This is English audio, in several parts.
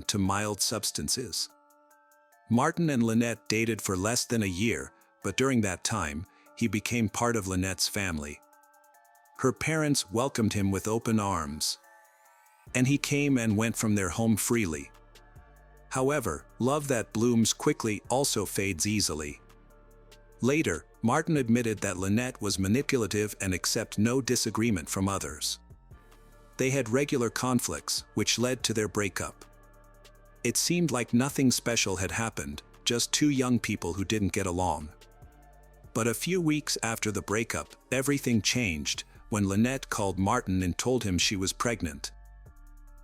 addiction to mild substances. Martin and Lynette dated for less than a year, but during that time, he became part of Lynette's family. Her parents welcomed him with open arms, and he came and went from their home freely. However, love that blooms quickly also fades easily. Later, Martin admitted that Lynette was manipulative and accepted no disagreement from others. They had regular conflicts, which led to their breakup. It seemed like nothing special had happened, just two young people who didn't get along. But a few weeks after the breakup, everything changed when Lynette called Martin and told him she was pregnant.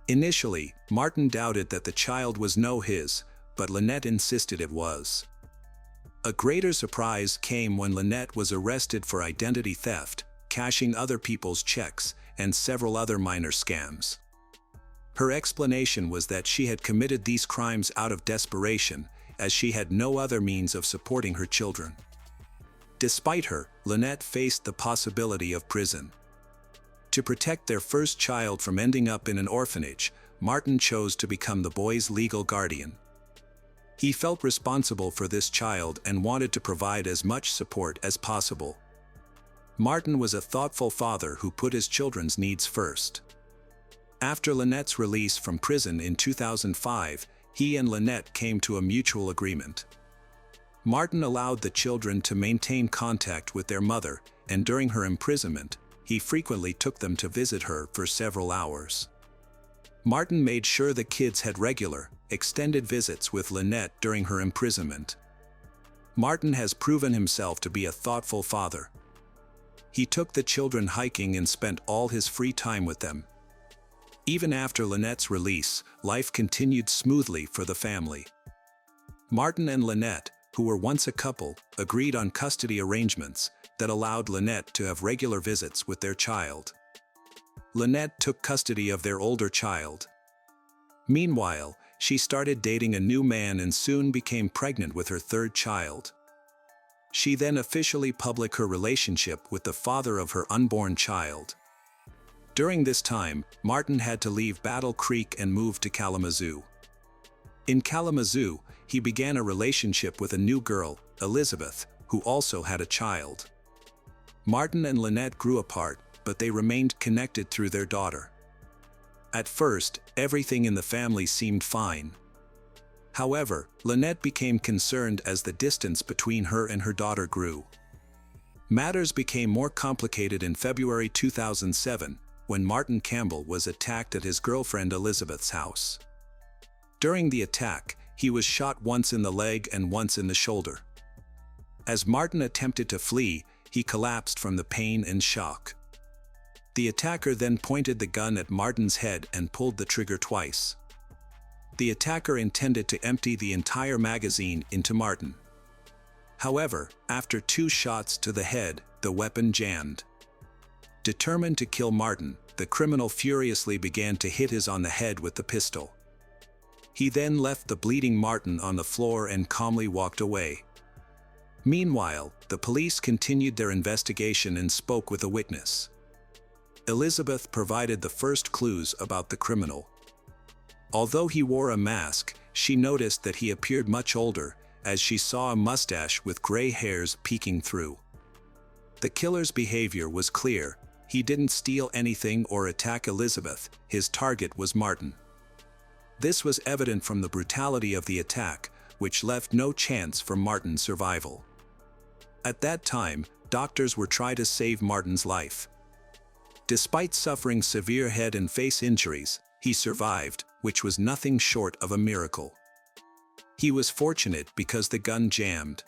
Initially, Martin doubted that the child was his, but Lynette insisted it was. A greater surprise came when Lynette was arrested for identity theft, cashing other people's checks, and several other minor scams. Her explanation was that she had committed these crimes out of desperation, as she had no other means of supporting her children. Despite her, Lynette faced the possibility of prison. To protect their first child from ending up in an orphanage, Martin chose to become the boy's legal guardian. He felt responsible for this child and wanted to provide as much support as possible. Martin was a thoughtful father who put his children's needs first. After Lynette's release from prison in 2005, he and Lynette came to a mutual agreement. Martin allowed the children to maintain contact with their mother, and during her imprisonment, he frequently took them to visit her for several hours. Martin made sure the kids had regular, extended visits with Lynette during her imprisonment. Martin has proven himself to be a thoughtful father. He took the children hiking and spent all his free time with them. Even after Lynette's release, life continued smoothly for the family. Martin and Lynette, who were once a couple, agreed on custody arrangements that allowed Lynette to have regular visits with their child. Lynette took custody of their older child. Meanwhile, she started dating a new man and soon became pregnant with her third child. She then officially published her relationship with the father of her unborn child. During this time, Martin had to leave Battle Creek and move to Kalamazoo. In Kalamazoo, he began a relationship with a new girl, Elizabeth, who also had a child. Martin and Lynette grew apart, but they remained connected through their daughter. At first, everything in the family seemed fine. However, Lynette became concerned as the distance between her and her daughter grew. Matters became more complicated in February 2007, when Martin Campbell was attacked at his girlfriend Elizabeth's house. During the attack, he was shot once in the leg and once in the shoulder. As Martin attempted to flee, he collapsed from the pain and shock. The attacker then pointed the gun at Martin's head and pulled the trigger twice. The attacker intended to empty the entire magazine into Martin. However, after 2 shots to the head, the weapon jammed. Determined to kill Martin, the criminal furiously began to hit his on the head with the pistol. He then left the bleeding Martin on the floor and calmly walked away. Meanwhile, the police continued their investigation and spoke with a witness. Elizabeth provided the first clues about the criminal. Although he wore a mask, she noticed that he appeared much older, as she saw a mustache with gray hairs peeking through. The killer's behavior was clear. He didn't steal anything or attack Elizabeth. His target was Martin. This was evident from the brutality of the attack, which left no chance for Martin's survival. At that time, doctors were trying to save Martin's life. Despite suffering severe head and face injuries, he survived, which was nothing short of a miracle. He was fortunate because the gun jammed.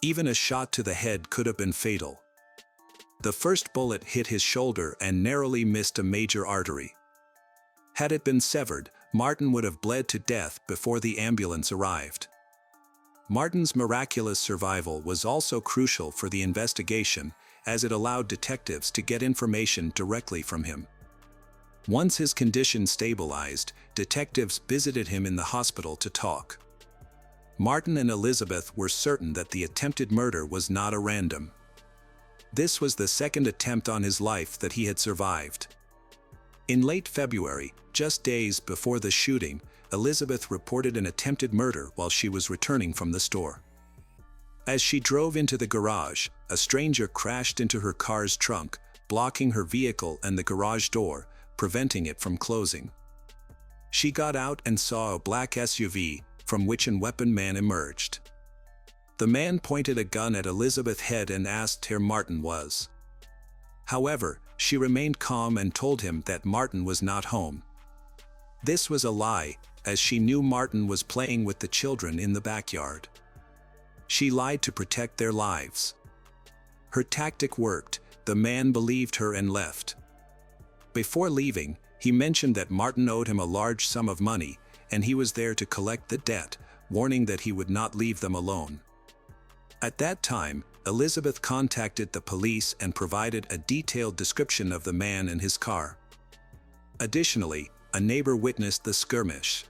Even a shot to the head could have been fatal. The first bullet hit his shoulder and narrowly missed a major artery. Had it been severed, Martin would have bled to death before the ambulance arrived. Martin's miraculous survival was also crucial for the investigation, as it allowed detectives to get information directly from him. Once his condition stabilized, detectives visited him in the hospital to talk. Martin and Elizabeth were certain that the attempted murder was not a random. This was the second attempt on his life that he had survived. In late February, just days before the shooting, Elizabeth reported an attempted murder while she was returning from the store. As she drove into the garage, a stranger crashed into her car's trunk, blocking her vehicle and the garage door, preventing it from closing. She got out and saw a black SUV, from which a weapon man emerged. The man pointed a gun at Elizabeth's head and asked where Martin was. However, she remained calm and told him that Martin was not home. This was a lie, as she knew Martin was playing with the children in the backyard. She lied to protect their lives. Her tactic worked. The man believed her and left. Before leaving, he mentioned that Martin owed him a large sum of money, and he was there to collect the debt, warning that he would not leave them alone. At that time, Elizabeth contacted the police and provided a detailed description of the man and his car. Additionally, a neighbor witnessed the skirmish,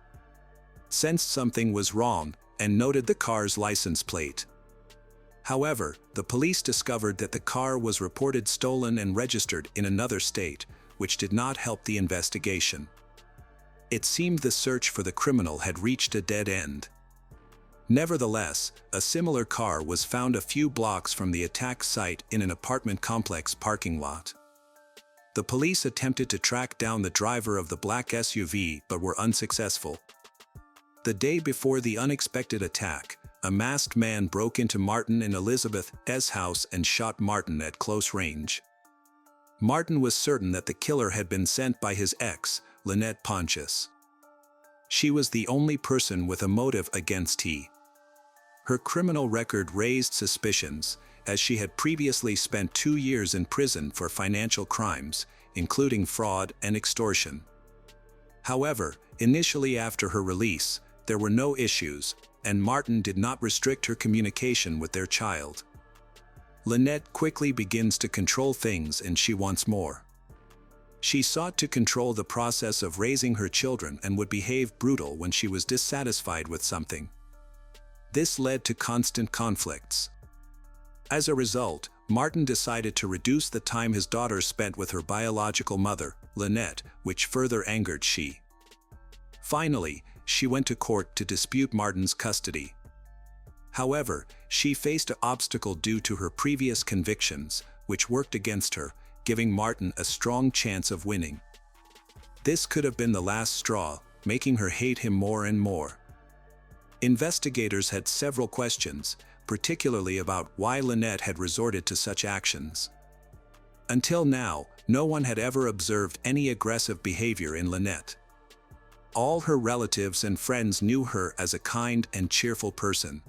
sensed something was wrong, and noted the car's license plate. However, the police discovered that the car was reported stolen and registered in another state, which did not help the investigation. It seemed the search for the criminal had reached a dead end. Nevertheless, a similar car was found a few blocks from the attack site in an apartment complex parking lot. The police attempted to track down the driver of the black SUV but were unsuccessful. The day before the unexpected attack, a masked man broke into Martin and Elizabeth's house and shot Martin at close range. Martin was certain that the killer had been sent by his ex, Lynette Pontius. She was the only person with a motive against he. Her criminal record raised suspicions, as she had previously spent 2 years in prison for financial crimes, including fraud and extortion. However, initially after her release, there were no issues, and Martin did not restrict her communication with their child. Lynette quickly begins to control things and she wants more. She sought to control the process of raising her children and would behave brutal when she was dissatisfied with something. This led to constant conflicts. As a result, Martin decided to reduce the time his daughter spent with her biological mother, Lynette, which further angered she. Finally, she went to court to dispute Martin's custody. However, she faced an obstacle due to her previous convictions, which worked against her, giving Martin a strong chance of winning. This could have been the last straw, making her hate him more and more. Investigators had several questions, particularly about why Lynette had resorted to such actions. Until now, no one had ever observed any aggressive behavior in Lynette. All her relatives and friends knew her as a kind and cheerful person.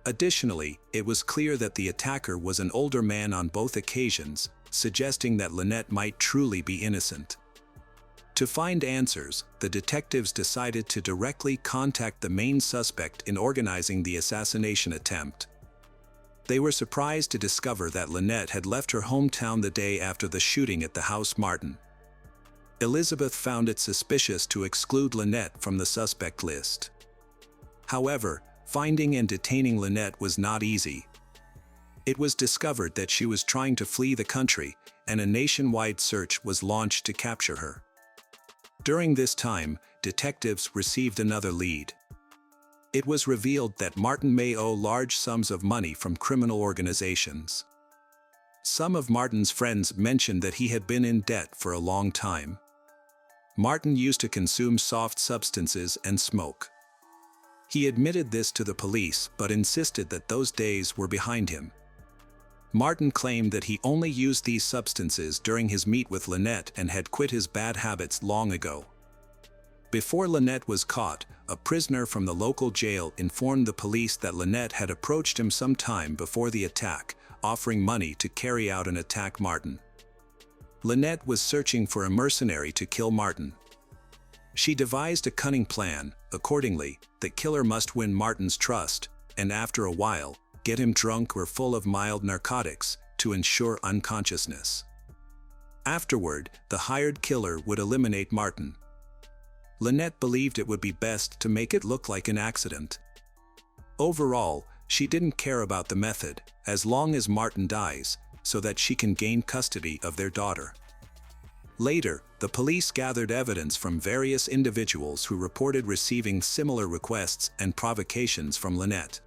Additionally, it was clear that the attacker was an older man on both occasions, suggesting that Lynette might truly be innocent. To find answers, the detectives decided to directly contact the main suspect in organizing the assassination attempt. They were surprised to discover that Lynette had left her hometown the day after the shooting at the house Martin. Elizabeth found it suspicious to exclude Lynette from the suspect list. However, finding and detaining Lynette was not easy. It was discovered that she was trying to flee the country, and a nationwide search was launched to capture her. During this time, detectives received another lead. It was revealed that Martin may owe large sums of money from criminal organizations. Some of Martin's friends mentioned that he had been in debt for a long time. Martin used to consume soft substances and smoke. He admitted this to the police but insisted that those days were behind him. Martin claimed that he only used these substances during his meet with Lynette and had quit his bad habits long ago. Before Lynette was caught, a prisoner from the local jail informed the police that Lynette had approached him some time before the attack, offering money to carry out an attack Martin. Lynette was searching for a mercenary to kill Martin. She devised a cunning plan. Accordingly, the killer must win Martin's trust, and after a while, get him drunk or full of mild narcotics to ensure unconsciousness. Afterward, the hired killer would eliminate Martin. Lynette believed it would be best to make it look like an accident. Overall, she didn't care about the method, as long as Martin dies, so that she can gain custody of their daughter. Later, the police gathered evidence from various individuals who reported receiving similar requests and provocations from Lynette.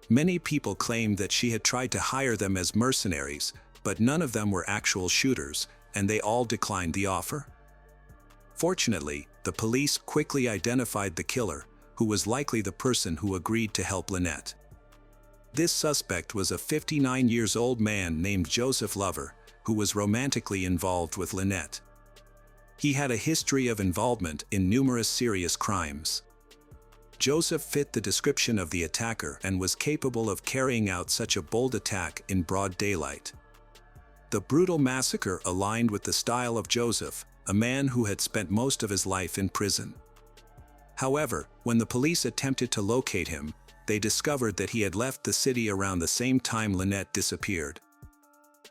Many people claimed that she had tried to hire them as mercenaries, but none of them were actual shooters, and they all declined the offer. Fortunately, the police quickly identified the killer, who was likely the person who agreed to help Lynette. This suspect was a 59-year-old man named Joseph Lover, who was romantically involved with Lynette. He had a history of involvement in numerous serious crimes. Joseph fit the description of the attacker and was capable of carrying out such a bold attack in broad daylight. The brutal massacre aligned with the style of Joseph, a man who had spent most of his life in prison. However, when the police attempted to locate him, they discovered that he had left the city around the same time Lynette disappeared.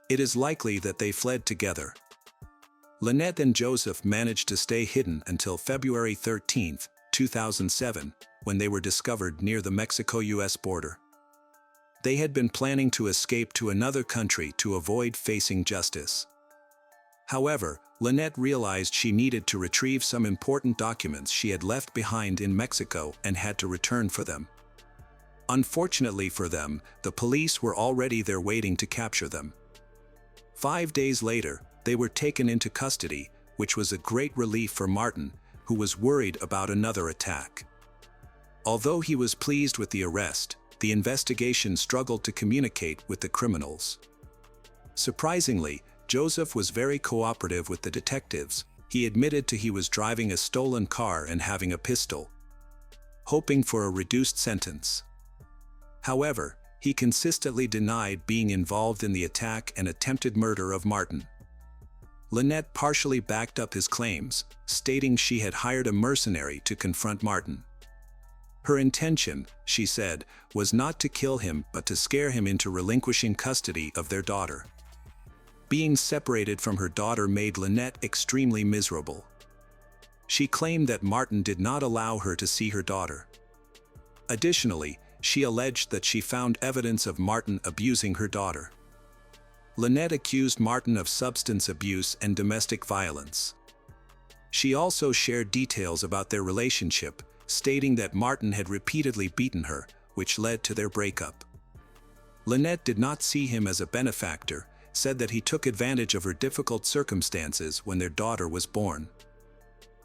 It is likely that they fled together. Lynette and Joseph managed to stay hidden until February 13, 2007, when they were discovered near the Mexico-US border. They had been planning to escape to another country to avoid facing justice. However, Lynette realized she needed to retrieve some important documents she had left behind in Mexico and had to return for them. Unfortunately for them, the police were already there waiting to capture them. 5 days later, they were taken into custody, which was a great relief for Martin, who was worried about another attack. Although he was pleased with the arrest, the investigation struggled to communicate with the criminals. Surprisingly, Joseph was very cooperative with the detectives. He admitted he was driving a stolen car and having a pistol, hoping for a reduced sentence. However, he consistently denied being involved in the attack and attempted murder of Martin. Lynette partially backed up his claims, stating she had hired a mercenary to confront Martin. Her intention, she said, was not to kill him but to scare him into relinquishing custody of their daughter. Being separated from her daughter made Lynette extremely miserable. She claimed that Martin did not allow her to see her daughter. Additionally, she alleged that she found evidence of Martin abusing her daughter. Lynette accused Martin of substance abuse and domestic violence. She also shared details about their relationship, stating that Martin had repeatedly beaten her, which led to their breakup. Lynette did not see him as a benefactor, said that he took advantage of her difficult circumstances when their daughter was born.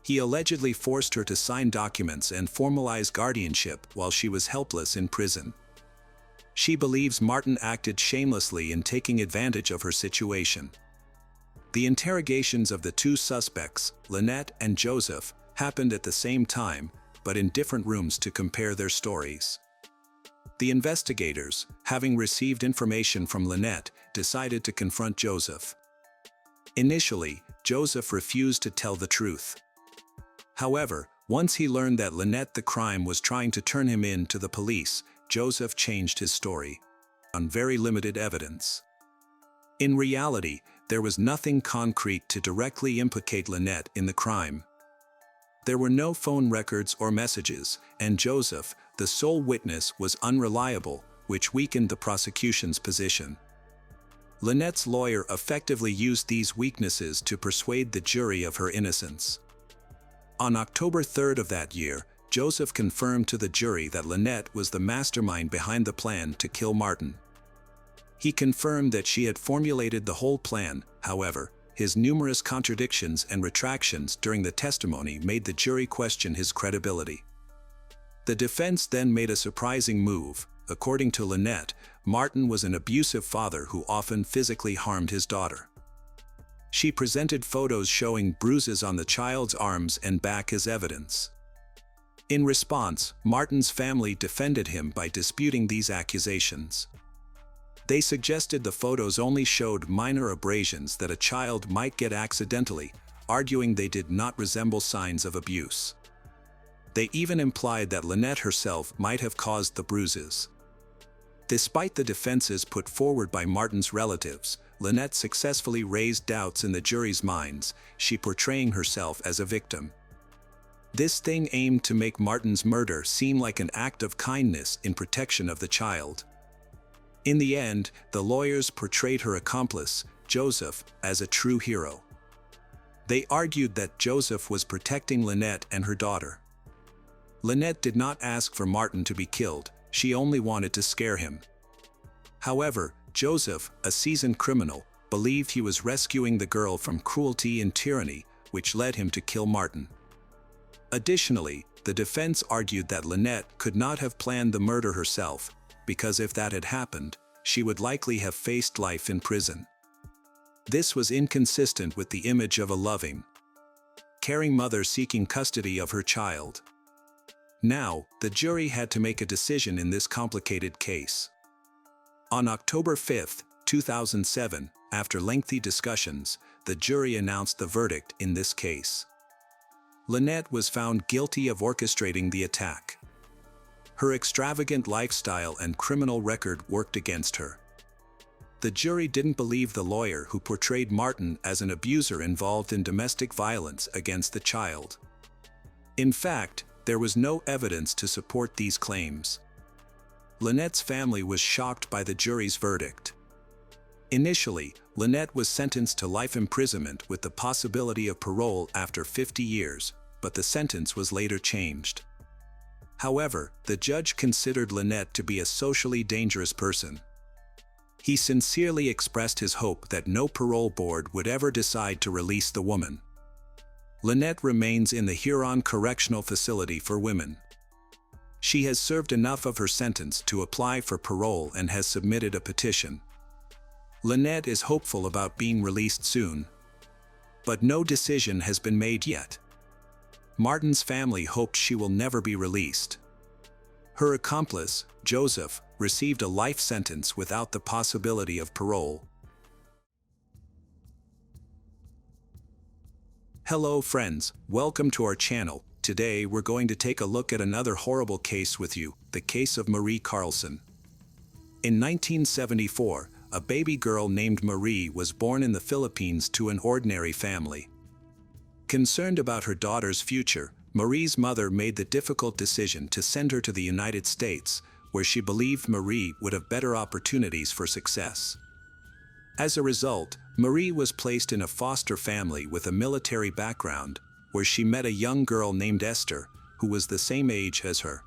He allegedly forced her to sign documents and formalize guardianship while she was helpless in prison. She believes Martin acted shamelessly in taking advantage of her situation. The interrogations of the two suspects, Lynette and Joseph, happened at the same time, but in different rooms to compare their stories. The investigators, having received information from Lynette, decided to confront Joseph. Initially, Joseph refused to tell the truth. However, once he learned that Lynette the crime was trying to turn him in to the police, Joseph changed his story on very limited evidence. In reality, there was nothing concrete to directly implicate Lynette in the crime. There were no phone records or messages, and Joseph, the sole witness, was unreliable, which weakened the prosecution's position. Lynette's lawyer effectively used these weaknesses to persuade the jury of her innocence. On October 3rd of that year, Joseph confirmed to the jury that Lynette was the mastermind behind the plan to kill Martin. He confirmed that she had formulated the whole plan. However, his numerous contradictions and retractions during the testimony made the jury question his credibility. The defense then made a surprising move. According to Lynette, Martin was an abusive father who often physically harmed his daughter. She presented photos showing bruises on the child's arms and back as evidence. In response, Martin's family defended him by disputing these accusations. They suggested the photos only showed minor abrasions that a child might get accidentally, arguing they did not resemble signs of abuse. They even implied that Lynette herself might have caused the bruises. Despite the defenses put forward by Martin's relatives, Lynette successfully raised doubts in the jury's minds, she portraying herself as a victim. This thing aimed to make Martin's murder seem like an act of kindness in protection of the child. In the end, the lawyers portrayed her accomplice, Joseph, as a true hero. They argued that Joseph was protecting Lynette and her daughter. Lynette did not ask for Martin to be killed, she only wanted to scare him. However, Joseph, a seasoned criminal, believed he was rescuing the girl from cruelty and tyranny, which led him to kill Martin. Additionally, the defense argued that Lynette could not have planned the murder herself, because if that had happened, she would likely have faced life in prison. This was inconsistent with the image of a loving, caring mother seeking custody of her child. Now, the jury had to make a decision in this complicated case. On October 5, 2007, after lengthy discussions, the jury announced the verdict in this case. Lynette was found guilty of orchestrating the attack. Her extravagant lifestyle and criminal record worked against her. The jury didn't believe the lawyer who portrayed Martin as an abuser involved in domestic violence against the child. In fact, there was no evidence to support these claims. Lynette's family was shocked by the jury's verdict. Initially, Lynette was sentenced to life imprisonment with the possibility of parole after 50 years, but the sentence was later changed. However, the judge considered Lynette to be a socially dangerous person. He sincerely expressed his hope that no parole board would ever decide to release the woman. Lynette remains in the Huron Correctional Facility for women. She has served enough of her sentence to apply for parole and has submitted a petition. Lynette is hopeful about being released soon. But no decision has been made yet. Martin's family hoped she will never be released. Her accomplice, Joseph, received a life sentence without the possibility of parole. Hello friends, welcome to our channel. Today we're going to take a look at another horrible case with you, the case of Marie Carlson. In 1974, a baby girl named Marie was born in the Philippines to an ordinary family. Concerned about her daughter's future, Marie's mother made the difficult decision to send her to the United States, where she believed Marie would have better opportunities for success. As a result, Marie was placed in a foster family with a military background, where she met a young girl named Esther, who was the same age as her.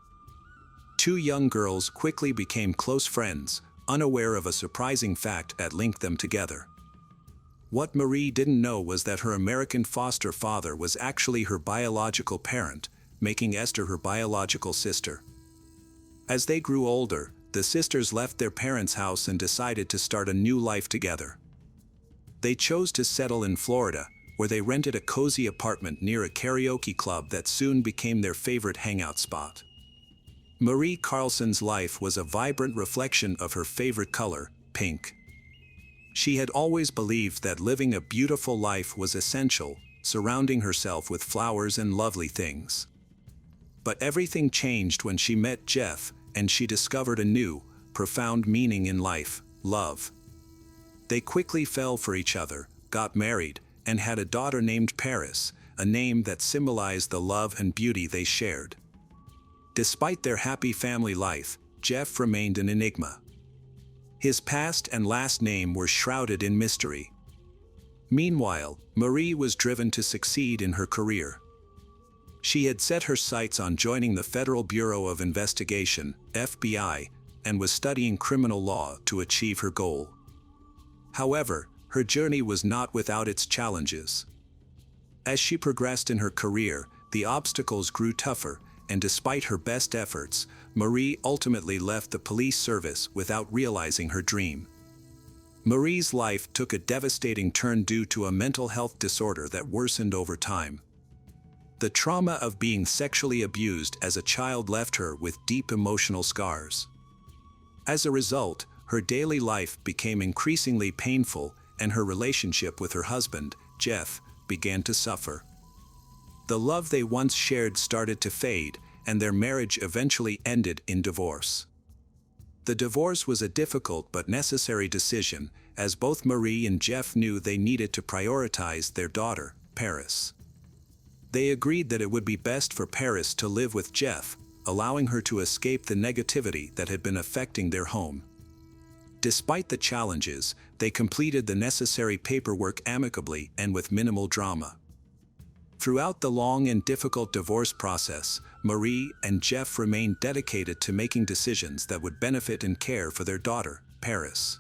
Two young girls quickly became close friends, unaware of a surprising fact that linked them together. What Marie didn't know was that her American foster father was actually her biological parent, making Esther her biological sister. As they grew older, the sisters left their parents' house and decided to start a new life together. They chose to settle in Florida, where they rented a cozy apartment near a karaoke club that soon became their favorite hangout spot. Marie Carlson's life was a vibrant reflection of her favorite color, pink. She had always believed that living a beautiful life was essential, surrounding herself with flowers and lovely things. But everything changed when she met Jeff, and she discovered a new, profound meaning in life: love. They quickly fell for each other, got married, and had a daughter named Paris, a name that symbolized the love and beauty they shared. Despite their happy family life, Jeff remained an enigma. His past and last name were shrouded in mystery. Meanwhile, Marie was driven to succeed in her career. She had set her sights on joining the Federal Bureau of Investigation, FBI, and was studying criminal law to achieve her goal. However, her journey was not without its challenges. As she progressed in her career, the obstacles grew tougher, and despite her best efforts, Marie ultimately left the police service without realizing her dream. Marie's life took a devastating turn due to a mental health disorder that worsened over time. The trauma of being sexually abused as a child left her with deep emotional scars. As a result, her daily life became increasingly painful, and her relationship with her husband, Jeff, began to suffer. The love they once shared started to fade, and their marriage eventually ended in divorce. The divorce was a difficult but necessary decision, as both Marie and Jeff knew they needed to prioritize their daughter, Paris. They agreed that it would be best for Paris to live with Jeff, allowing her to escape the negativity that had been affecting their home. Despite the challenges, they completed the necessary paperwork amicably and with minimal drama. Throughout the long and difficult divorce process, Marie and Jeff remained dedicated to making decisions that would benefit and care for their daughter, Paris.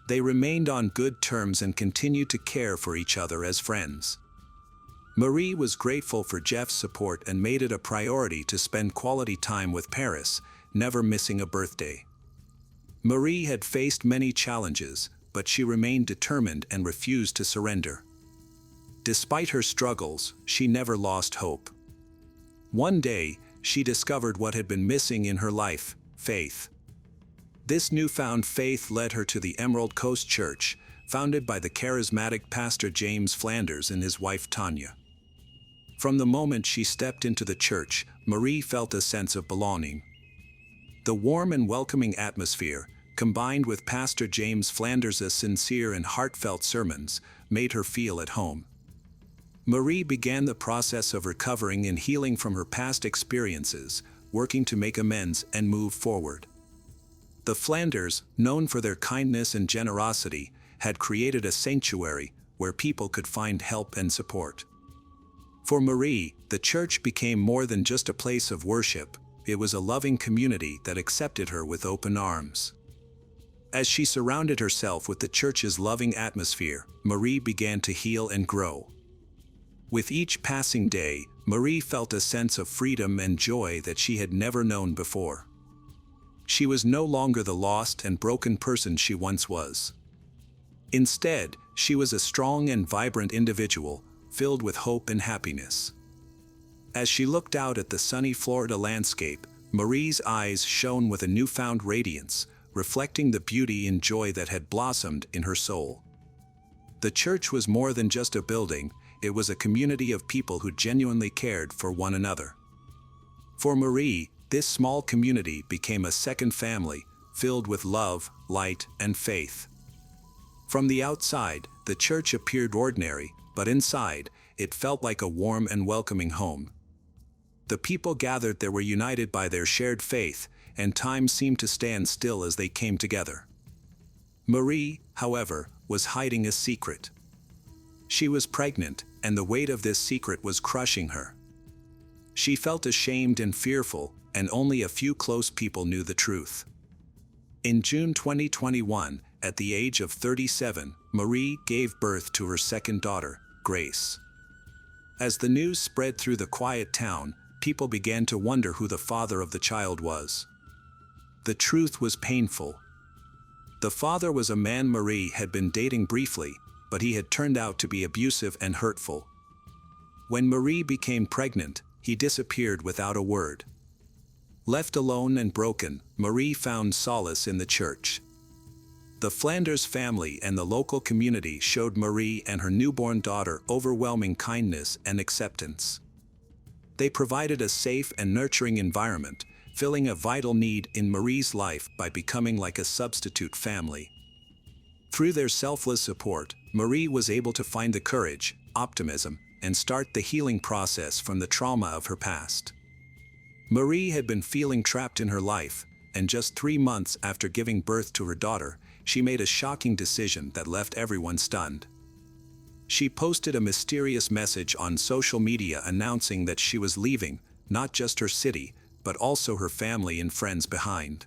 They remained on good terms and continued to care for each other as friends. Marie was grateful for Jeff's support and made it a priority to spend quality time with Paris, never missing a birthday. Marie had faced many challenges, but she remained determined and refused to surrender. Despite her struggles, she never lost hope. One day, she discovered what had been missing in her life: faith. This newfound faith led her to the Emerald Coast Church, founded by the charismatic pastor James Flanders and his wife Tanya. From the moment she stepped into the church, Marie felt a sense of belonging. The warm and welcoming atmosphere, combined with Pastor James Flanders' sincere and heartfelt sermons, made her feel at home. Marie began the process of recovering and healing from her past experiences, working to make amends and move forward. The Flanders, known for their kindness and generosity, had created a sanctuary where people could find help and support. For Marie, the church became more than just a place of worship. It was a loving community that accepted her with open arms. As she surrounded herself with the church's loving atmosphere, Marie began to heal and grow. With each passing day, Marie felt a sense of freedom and joy that she had never known before. She was no longer the lost and broken person she once was. Instead, she was a strong and vibrant individual, filled with hope and happiness. As she looked out at the sunny Florida landscape, Marie's eyes shone with a newfound radiance, reflecting the beauty and joy that had blossomed in her soul. The church was more than just a building. It was a community of people who genuinely cared for one another. For Marie, this small community became a second family, filled with love, light, and faith. From the outside, the church appeared ordinary, but inside, it felt like a warm and welcoming home. The people gathered there were united by their shared faith, and time seemed to stand still as they came together. Marie, however, was hiding a secret. She was pregnant, and the weight of this secret was crushing her. She felt ashamed and fearful, and only a few close people knew the truth. In June 2021, at the age of 37, Marie gave birth to her second daughter, Grace. As the news spread through the quiet town, people began to wonder who the father of the child was. The truth was painful. The father was a man Marie had been dating briefly, but he had turned out to be abusive and hurtful. When Marie became pregnant, he disappeared without a word. Left alone and broken, Marie found solace in the church. The Flanders family and the local community showed Marie and her newborn daughter overwhelming kindness and acceptance. They provided a safe and nurturing environment, filling a vital need in Marie's life by becoming like a substitute family. Through their selfless support, Marie was able to find the courage, optimism, and start the healing process from the trauma of her past. Marie had been feeling trapped in her life, and just 3 months after giving birth to her daughter, she made a shocking decision that left everyone stunned. She posted a mysterious message on social media announcing that she was leaving, not just her city, but also her family and friends behind.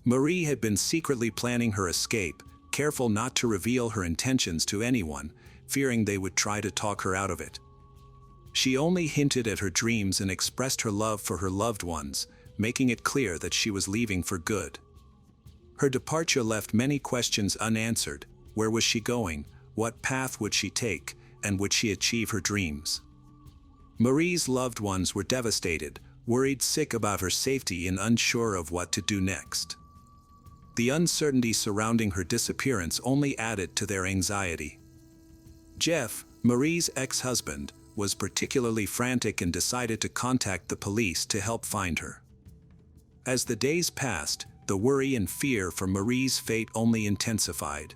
Marie had been secretly planning her escape, careful not to reveal her intentions to anyone, fearing they would try to talk her out of it. She only hinted at her dreams and expressed her love for her loved ones, making it clear that she was leaving for good. Her departure left many questions unanswered. Where was she going? What path would she take? And would she achieve her dreams? Marie's loved ones were devastated, worried sick about her safety and unsure of what to do next. The uncertainty surrounding her disappearance only added to their anxiety. Jeff, Marie's ex-husband, was particularly frantic and decided to contact the police to help find her. As the days passed, the worry and fear for Marie's fate only intensified.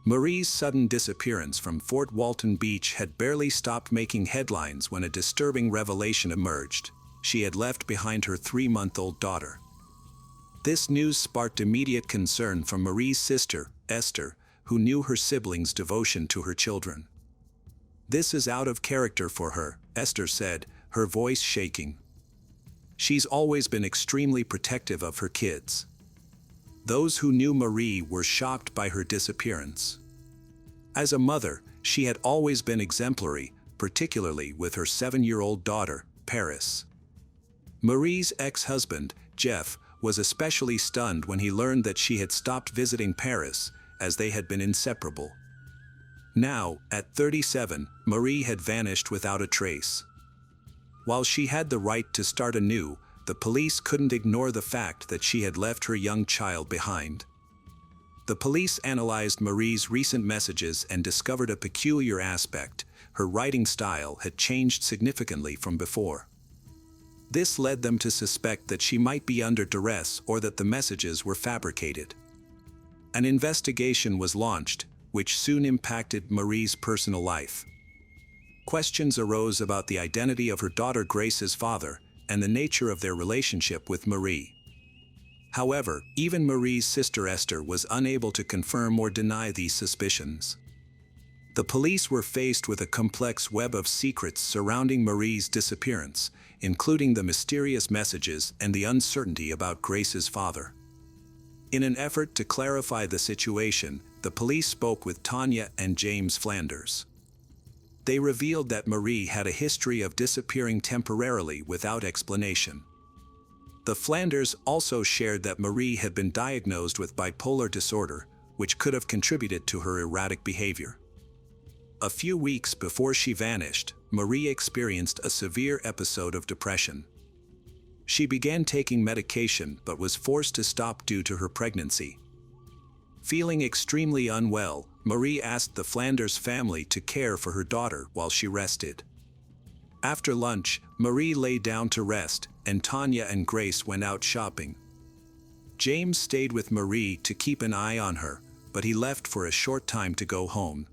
Marie's sudden disappearance from Fort Walton Beach had barely stopped making headlines when a disturbing revelation emerged. She had left behind her 3-month-old daughter. This news sparked immediate concern from Marie's sister, Esther, who knew her siblings' devotion to her children. "This is out of character for her," Esther said, her voice shaking. "She's always been extremely protective of her kids." Those who knew Marie were shocked by her disappearance. As a mother, she had always been exemplary, particularly with her 7-year-old daughter, Paris. Marie's ex-husband, Jeff, was especially stunned when he learned that she had stopped visiting Paris, as they had been inseparable. Now, at 37, Marie had vanished without a trace. While she had the right to start anew, the police couldn't ignore the fact that she had left her young child behind. The police analyzed Marie's recent messages and discovered a peculiar aspect: her writing style had changed significantly from before. This led them to suspect that she might be under duress or that the messages were fabricated. An investigation was launched, which soon impacted Marie's personal life. Questions arose about the identity of her daughter Grace's father and the nature of their relationship with Marie. However, even Marie's sister Esther was unable to confirm or deny these suspicions. The police were faced with a complex web of secrets surrounding Marie's disappearance, including the mysterious messages and the uncertainty about Grace's father. In an effort to clarify the situation, the police spoke with Tanya and James Flanders. They revealed that Marie had a history of disappearing temporarily without explanation. The Flanders also shared that Marie had been diagnosed with bipolar disorder, which could have contributed to her erratic behavior. A few weeks before she vanished, Marie experienced a severe episode of depression. She began taking medication but was forced to stop due to her pregnancy. Feeling extremely unwell, Marie asked the Flanders family to care for her daughter while she rested. After lunch, Marie lay down to rest, and Tanya and Grace went out shopping. James stayed with Marie to keep an eye on her, but he left for a short time to go home.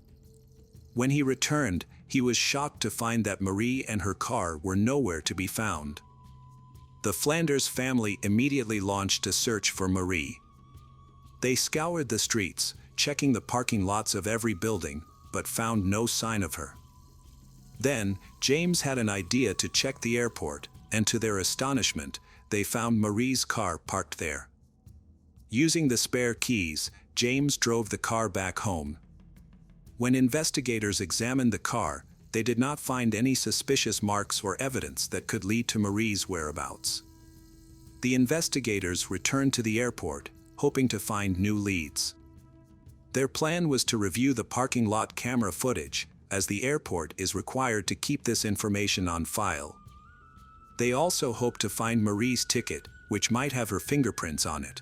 When he returned, he was shocked to find that Marie and her car were nowhere to be found. The Flanders family immediately launched a search for Marie. They scoured the streets, checking the parking lots of every building, but found no sign of her. Then, James had an idea to check the airport, and to their astonishment, they found Marie's car parked there. Using the spare keys, James drove the car back home. When investigators examined the car, they did not find any suspicious marks or evidence that could lead to Marie's whereabouts. The investigators returned to the airport, hoping to find new leads. Their plan was to review the parking lot camera footage, as the airport is required to keep this information on file. They also hoped to find Marie's ticket, which might have her fingerprints on it.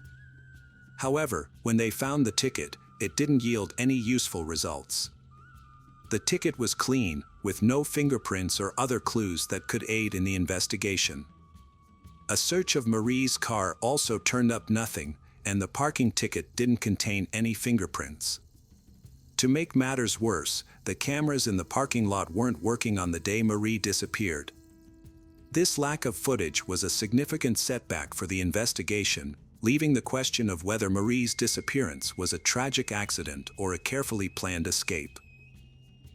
However, when they found the ticket, it didn't yield any useful results. The ticket was clean, with no fingerprints or other clues that could aid in the investigation. A search of Marie's car also turned up nothing, and the parking ticket didn't contain any fingerprints. To make matters worse, the cameras in the parking lot weren't working on the day Marie disappeared. This lack of footage was a significant setback for the investigation, leaving the question of whether Marie's disappearance was a tragic accident or a carefully planned escape.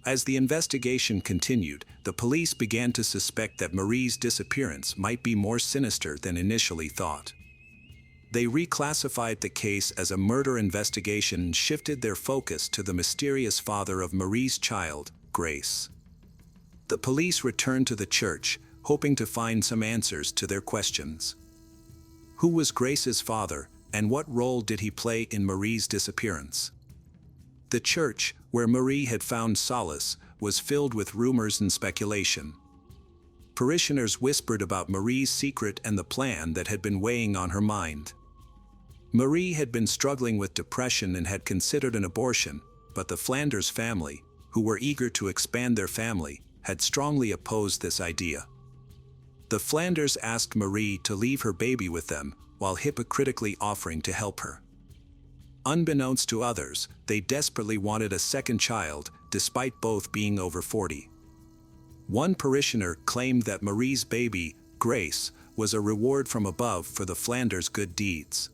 As the investigation continued, the police began to suspect that Marie's disappearance might be more sinister than initially thought. They reclassified the case as a murder investigation and shifted their focus to the mysterious father of Marie's child, Grace. The police returned to the church, hoping to find some answers to their questions. Who was Grace's father, and what role did he play in Marie's disappearance? The church, where Marie had found solace, was filled with rumors and speculation. Parishioners whispered about Marie's secret and the plan that had been weighing on her mind. Marie had been struggling with depression and had considered an abortion, but the Flanders family, who were eager to expand their family, had strongly opposed this idea. The Flanders asked Marie to leave her baby with them, while hypocritically offering to help her. Unbeknownst to others, they desperately wanted a second child, despite both being over 40. One parishioner claimed that Marie's baby, Grace, was a reward from above for the Flanders' good deeds.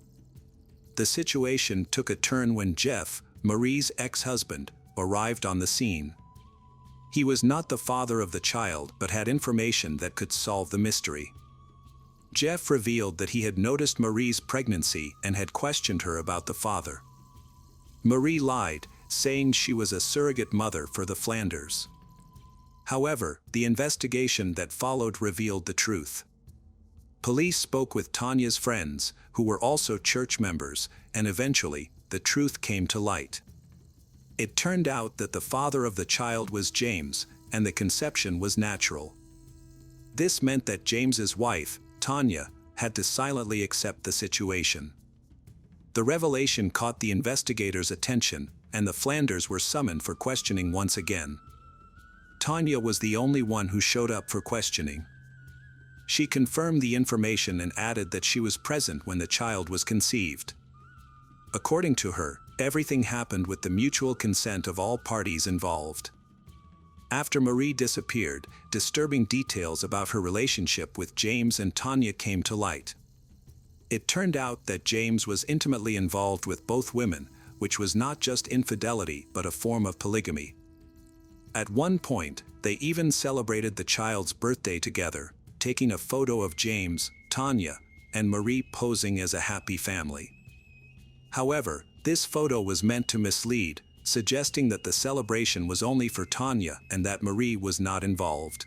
The situation took a turn when Jeff, Marie's ex-husband, arrived on the scene. He was not the father of the child but had information that could solve the mystery. Jeff revealed that he had noticed Marie's pregnancy and had questioned her about the father. Marie lied, saying she was a surrogate mother for the Flanders. However, the investigation that followed revealed the truth. Police spoke with Tanya's friends, who were also church members, and eventually, the truth came to light. It turned out that the father of the child was James, and the conception was natural. This meant that James's wife, Tanya, had to silently accept the situation. The revelation caught the investigators' attention, and the Flanders were summoned for questioning once again. Tanya was the only one who showed up for questioning. She confirmed the information and added that she was present when the child was conceived. According to her, everything happened with the mutual consent of all parties involved. After Marie disappeared, disturbing details about her relationship with James and Tanya came to light. It turned out that James was intimately involved with both women, which was not just infidelity but a form of polygamy. At one point, they even celebrated the child's birthday together, taking a photo of James, Tanya, and Marie posing as a happy family. However, this photo was meant to mislead, suggesting that the celebration was only for Tanya and that Marie was not involved.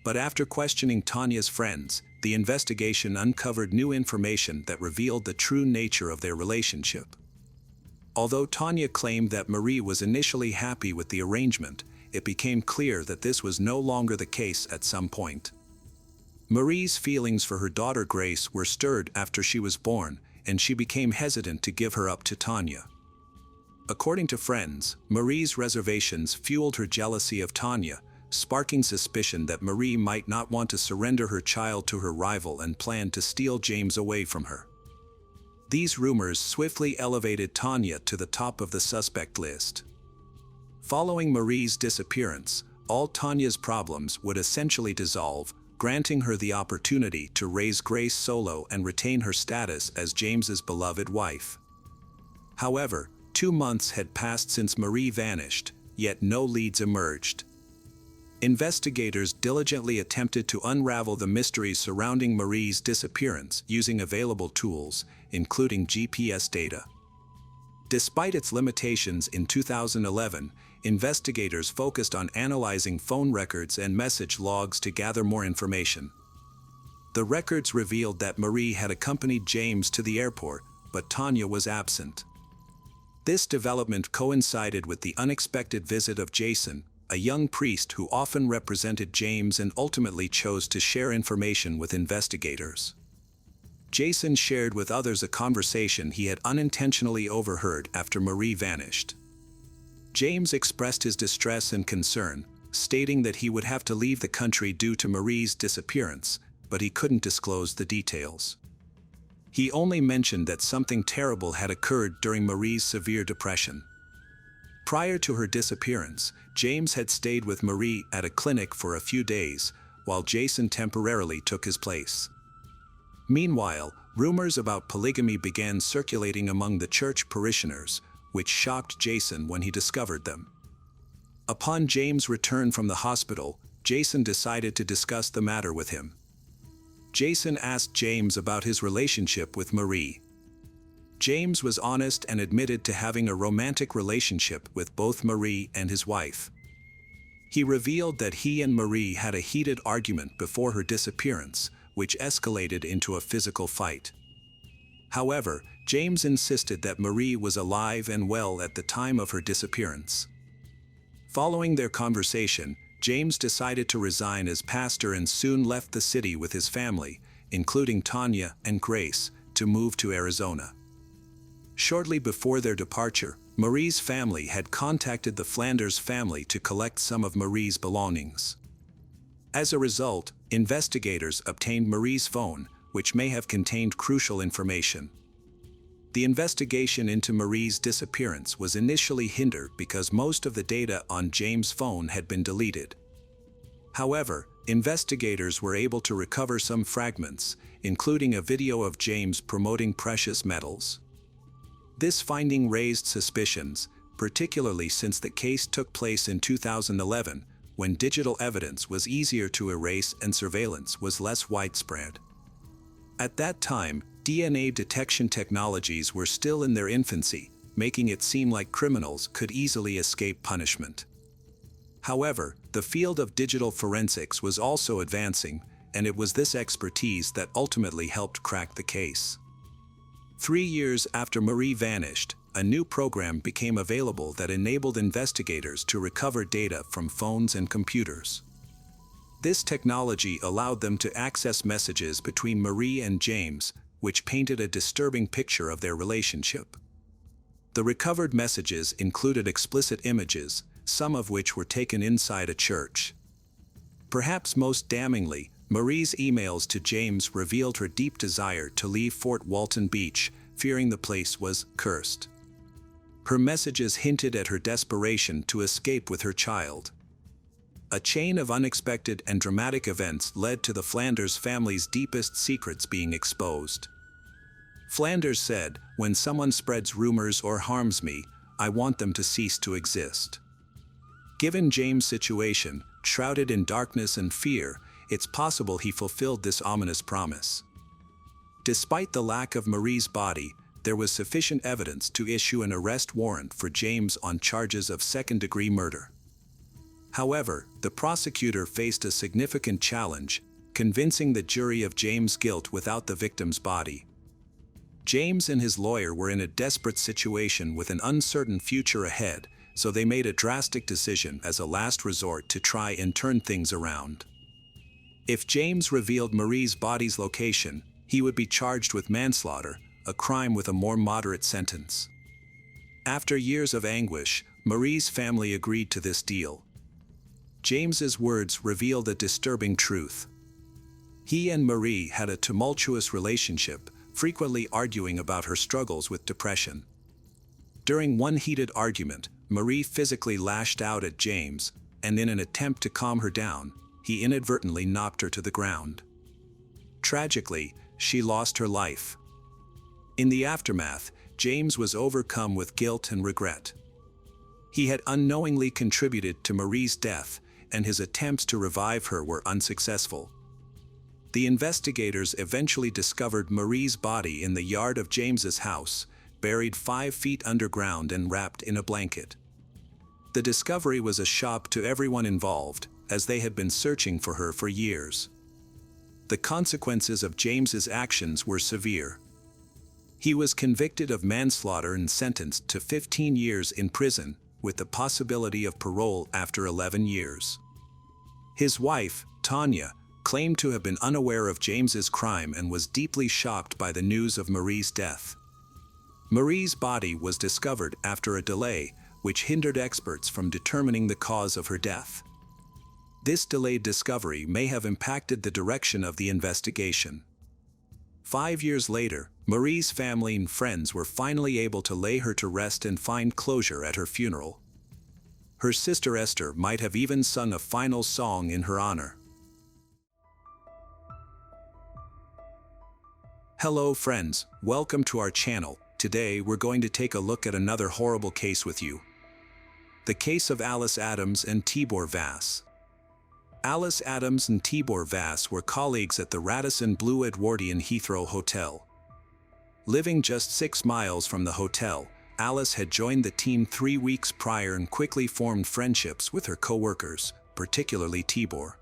But after questioning Tanya's friends, the investigation uncovered new information that revealed the true nature of their relationship. Although Tanya claimed that Marie was initially happy with the arrangement, it became clear that this was no longer the case at some point. Marie's feelings for her daughter Grace were stirred after she was born, and she became hesitant to give her up to Tanya. According to friends, Marie's reservations fueled her jealousy of Tanya, sparking suspicion that Marie might not want to surrender her child to her rival and planned to steal James away from her. These rumors swiftly elevated Tanya to the top of the suspect list. Following Marie's disappearance, all Tanya's problems would essentially dissolve, granting her the opportunity to raise Grace solo and retain her status as James's beloved wife. However, 2 months had passed since Marie vanished, yet no leads emerged. Investigators diligently attempted to unravel the mysteries surrounding Marie's disappearance using available tools, including GPS data. Despite its limitations in 2011, investigators focused on analyzing phone records and message logs to gather more information. The records revealed that Marie had accompanied James to the airport, but Tanya was absent. This development coincided with the unexpected visit of Jason, a young priest who often represented James and ultimately chose to share information with investigators. Jason shared with others a conversation he had unintentionally overheard after Marie vanished. James expressed his distress and concern, stating that he would have to leave the country due to Marie's disappearance, but he couldn't disclose the details. He only mentioned that something terrible had occurred during Marie's severe depression. Prior to her disappearance, James had stayed with Marie at a clinic for a few days, while Jason temporarily took his place. Meanwhile, rumors about polygamy began circulating among the church parishioners, which shocked Jason when he discovered them. Upon James' return from the hospital, Jason decided to discuss the matter with him. Jason asked James about his relationship with Marie. James was honest and admitted to having a romantic relationship with both Marie and his wife. He revealed that he and Marie had a heated argument before her disappearance, which escalated into a physical fight. However, James insisted that Marie was alive and well at the time of her disappearance. Following their conversation, James decided to resign as pastor and soon left the city with his family, including Tanya and Grace, to move to Arizona. Shortly before their departure, Marie's family had contacted the Flanders family to collect some of Marie's belongings. As a result, investigators obtained Marie's phone, which may have contained crucial information. The investigation into Marie's disappearance was initially hindered because most of the data on James' phone had been deleted. However, investigators were able to recover some fragments, including a video of James promoting precious metals. This finding raised suspicions, particularly since the case took place in 2011, when digital evidence was easier to erase and surveillance was less widespread. At that time, DNA detection technologies were still in their infancy, making it seem like criminals could easily escape punishment. However, the field of digital forensics was also advancing, and it was this expertise that ultimately helped crack the case. 3 years after Marie vanished, a new program became available that enabled investigators to recover data from phones and computers. This technology allowed them to access messages between Marie and James, which painted a disturbing picture of their relationship. The recovered messages included explicit images, some of which were taken inside a church. Perhaps most damningly, Marie's emails to James revealed her deep desire to leave Fort Walton Beach, fearing the place was cursed. Her messages hinted at her desperation to escape with her child. A chain of unexpected and dramatic events led to the Flanders family's deepest secrets being exposed. Flanders said, "When someone spreads rumors or harms me, I want them to cease to exist." Given James' situation, shrouded in darkness and fear, it's possible he fulfilled this ominous promise. Despite the lack of Marie's body, there was sufficient evidence to issue an arrest warrant for James on charges of second-degree murder. However, the prosecutor faced a significant challenge, convincing the jury of James' guilt without the victim's body. James and his lawyer were in a desperate situation with an uncertain future ahead, so they made a drastic decision as a last resort to try and turn things around. If James revealed Marie's body's location, he would be charged with manslaughter, a crime with a more moderate sentence. After years of anguish, Marie's family agreed to this deal. James's words revealed a disturbing truth. He and Marie had a tumultuous relationship, frequently arguing about her struggles with depression. During one heated argument, Marie physically lashed out at James, and in an attempt to calm her down, he inadvertently knocked her to the ground. Tragically, she lost her life. In the aftermath, James was overcome with guilt and regret. He had unknowingly contributed to Marie's death, and his attempts to revive her were unsuccessful. The investigators eventually discovered Marie's body in the yard of James's house, buried 5 feet underground and wrapped in a blanket. The discovery was a shock to everyone involved, as they had been searching for her for years. The consequences of James's actions were severe. He was convicted of manslaughter and sentenced to 15 years in prison, with the possibility of parole after 11 years. His wife, Tanya, claimed to have been unaware of James's crime and was deeply shocked by the news of Marie's death. Marie's body was discovered after a delay, which hindered experts from determining the cause of her death. This delayed discovery may have impacted the direction of the investigation. 5 years later, Marie's family and friends were finally able to lay her to rest and find closure at her funeral. Her sister Esther might have even sung a final song in her honor. Hello friends, welcome to our channel. Today we're going to take a look at another horrible case with you. The case of Alice Adams and Tibor Vass. Alice Adams and Tibor Vass were colleagues at the Radisson Blu Edwardian Heathrow Hotel. Living just 6 miles from the hotel, Alice had joined the team 3 weeks prior and quickly formed friendships with her co-workers, particularly Tibor.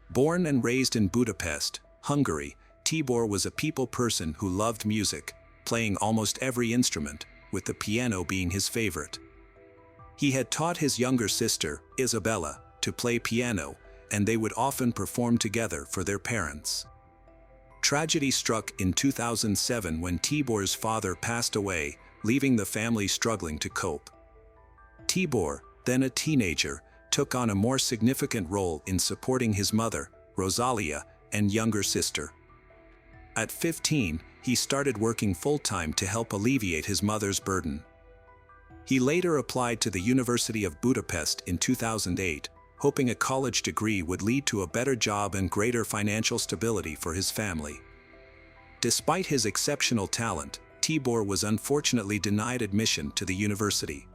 Born and raised in Budapest, Hungary, Tibor was a people person who loved music, playing almost every instrument, with the piano being his favorite. He had taught his younger sister, Isabella, to play piano, and they would often perform together for their parents. Tragedy struck in 2007 when Tibor's father passed away, leaving the family struggling to cope. Tibor, then a teenager, took on a more significant role in supporting his mother, Rosalia, and younger sister. At 15, he started working full-time to help alleviate his mother's burden. He later applied to the University of Budapest in 2008, hoping a college degree would lead to a better job and greater financial stability for his family. Despite his exceptional talent, Tibor was unfortunately denied admission to the university.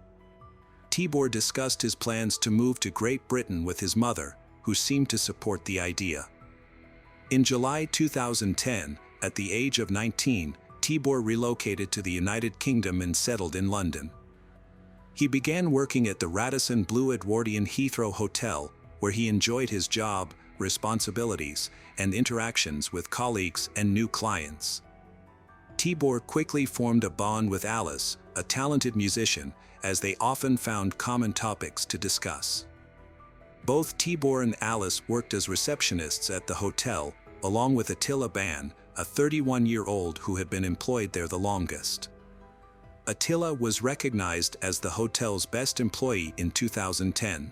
Tibor discussed his plans to move to Great Britain with his mother, who seemed to support the idea. In July 2010, at the age of 19, Tibor relocated to the United Kingdom and settled in London. He began working at the Radisson Blu Edwardian Heathrow Hotel, where he enjoyed his job, responsibilities, and interactions with colleagues and new clients. Tibor quickly formed a bond with Alice, a talented musician, as they often found common topics to discuss. Both Tibor and Alice worked as receptionists at the hotel, along with Attila Ban, a 31-year-old who had been employed there the longest. Attila was recognized as the hotel's best employee in 2010.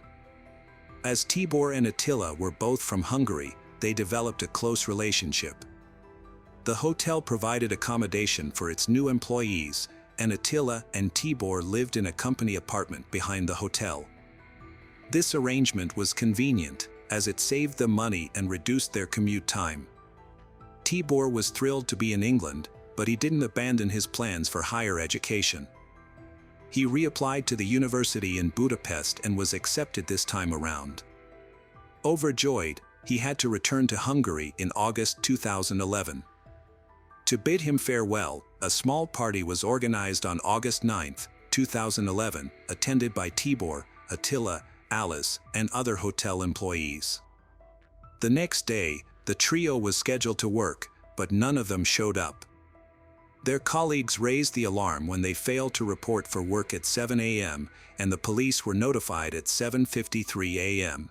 As Tibor and Attila were both from Hungary, they developed a close relationship. The hotel provided accommodation for its new employees, and Attila and Tibor lived in a company apartment behind the hotel. This arrangement was convenient, as it saved them money and reduced their commute time. Tibor was thrilled to be in England, but he didn't abandon his plans for higher education. He reapplied to the university in Budapest and was accepted this time around. Overjoyed, he had to return to Hungary in August 2011. To bid him farewell, a small party was organized on August 9, 2011, attended by Tibor, Attila, Alice, and other hotel employees. The next day, the trio was scheduled to work, but none of them showed up. Their colleagues raised the alarm when they failed to report for work at 7 a.m., and the police were notified at 7:53 a.m.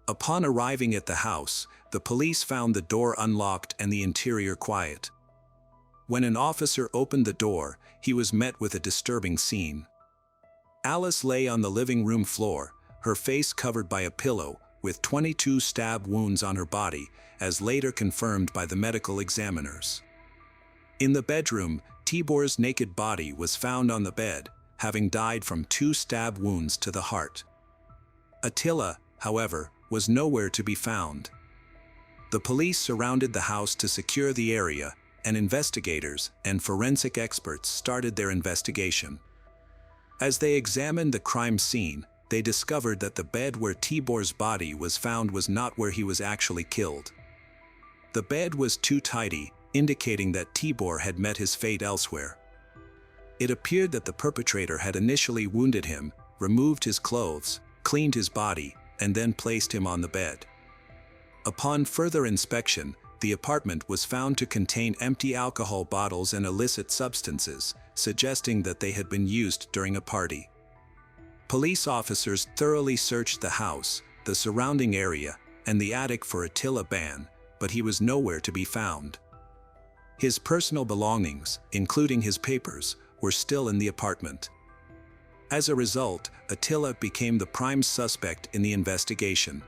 Upon arriving at the house, the police found the door unlocked and the interior quiet. When an officer opened the door, he was met with a disturbing scene. Alice lay on the living room floor, her face covered by a pillow, with 22 stab wounds on her body, as later confirmed by the medical examiners. In the bedroom, Tibor's naked body was found on the bed, having died from 2 stab wounds to the heart. Attila, however, was nowhere to be found. The police surrounded the house to secure the area, and investigators and forensic experts started their investigation. As they examined the crime scene, they discovered that the bed where Tibor's body was found was not where he was actually killed. The bed was too tidy, indicating that Tibor had met his fate elsewhere. It appeared that the perpetrator had initially wounded him, removed his clothes, cleaned his body, and then placed him on the bed. Upon further inspection, the apartment was found to contain empty alcohol bottles and illicit substances, suggesting that they had been used during a party. Police officers thoroughly searched the house, the surrounding area, and the attic for Attila Ban, but he was nowhere to be found. His personal belongings, including his papers, were still in the apartment. As a result, Attila became the prime suspect in the investigation.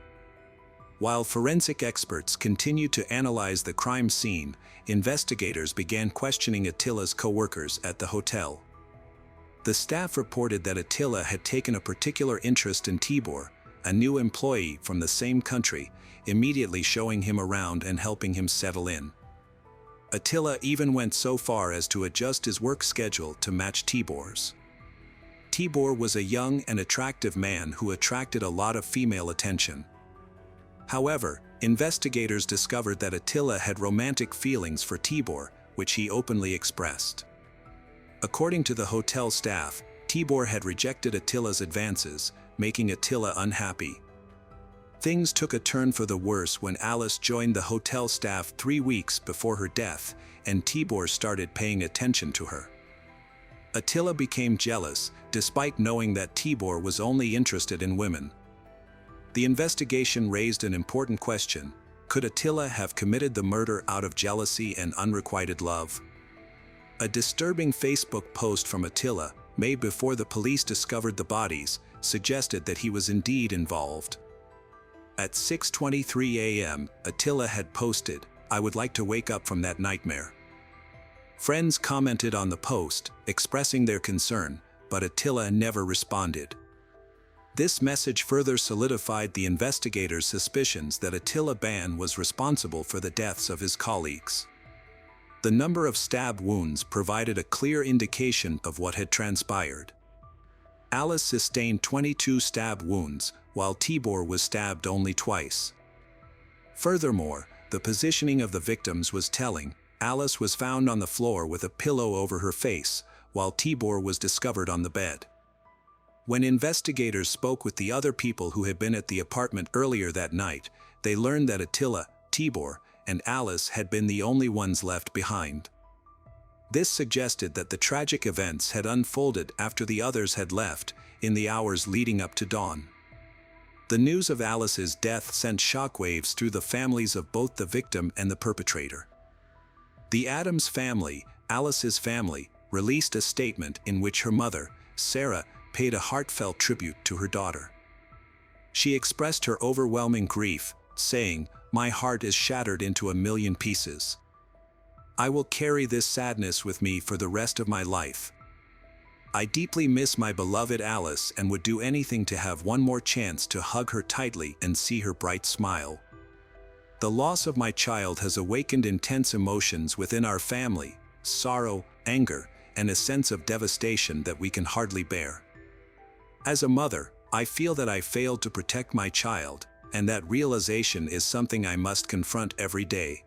While forensic experts continued to analyze the crime scene, investigators began questioning Attila's co-workers at the hotel. The staff reported that Attila had taken a particular interest in Tibor, a new employee from the same country, immediately showing him around and helping him settle in. Attila even went so far as to adjust his work schedule to match Tibor's. Tibor was a young and attractive man who attracted a lot of female attention. However, investigators discovered that Attila had romantic feelings for Tibor, which he openly expressed. According to the hotel staff, Tibor had rejected Attila's advances, making Attila unhappy. Things took a turn for the worse when Alice joined the hotel staff 3 weeks before her death, and Tibor started paying attention to her. Attila became jealous, despite knowing that Tibor was only interested in women. The investigation raised an important question: could Attila have committed the murder out of jealousy and unrequited love? A disturbing Facebook post from Attila, made before the police discovered the bodies, suggested that he was indeed involved. At 6:23 a.m., Attila had posted, "I would like to wake up from that nightmare." Friends commented on the post, expressing their concern, but Attila never responded. This message further solidified the investigators' suspicions that Attila Ban was responsible for the deaths of his colleagues. The number of stab wounds provided a clear indication of what had transpired. Alice sustained 22 stab wounds, while Tibor was stabbed only twice. Furthermore, the positioning of the victims was telling. Alice was found on the floor with a pillow over her face, while Tibor was discovered on the bed. When investigators spoke with the other people who had been at the apartment earlier that night, they learned that Attila, Tibor, and Alice had been the only ones left behind. This suggested that the tragic events had unfolded after the others had left, in the hours leading up to dawn. The news of Alice's death sent shockwaves through the families of both the victim and the perpetrator. The Adams family, Alice's family, released a statement in which her mother, Sarah, paid a heartfelt tribute to her daughter. She expressed her overwhelming grief, saying, "My heart is shattered into a million pieces. I will carry this sadness with me for the rest of my life. I deeply miss my beloved Alice and would do anything to have one more chance to hug her tightly and see her bright smile. The loss of my child has awakened intense emotions within our family, sorrow, anger, and a sense of devastation that we can hardly bear. As a mother, I feel that I failed to protect my child, and that realization is something I must confront every day.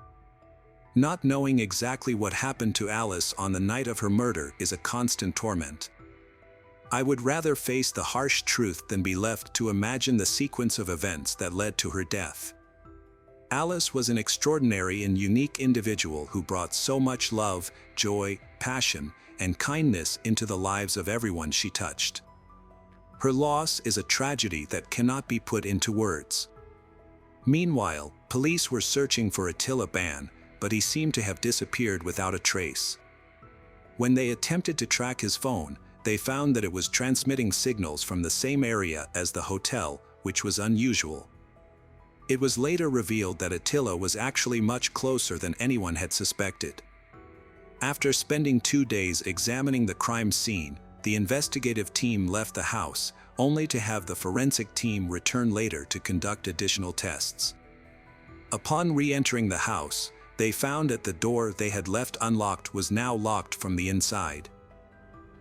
Not knowing exactly what happened to Alice on the night of her murder is a constant torment. I would rather face the harsh truth than be left to imagine the sequence of events that led to her death. Alice was an extraordinary and unique individual who brought so much love, joy, passion, and kindness into the lives of everyone she touched. Her loss is a tragedy that cannot be put into words. Meanwhile, police were searching for Attila Ban, but he seemed to have disappeared without a trace. When they attempted to track his phone, they found that it was transmitting signals from the same area as the hotel, which was unusual. It was later revealed that Attila was actually much closer than anyone had suspected. After spending 2 days examining the crime scene, the investigative team left the house, only to have the forensic team return later to conduct additional tests. Upon re-entering the house, they found that the door they had left unlocked was now locked from the inside.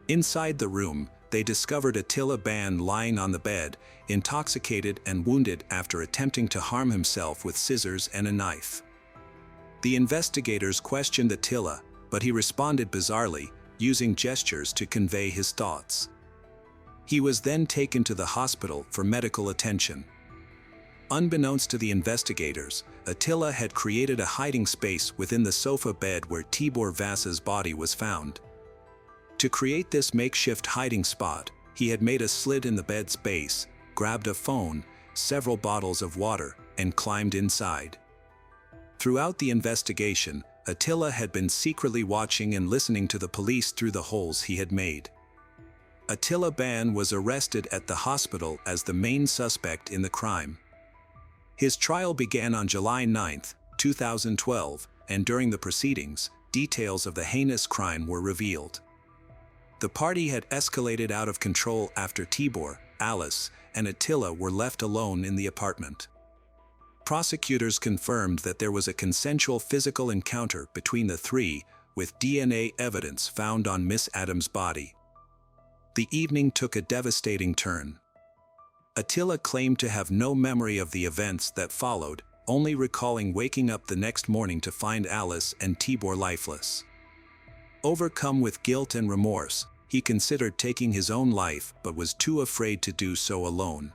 Inside the room, they discovered Attila Ban lying on the bed, intoxicated and wounded after attempting to harm himself with scissors and a knife. The investigators questioned Attila, but he responded bizarrely, using gestures to convey his thoughts. He was then taken to the hospital for medical attention. Unbeknownst to the investigators, Attila had created a hiding space within the sofa bed where Tibor Vasa's body was found. To create this makeshift hiding spot, he had made a slit in the bed's base, grabbed a phone, several bottles of water, and climbed inside. Throughout the investigation, Attila had been secretly watching and listening to the police through the holes he had made. Attila Ban was arrested at the hospital as the main suspect in the crime. His trial began on July 9, 2012, and during the proceedings, details of the heinous crime were revealed. The party had escalated out of control after Tibor, Alice, and Attila were left alone in the apartment. Prosecutors confirmed that there was a consensual physical encounter between the three, with DNA evidence found on Miss Adams' body. The evening took a devastating turn. Attila claimed to have no memory of the events that followed, only recalling waking up the next morning to find Alice and Tibor lifeless. Overcome with guilt and remorse, he considered taking his own life but was too afraid to do so alone.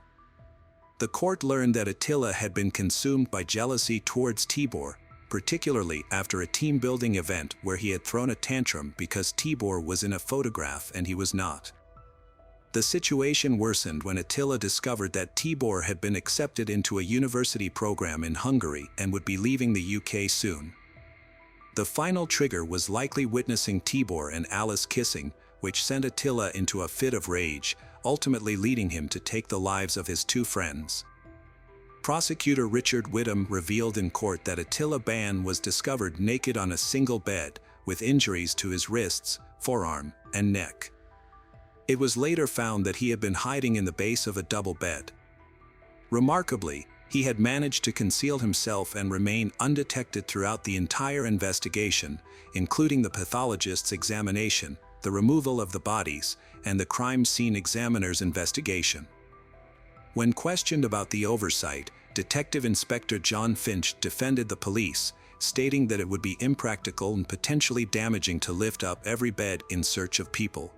The court learned that Attila had been consumed by jealousy towards Tibor, particularly after a team-building event where he had thrown a tantrum because Tibor was in a photograph and he was not. The situation worsened when Attila discovered that Tibor had been accepted into a university program in Hungary and would be leaving the UK soon. The final trigger was likely witnessing Tibor and Alice kissing, which sent Attila into a fit of rage, ultimately leading him to take the lives of his two friends. Prosecutor Richard Whittam revealed in court that Attila Ban was discovered naked on a single bed, with injuries to his wrists, forearm, and neck. It was later found that he had been hiding in the base of a double bed. Remarkably, he had managed to conceal himself and remain undetected throughout the entire investigation, including the pathologist's examination, the removal of the bodies, and the crime scene examiner's investigation. When questioned about the oversight, Detective Inspector John Finch defended the police, stating that it would be impractical and potentially damaging to lift up every bed in search of people.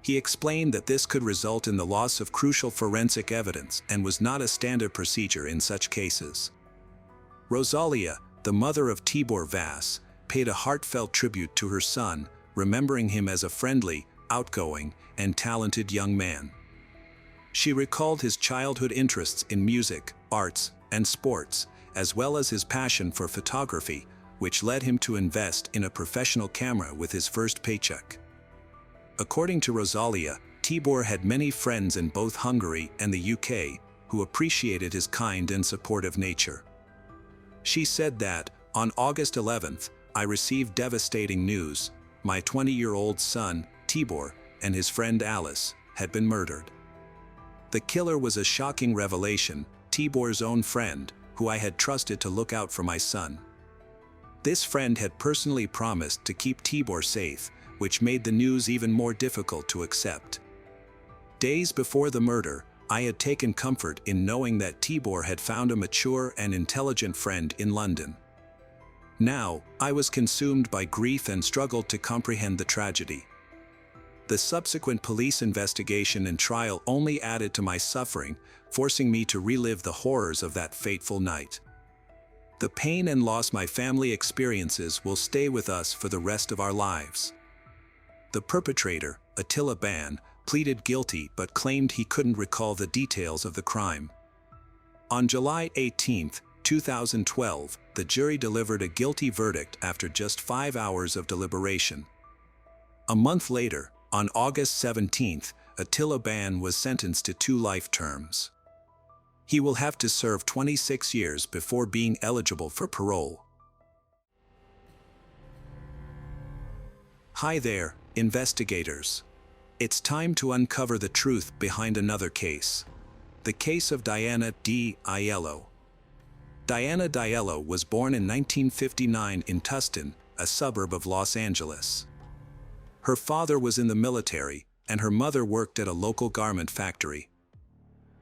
He explained that this could result in the loss of crucial forensic evidence and was not a standard procedure in such cases. Rosalia, the mother of Tibor Vass, paid a heartfelt tribute to her son, remembering him as a friendly, outgoing, and talented young man. She recalled his childhood interests in music, arts, and sports, as well as his passion for photography, which led him to invest in a professional camera with his first paycheck. According to Rosalia, Tibor had many friends in both Hungary and the UK who appreciated his kind and supportive nature. She said that, on August 11th, I received devastating news. My 20-year-old son, Tibor, and his friend Alice had been murdered. The killer was a shocking revelation, Tibor's own friend, who I had trusted to look out for my son. This friend had personally promised to keep Tibor safe, which made the news even more difficult to accept. Days before the murder, I had taken comfort in knowing that Tibor had found a mature and intelligent friend in London. Now, I was consumed by grief and struggled to comprehend the tragedy. The subsequent police investigation and trial only added to my suffering, forcing me to relive the horrors of that fateful night. The pain and loss my family experiences will stay with us for the rest of our lives. The perpetrator, Attila Ban, pleaded guilty but claimed he couldn't recall the details of the crime. On July 18, 2012, the jury delivered a guilty verdict after just 5 hours of deliberation. A month later, on August 17, Attila Ban was sentenced to 2 life terms. He will have to serve 26 years before being eligible for parole. Hi there, investigators. It's time to uncover the truth behind another case. The case of Diana D. Aiello. Diana Aiello was born in 1959 in Tustin, a suburb of Los Angeles. Her father was in the military, and her mother worked at a local garment factory.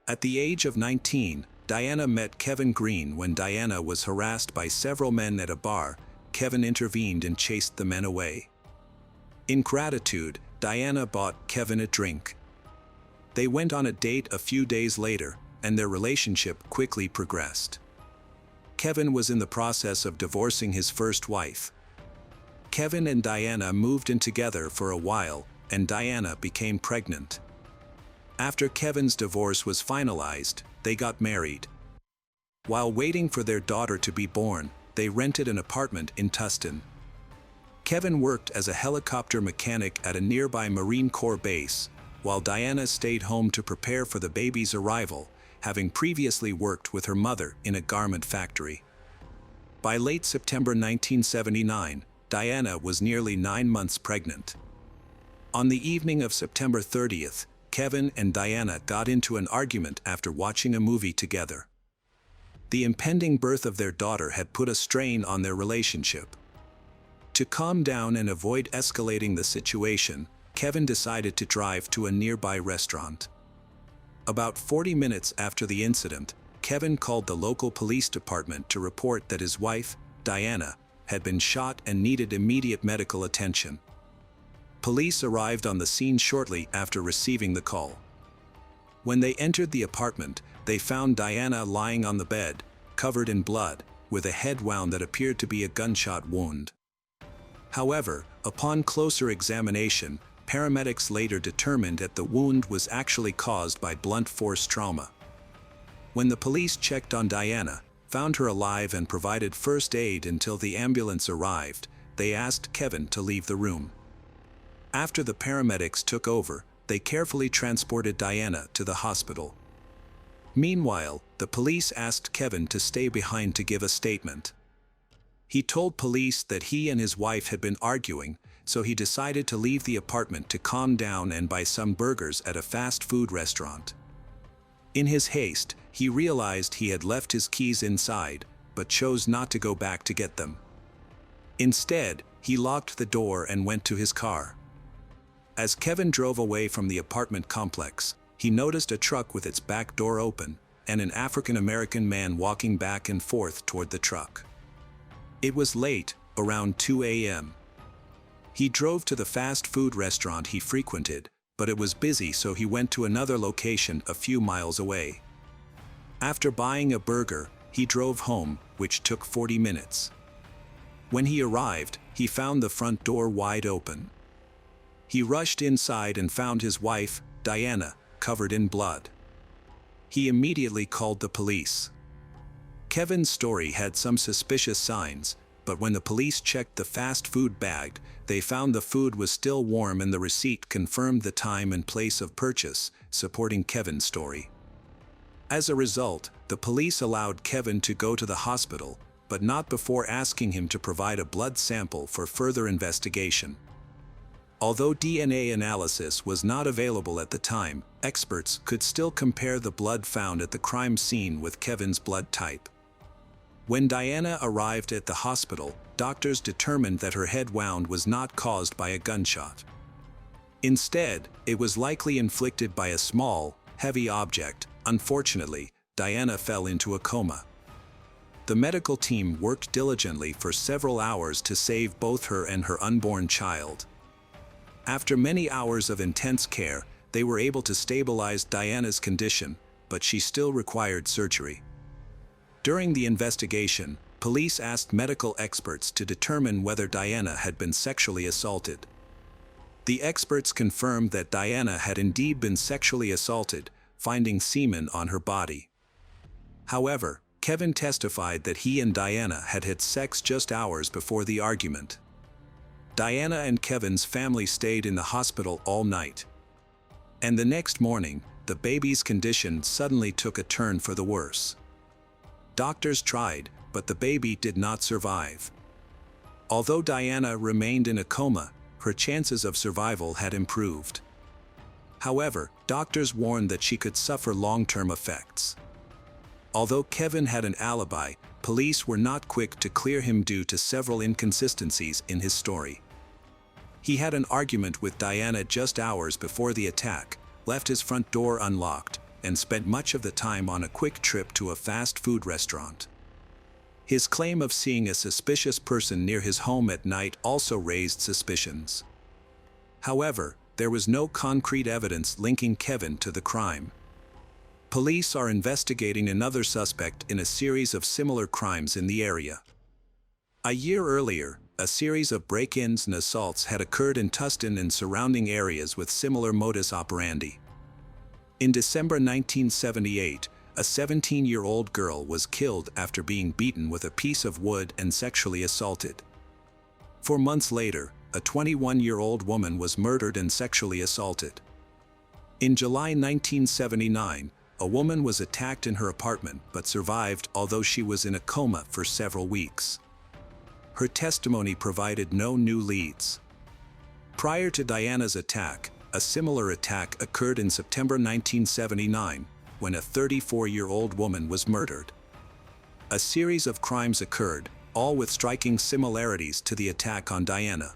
At the age of 19, Diana met Kevin Green. When Diana was harassed by several men at a bar, Kevin intervened and chased the men away. In gratitude, Diana bought Kevin a drink. They went on a date a few days later, and their relationship quickly progressed. Kevin was in the process of divorcing his first wife. Kevin and Diana moved in together for a while, and Diana became pregnant. After Kevin's divorce was finalized, they got married. While waiting for their daughter to be born, they rented an apartment in Tustin. Kevin worked as a helicopter mechanic at a nearby Marine Corps base, while Diana stayed home to prepare for the baby's arrival, having previously worked with her mother in a garment factory. By late September 1979, Diana was nearly 9 months pregnant. On the evening of September 30th, Kevin and Diana got into an argument after watching a movie together. The impending birth of their daughter had put a strain on their relationship. To calm down and avoid escalating the situation, Kevin decided to drive to a nearby restaurant. About 40 minutes after the incident, Kevin called the local police department to report that his wife, Diana, had been shot and needed immediate medical attention. Police arrived on the scene shortly after receiving the call. When they entered the apartment, they found Diana lying on the bed, covered in blood, with a head wound that appeared to be a gunshot wound. However, upon closer examination, paramedics later determined that the wound was actually caused by blunt force trauma. When the police checked on Diana, found her alive and provided first aid until the ambulance arrived, they asked Kevin to leave the room. After the paramedics took over, they carefully transported Diana to the hospital. Meanwhile, the police asked Kevin to stay behind to give a statement. He told police that he and his wife had been arguing, so he decided to leave the apartment to calm down and buy some burgers at a fast food restaurant. In his haste, he realized he had left his keys inside, but chose not to go back to get them. Instead, he locked the door and went to his car. As Kevin drove away from the apartment complex, he noticed a truck with its back door open and an African-American man walking back and forth toward the truck. It was late, around 2 a.m. He drove to the fast food restaurant he frequented, but it was busy, so he went to another location a few miles away. After buying a burger, he drove home, which took 40 minutes. When he arrived, he found the front door wide open. He rushed inside and found his wife, Diana, covered in blood. He immediately called the police. Kevin's story had some suspicious signs, but when the police checked the fast food bag, they found the food was still warm and the receipt confirmed the time and place of purchase, supporting Kevin's story. As a result, the police allowed Kevin to go to the hospital, but not before asking him to provide a blood sample for further investigation. Although DNA analysis was not available at the time, experts could still compare the blood found at the crime scene with Kevin's blood type. When Diana arrived at the hospital, doctors determined that her head wound was not caused by a gunshot. Instead, it was likely inflicted by a small, heavy object. Unfortunately, Diana fell into a coma. The medical team worked diligently for several hours to save both her and her unborn child. After many hours of intense care, they were able to stabilize Diana's condition, but she still required surgery. During the investigation, police asked medical experts to determine whether Diana had been sexually assaulted. The experts confirmed that Diana had indeed been sexually assaulted, finding semen on her body. However, Kevin testified that he and Diana had had sex just hours before the argument. Diana and Kevin's family stayed in the hospital all night. And the next morning, the baby's condition suddenly took a turn for the worse. Doctors tried, but the baby did not survive. Although Diana remained in a coma, her chances of survival had improved. However, doctors warned that she could suffer long-term effects. Although Kevin had an alibi, police were not quick to clear him due to several inconsistencies in his story. He had an argument with Diana just hours before the attack, left his front door unlocked, and spent much of the time on a quick trip to a fast food restaurant. His claim of seeing a suspicious person near his home at night also raised suspicions. However, there was no concrete evidence linking Kevin to the crime. Police are investigating another suspect in a series of similar crimes in the area. A year earlier, a series of break-ins and assaults had occurred in Tustin and surrounding areas with similar modus operandi. In December 1978, a 17-year-old girl was killed after being beaten with a piece of wood and sexually assaulted. 4 months later, a 21-year-old woman was murdered and sexually assaulted. In July 1979, a woman was attacked in her apartment but survived, although she was in a coma for several weeks. Her testimony provided no new leads. Prior to Diana's attack, a similar attack occurred in September 1979, when a 34-year-old woman was murdered. A series of crimes occurred, all with striking similarities to the attack on Diana.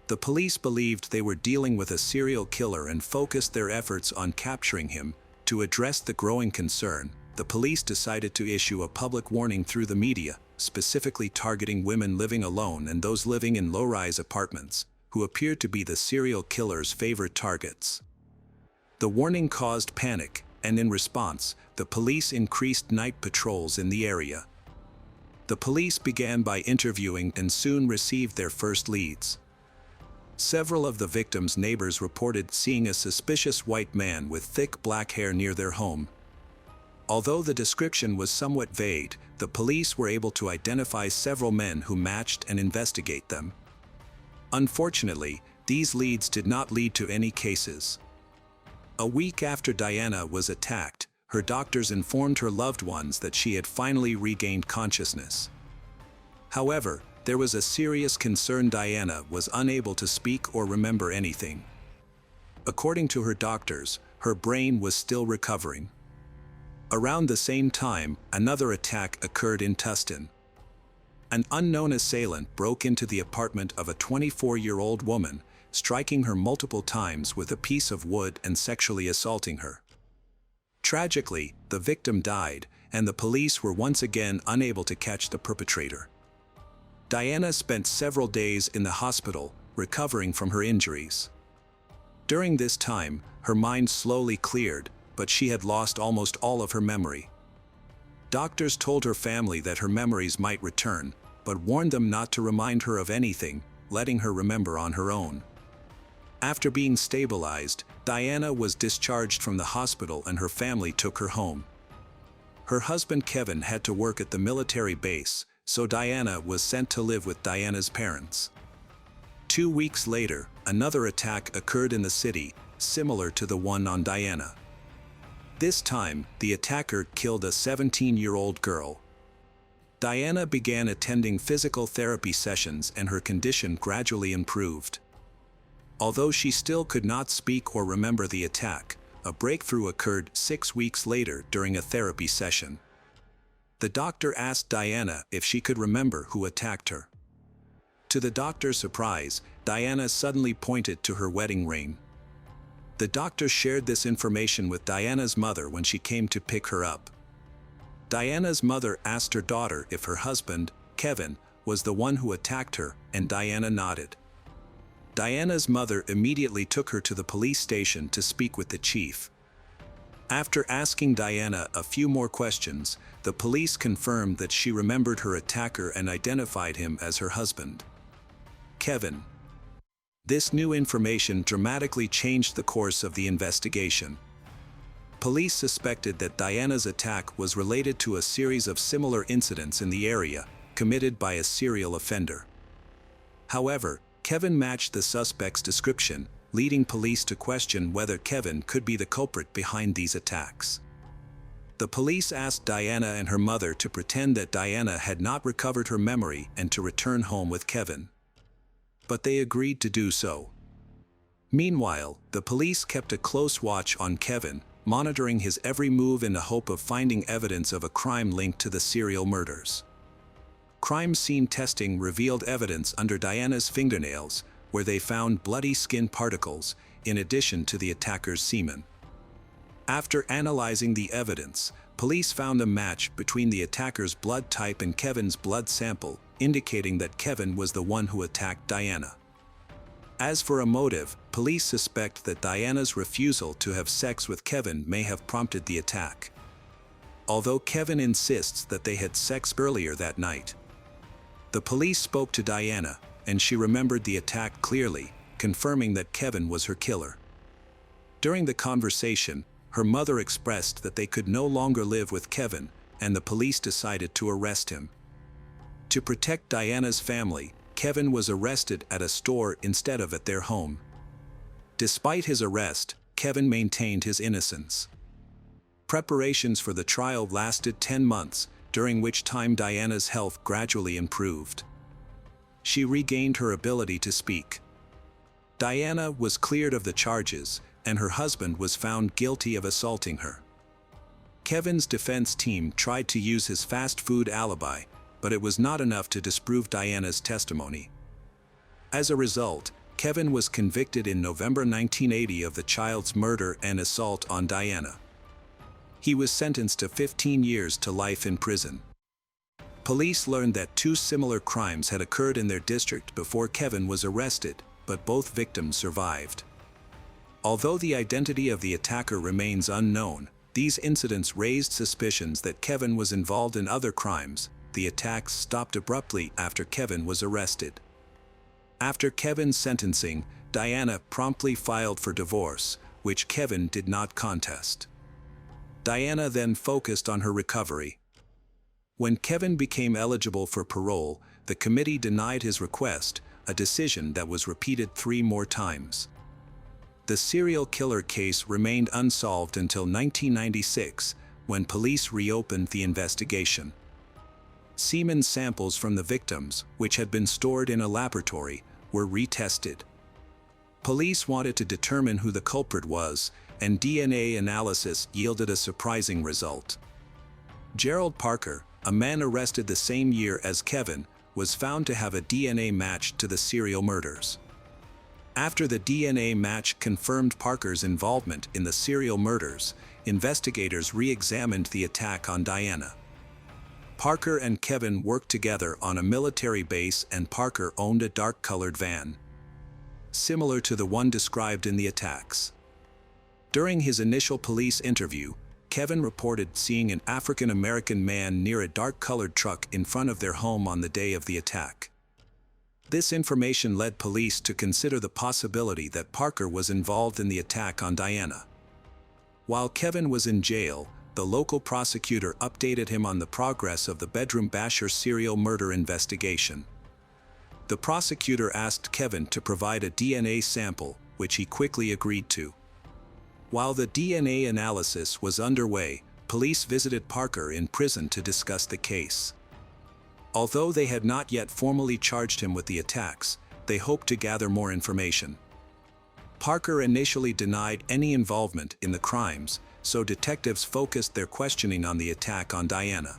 The police believed they were dealing with a serial killer and focused their efforts on capturing him. To address the growing concern, the police decided to issue a public warning through the media, specifically targeting women living alone and those living in low-rise apartments, who appeared to be the serial killer's favorite targets. The warning caused panic, and in response, the police increased night patrols in the area. The police began by interviewing and soon received their first leads. Several of the victims' neighbors reported seeing a suspicious white man with thick black hair near their home. Although the description was somewhat vague, the police were able to identify several men who matched and investigate them. Unfortunately, these leads did not lead to any cases. A week after Diana was attacked, her doctors informed her loved ones that she had finally regained consciousness. However, there was a serious concern: Diana was unable to speak or remember anything. According to her doctors, her brain was still recovering. Around the same time, another attack occurred in Tustin. An unknown assailant broke into the apartment of a 24-year-old woman, striking her multiple times with a piece of wood and sexually assaulting her. Tragically, the victim died, and the police were once again unable to catch the perpetrator. Diana spent several days in the hospital, recovering from her injuries. During this time, her mind slowly cleared, but she had lost almost all of her memory. Doctors told her family that her memories might return, but warned them not to remind her of anything, letting her remember on her own. After being stabilized, Diana was discharged from the hospital and her family took her home. Her husband Kevin had to work at the military base, so Diana was sent to live with Diana's parents. 2 weeks later, another attack occurred in the city, similar to the one on Diana. This time, the attacker killed a 17-year-old girl. Diana began attending physical therapy sessions and her condition gradually improved. Although she still could not speak or remember the attack, a breakthrough occurred 6 weeks later during a therapy session. The doctor asked Diana if she could remember who attacked her. To the doctor's surprise, Diana suddenly pointed to her wedding ring. The doctor shared this information with Diana's mother when she came to pick her up. Diana's mother asked her daughter if her husband, Kevin, was the one who attacked her, and Diana nodded. Diana's mother immediately took her to the police station to speak with the chief. After asking Diana a few more questions, the police confirmed that she remembered her attacker and identified him as her husband, Kevin. This new information dramatically changed the course of the investigation. Police suspected that Diana's attack was related to a series of similar incidents in the area, committed by a serial offender. However, Kevin matched the suspect's description, leading police to question whether Kevin could be the culprit behind these attacks. The police asked Diana and her mother to pretend that Diana had not recovered her memory and to return home with Kevin. But they agreed to do so. Meanwhile, the police kept a close watch on Kevin, monitoring his every move in the hope of finding evidence of a crime linked to the serial murders. Crime scene testing revealed evidence under Diana's fingernails, where they found bloody skin particles, in addition to the attacker's semen. After analyzing the evidence, police found a match between the attacker's blood type and Kevin's blood sample, indicating that Kevin was the one who attacked Diana. As for a motive, police suspect that Diana's refusal to have sex with Kevin may have prompted the attack. Although Kevin insists that they had sex earlier that night. The police spoke to Diana, and she remembered the attack clearly, confirming that Kevin was her killer. During the conversation, her mother expressed that they could no longer live with Kevin, and the police decided to arrest him. To protect Diana's family, Kevin was arrested at a store instead of at their home. Despite his arrest, Kevin maintained his innocence. Preparations for the trial lasted 10 months, during which time Diana's health gradually improved. She regained her ability to speak. Diana was cleared of the charges, and her husband was found guilty of assaulting her. Kevin's defense team tried to use his fast food alibi, but it was not enough to disprove Diana's testimony. As a result, Kevin was convicted in November 1980 of the child's murder and assault on Diana. He was sentenced to 15 years to life in prison. Police learned that 2 similar crimes had occurred in their district before Kevin was arrested, but both victims survived. Although the identity of the attacker remains unknown, these incidents raised suspicions that Kevin was involved in other crimes. The attacks stopped abruptly after Kevin was arrested. After Kevin's sentencing, Diana promptly filed for divorce, which Kevin did not contest. Diana then focused on her recovery. When Kevin became eligible for parole, the committee denied his request, a decision that was repeated 3 more times. The serial killer case remained unsolved until 1996, when police reopened the investigation. Semen samples from the victims, which had been stored in a laboratory, were retested. Police wanted to determine who the culprit was, and DNA analysis yielded a surprising result. Gerald Parker, a man arrested the same year as Kevin, was found to have a DNA match to the serial murders. After the DNA match confirmed Parker's involvement in the serial murders, investigators re-examined the attack on Diana. Parker and Kevin worked together on a military base, and Parker owned a dark-colored van, similar to the one described in the attacks. During his initial police interview, Kevin reported seeing an African-American man near a dark-colored truck in front of their home on the day of the attack. This information led police to consider the possibility that Parker was involved in the attack on Diana. While Kevin was in jail, the local prosecutor updated him on the progress of the bedroom basher serial murder investigation. The prosecutor asked Kevin to provide a DNA sample, which he quickly agreed to. While the DNA analysis was underway, police visited Parker in prison to discuss the case. Although they had not yet formally charged him with the attacks, they hoped to gather more information. Parker initially denied any involvement in the crimes, so detectives focused their questioning on the attack on Diana.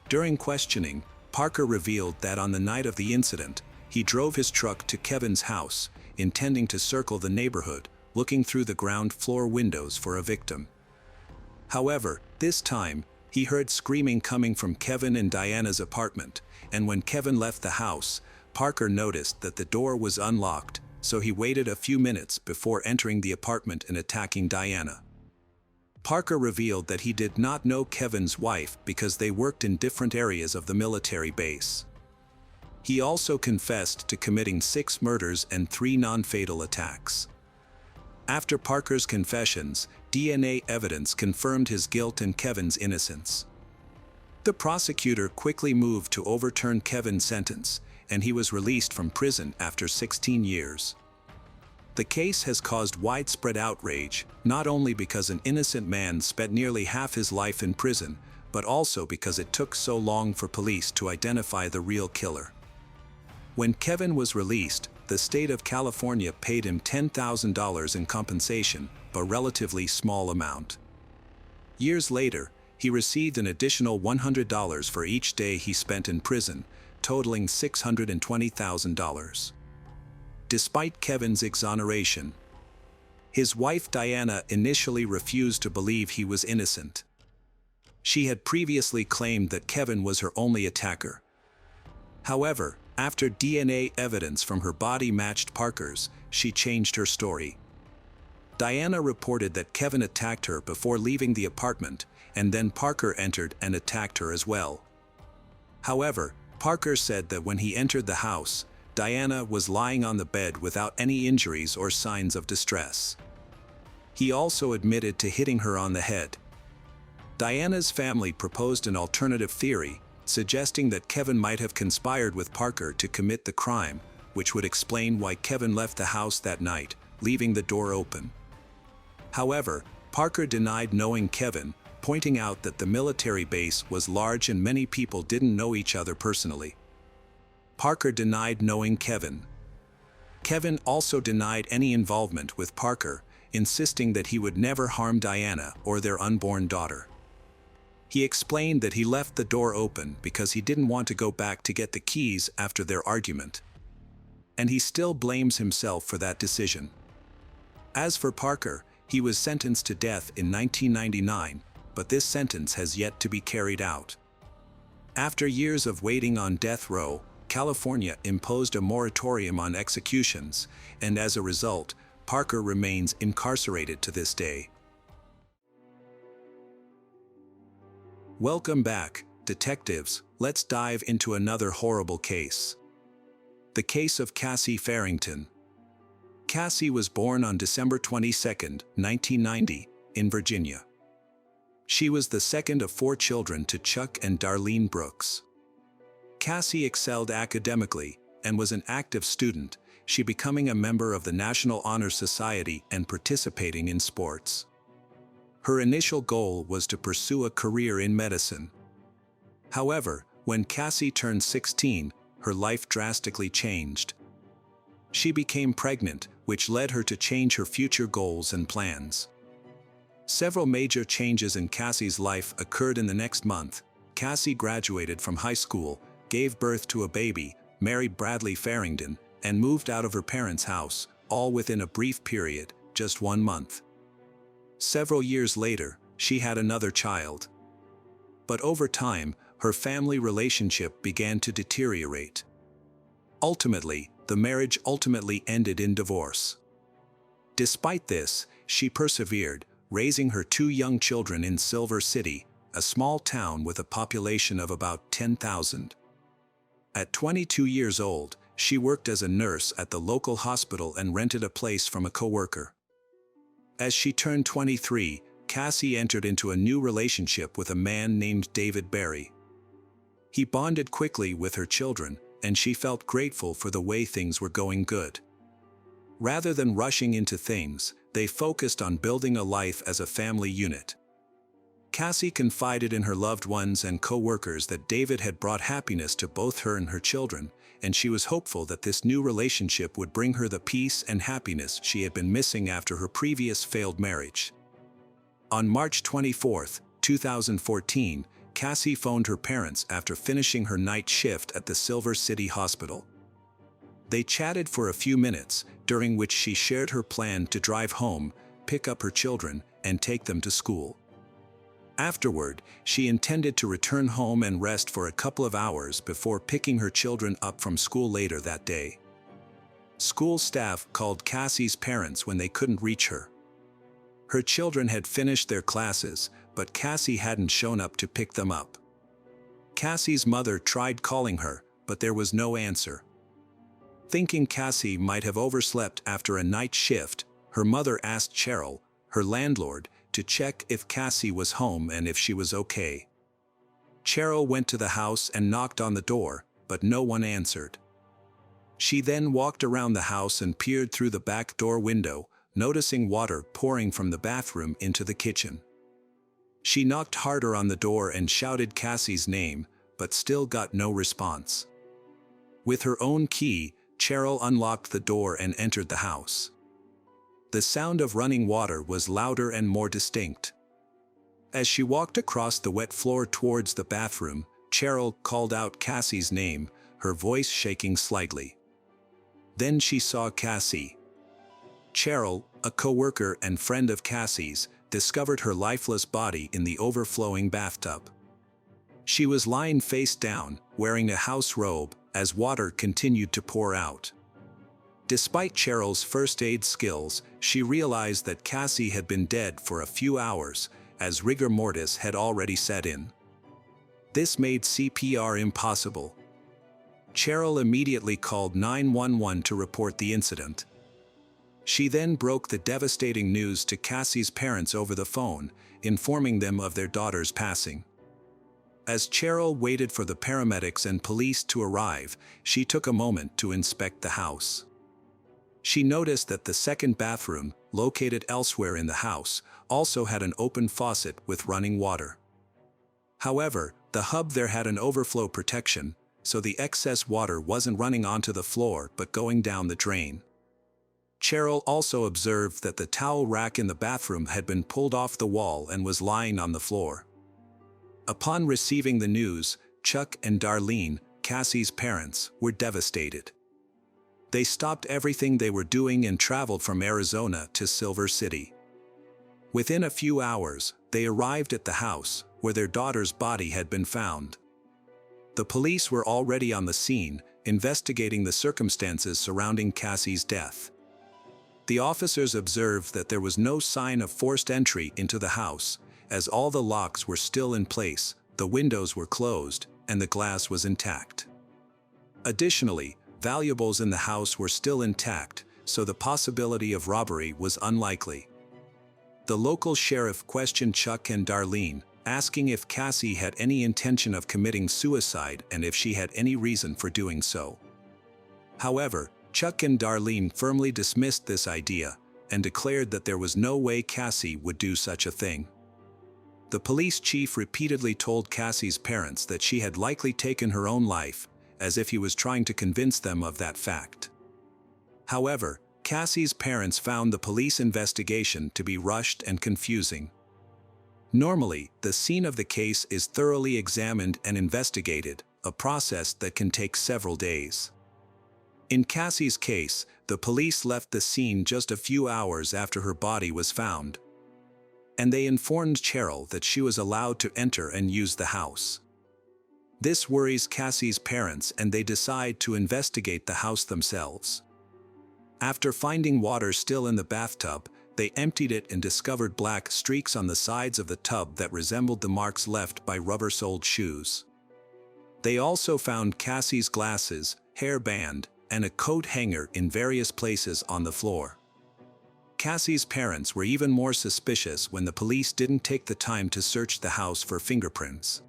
During questioning, Parker revealed that on the night of the incident, he drove his truck to Kevin's house, intending to circle the neighborhood, looking through the ground floor windows for a victim. However, this time, he heard screaming coming from Kevin and Diana's apartment, and when Kevin left the house, Parker noticed that the door was unlocked, so he waited a few minutes before entering the apartment and attacking Diana. Parker revealed that he did not know Kevin's wife because they worked in different areas of the military base. He also confessed to committing 6 murders and 3 non-fatal attacks. After Parker's confessions, DNA evidence confirmed his guilt and Kevin's innocence. The prosecutor quickly moved to overturn Kevin's sentence, and he was released from prison after 16 years. The case has caused widespread outrage, not only because an innocent man spent nearly half his life in prison, but also because it took so long for police to identify the real killer. When Kevin was released, the state of California paid him $10,000 in compensation, a relatively small amount. Years later, he received an additional $100 for each day he spent in prison, totaling $620,000. Despite Kevin's exoneration, his wife Diana initially refused to believe he was innocent. She had previously claimed that Kevin was her only attacker. However, after DNA evidence from her body matched Parker's, she changed her story. Diana reported that Kevin attacked her before leaving the apartment, and then Parker entered and attacked her as well. However, Parker said that when he entered the house, Diana was lying on the bed without any injuries or signs of distress. He also admitted to hitting her on the head. Diana's family proposed an alternative theory, suggesting that Kevin might have conspired with Parker to commit the crime, which would explain why Kevin left the house that night, leaving the door open. However, Parker denied knowing Kevin, pointing out that the military base was large and many people didn't know each other personally. Parker denied knowing Kevin. Kevin also denied any involvement with Parker, insisting that he would never harm Diana or their unborn daughter. He explained that he left the door open because he didn't want to go back to get the keys after their argument. And he still blames himself for that decision. As for Parker, he was sentenced to death in 1999, but this sentence has yet to be carried out. After years of waiting on death row, California imposed a moratorium on executions, and as a result, Parker remains incarcerated to this day. Welcome back, detectives. Let's dive into another horrible case. The case of Cassie Farrington. Cassie was born on December 22, 1990, in Virginia. She was the second of 4 children to Chuck and Darlene Brooks. Cassie excelled academically and was an active student, she becoming a member of the National Honor Society and participating in sports. Her initial goal was to pursue a career in medicine. However, when Cassie turned 16, her life drastically changed. She became pregnant, which led her to change her future goals and plans. Several major changes in Cassie's life occurred in the next month. Cassie graduated from high school, gave birth to a baby, married Bradley Farrington, and moved out of her parents' house, all within a brief period, just 1 month. Several years later, she had another child. But over time, her family relationship began to deteriorate. Ultimately, the marriage ended in divorce. Despite this, she persevered, raising her 2 young children in Silver City, a small town with a population of about 10,000. At 22 years old, she worked as a nurse at the local hospital and rented a place from a coworker. As she turned 23, Cassie entered into a new relationship with a man named David Barry. He bonded quickly with her children, and she felt grateful for the way things were going good. Rather than rushing into things, they focused on building a life as a family unit. Cassie confided in her loved ones and co-workers that David had brought happiness to both her and her children, and she was hopeful that this new relationship would bring her the peace and happiness she had been missing after her previous failed marriage. On March 24, 2014, Cassie phoned her parents after finishing her night shift at the Silver City Hospital. They chatted for a few minutes, during which she shared her plan to drive home, pick up her children, and take them to school. Afterward, she intended to return home and rest for a couple of hours before picking her children up from school later that day. School staff called Cassie's parents when they couldn't reach her. Her children had finished their classes, but Cassie hadn't shown up to pick them up. Cassie's mother tried calling her, but there was no answer. Thinking Cassie might have overslept after a night shift, her mother asked Cheryl, her landlord, to check if Cassie was home and if she was okay. Cheryl went to the house and knocked on the door, but no one answered. She then walked around the house and peered through the back door window, noticing water pouring from the bathroom into the kitchen. She knocked harder on the door and shouted Cassie's name, but still got no response. With her own key, Cheryl unlocked the door and entered the house. The sound of running water was louder and more distinct. As she walked across the wet floor towards the bathroom, Cheryl called out Cassie's name, her voice shaking slightly. Then she saw Cassie. Cheryl, a coworker and friend of Cassie's, discovered her lifeless body in the overflowing bathtub. She was lying face down, wearing a house robe, as water continued to pour out. Despite Cheryl's first aid skills, she realized that Cassie had been dead for a few hours, as rigor mortis had already set in. This made CPR impossible. Cheryl immediately called 911 to report the incident. She then broke the devastating news to Cassie's parents over the phone, informing them of their daughter's passing. As Cheryl waited for the paramedics and police to arrive, she took a moment to inspect the house. She noticed that the second bathroom, located elsewhere in the house, also had an open faucet with running water. However, the hub there had an overflow protection, so the excess water wasn't running onto the floor but going down the drain. Cheryl also observed that the towel rack in the bathroom had been pulled off the wall and was lying on the floor. Upon receiving the news, Chuck and Darlene, Cassie's parents, were devastated. They stopped everything they were doing and traveled from Arizona to Silver City. Within a few hours, they arrived at the house, where their daughter's body had been found. The police were already on the scene, investigating the circumstances surrounding Cassie's death. The officers observed that there was no sign of forced entry into the house, as all the locks were still in place, the windows were closed, and the glass was intact. Additionally, valuables in the house were still intact, so the possibility of robbery was unlikely. The local sheriff questioned Chuck and Darlene, asking if Cassie had any intention of committing suicide and if she had any reason for doing so. However, Chuck and Darlene firmly dismissed this idea and declared that there was no way Cassie would do such a thing. The police chief repeatedly told Cassie's parents that she had likely taken her own life, as if he was trying to convince them of that fact. However, Cassie's parents found the police investigation to be rushed and confusing. Normally, the scene of the case is thoroughly examined and investigated, a process that can take several days. In Cassie's case, the police left the scene just a few hours after her body was found, and they informed Cheryl that she was allowed to enter and use the house. This worries Cassie's parents, and they decide to investigate the house themselves. After finding water still in the bathtub, they emptied it and discovered black streaks on the sides of the tub that resembled the marks left by rubber-soled shoes. They also found Cassie's glasses, hair band, and a coat hanger in various places on the floor. Cassie's parents were even more suspicious when the police didn't take the time to search the house for fingerprints.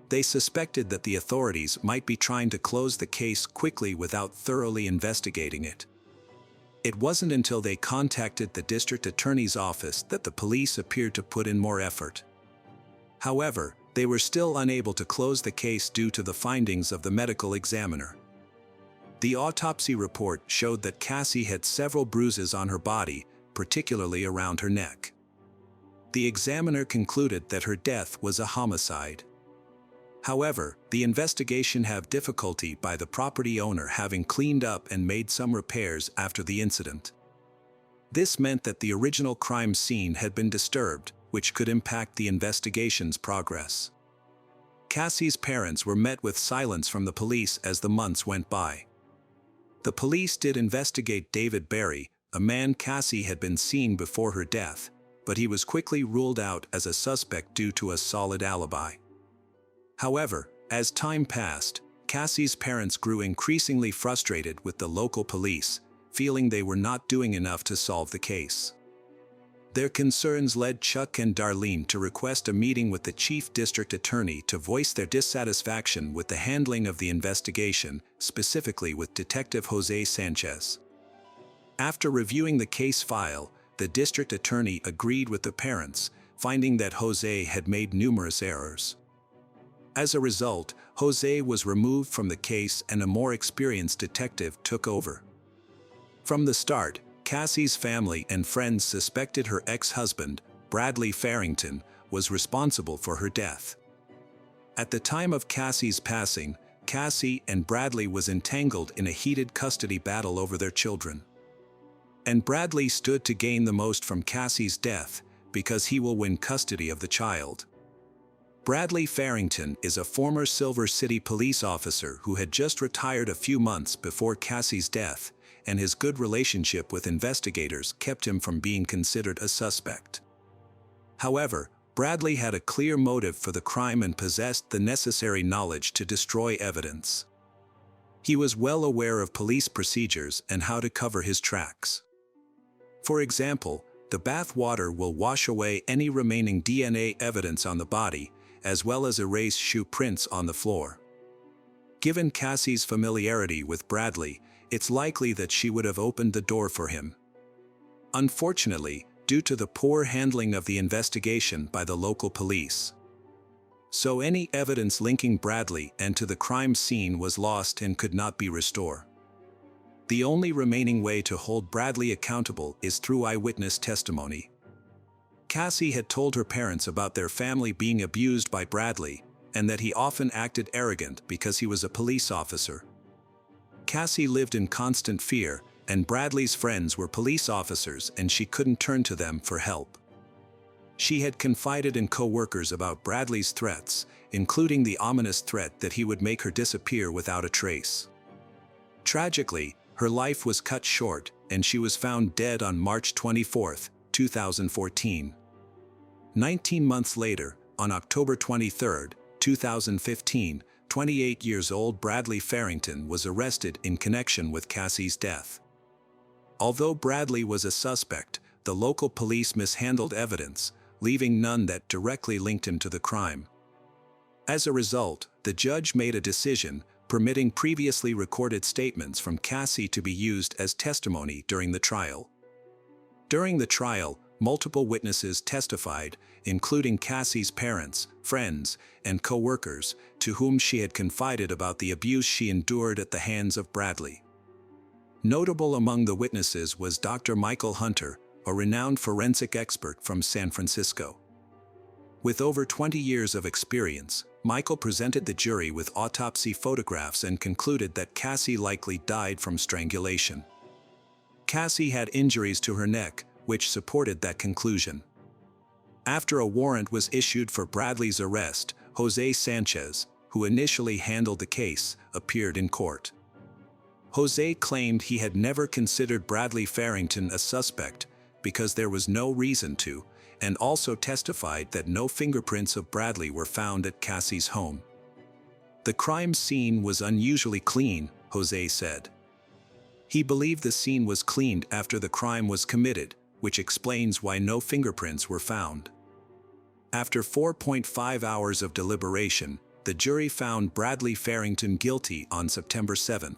They suspected that the authorities might be trying to close the case quickly without thoroughly investigating it. It wasn't until they contacted the district attorney's office that the police appeared to put in more effort. However, they were still unable to close the case due to the findings of the medical examiner. The autopsy report showed that Cassie had several bruises on her body, particularly around her neck. The examiner concluded that her death was a homicide. However, the investigation had difficulty by the property owner having cleaned up and made some repairs after the incident. This meant that the original crime scene had been disturbed, which could impact the investigation's progress. Cassie's parents were met with silence from the police as the months went by. The police did investigate David Berry, a man Cassie had been seen before her death, but he was quickly ruled out as a suspect due to a solid alibi. However, as time passed, Cassie's parents grew increasingly frustrated with the local police, feeling they were not doing enough to solve the case. Their concerns led Chuck and Darlene to request a meeting with the chief district attorney to voice their dissatisfaction with the handling of the investigation, specifically with Detective Jose Sanchez. After reviewing the case file, the district attorney agreed with the parents, finding that Jose had made numerous errors. As a result, Jose was removed from the case and a more experienced detective took over. From the start, Cassie's family and friends suspected her ex-husband, Bradley Farrington, was responsible for her death. At the time of Cassie's passing, Cassie and Bradley was entangled in a heated custody battle over their children. And Bradley stood to gain the most from Cassie's death because he will win custody of the child. Bradley Farrington is a former Silver City police officer who had just retired a few months before Cassie's death, and his good relationship with investigators kept him from being considered a suspect. However, Bradley had a clear motive for the crime and possessed the necessary knowledge to destroy evidence. He was well aware of police procedures and how to cover his tracks. For example, the bath water will wash away any remaining DNA evidence on the body, as well as erase shoe prints on the floor. Given Cassie's familiarity with Bradley, it's likely that she would have opened the door for him. Unfortunately, due to the poor handling of the investigation by the local police, so any evidence linking Bradley and to the crime scene was lost and could not be restored. The only remaining way to hold Bradley accountable is through eyewitness testimony. Cassie had told her parents about their family being abused by Bradley, and that he often acted arrogant because he was a police officer. Cassie lived in constant fear, and Bradley's friends were police officers and she couldn't turn to them for help. She had confided in co-workers about Bradley's threats, including the ominous threat that he would make her disappear without a trace. Tragically, her life was cut short, and she was found dead on March 24, 2014. 19 months later, on October 23, 2015, 28-year-old Bradley Farrington was arrested in connection with Cassie's death. Although Bradley was a suspect, the local police mishandled evidence, leaving none that directly linked him to the crime. As a result, the judge made a decision permitting previously recorded statements from Cassie to be used as testimony during the trial. During the trial, multiple witnesses testified, including Cassie's parents, friends, and co-workers, to whom she had confided about the abuse she endured at the hands of Bradley. Notable among the witnesses was Dr. Michael Hunter, a renowned forensic expert from San Francisco. With over 20 years of experience, Michael presented the jury with autopsy photographs and concluded that Cassie likely died from strangulation. Cassie had injuries to her neck, which supported that conclusion. After a warrant was issued for Bradley's arrest, Jose Sanchez, who initially handled the case, appeared in court. Jose claimed he had never considered Bradley Farrington a suspect because there was no reason to, and also testified that no fingerprints of Bradley were found at Cassie's home. The crime scene was unusually clean, Jose said. He believed the scene was cleaned after the crime was committed, which explains why no fingerprints were found. After 4.5 hours of deliberation, the jury found Bradley Farrington guilty on September 7,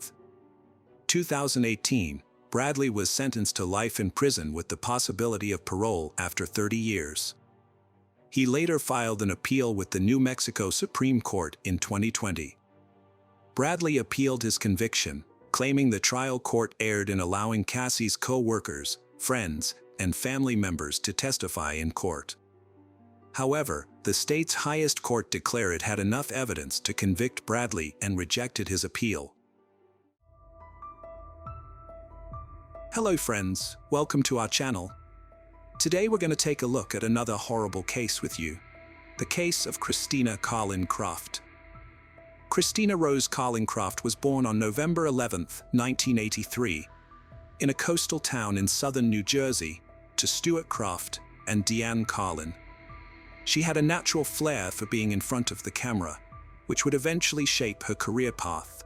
2018. Bradley was sentenced to life in prison with the possibility of parole after 30 years. He later filed an appeal with the New Mexico Supreme Court in 2020. Bradley appealed his conviction, claiming the trial court erred in allowing Cassie's co-workers, friends, and family members to testify in court. However, the state's highest court declared it had enough evidence to convict Bradley and rejected his appeal. Hello friends, welcome to our channel. Today we're going to take a look at another horrible case with you. The case of Christina Carlin Croft. Christina Rose Carlin Croft was born on November 11, 1983, in a coastal town in southern New Jersey, to Stuart Croft and Deanne Carlin. She had a natural flair for being in front of the camera, which would eventually shape her career path.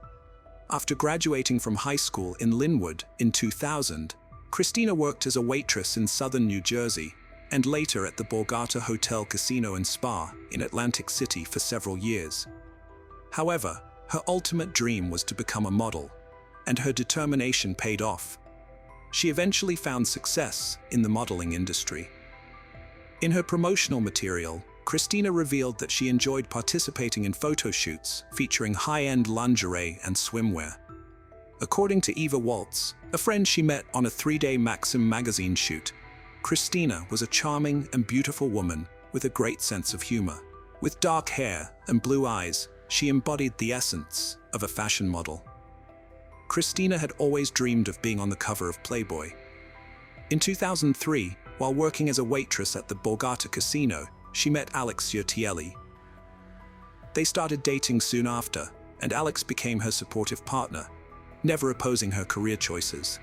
After graduating from high school in Linwood in 2000, Christina worked as a waitress in southern New Jersey and later at the Borgata Hotel Casino and Spa in Atlantic City for several years. However, her ultimate dream was to become a model, and her determination paid off. She eventually found success in the modeling industry. In her promotional material, Christina revealed that she enjoyed participating in photo shoots featuring high-end lingerie and swimwear. According to Eva Waltz, a friend she met on a 3-day Maxim magazine shoot, Christina was a charming and beautiful woman with a great sense of humor. With dark hair and blue eyes, she embodied the essence of a fashion model. Christina had always dreamed of being on the cover of Playboy. In 2003, while working as a waitress at the Borgata Casino, she met Alex Urtielli. They started dating soon after, and Alex became her supportive partner, never opposing her career choices.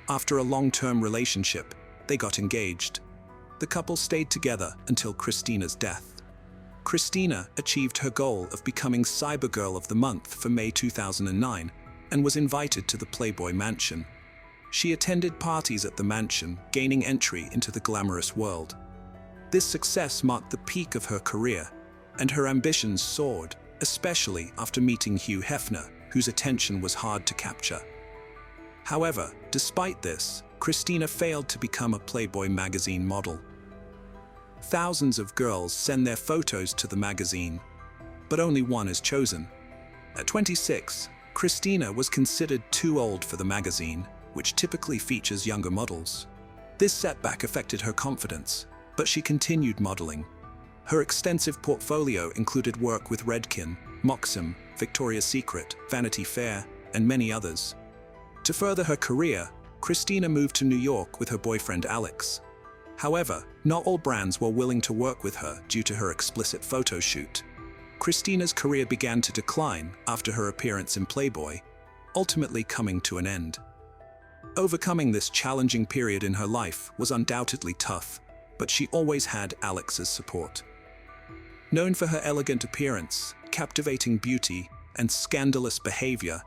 After a long-term relationship, they got engaged. The couple stayed together until Christina's death. Christina achieved her goal of becoming Cybergirl of the Month for May 2009 and was invited to the Playboy Mansion. She attended parties at the mansion, gaining entry into the glamorous world. This success marked the peak of her career, and her ambitions soared, especially after meeting Hugh Hefner, whose attention was hard to capture. However, despite this, Christina failed to become a Playboy magazine model. Thousands of girls send their photos to the magazine, but only one is chosen. At 26, Christina was considered too old for the magazine, which typically features younger models. This setback affected her confidence, but she continued modeling. Her extensive portfolio included work with Redken, Maxim, Victoria's Secret, Vanity Fair, and many others. To further her career, Christina moved to New York with her boyfriend Alex. However, not all brands were willing to work with her due to her explicit photo shoot. Christina's career began to decline after her appearance in Playboy, ultimately coming to an end. Overcoming this challenging period in her life was undoubtedly tough, but she always had Alex's support. Known for her elegant appearance, captivating beauty, and scandalous behavior,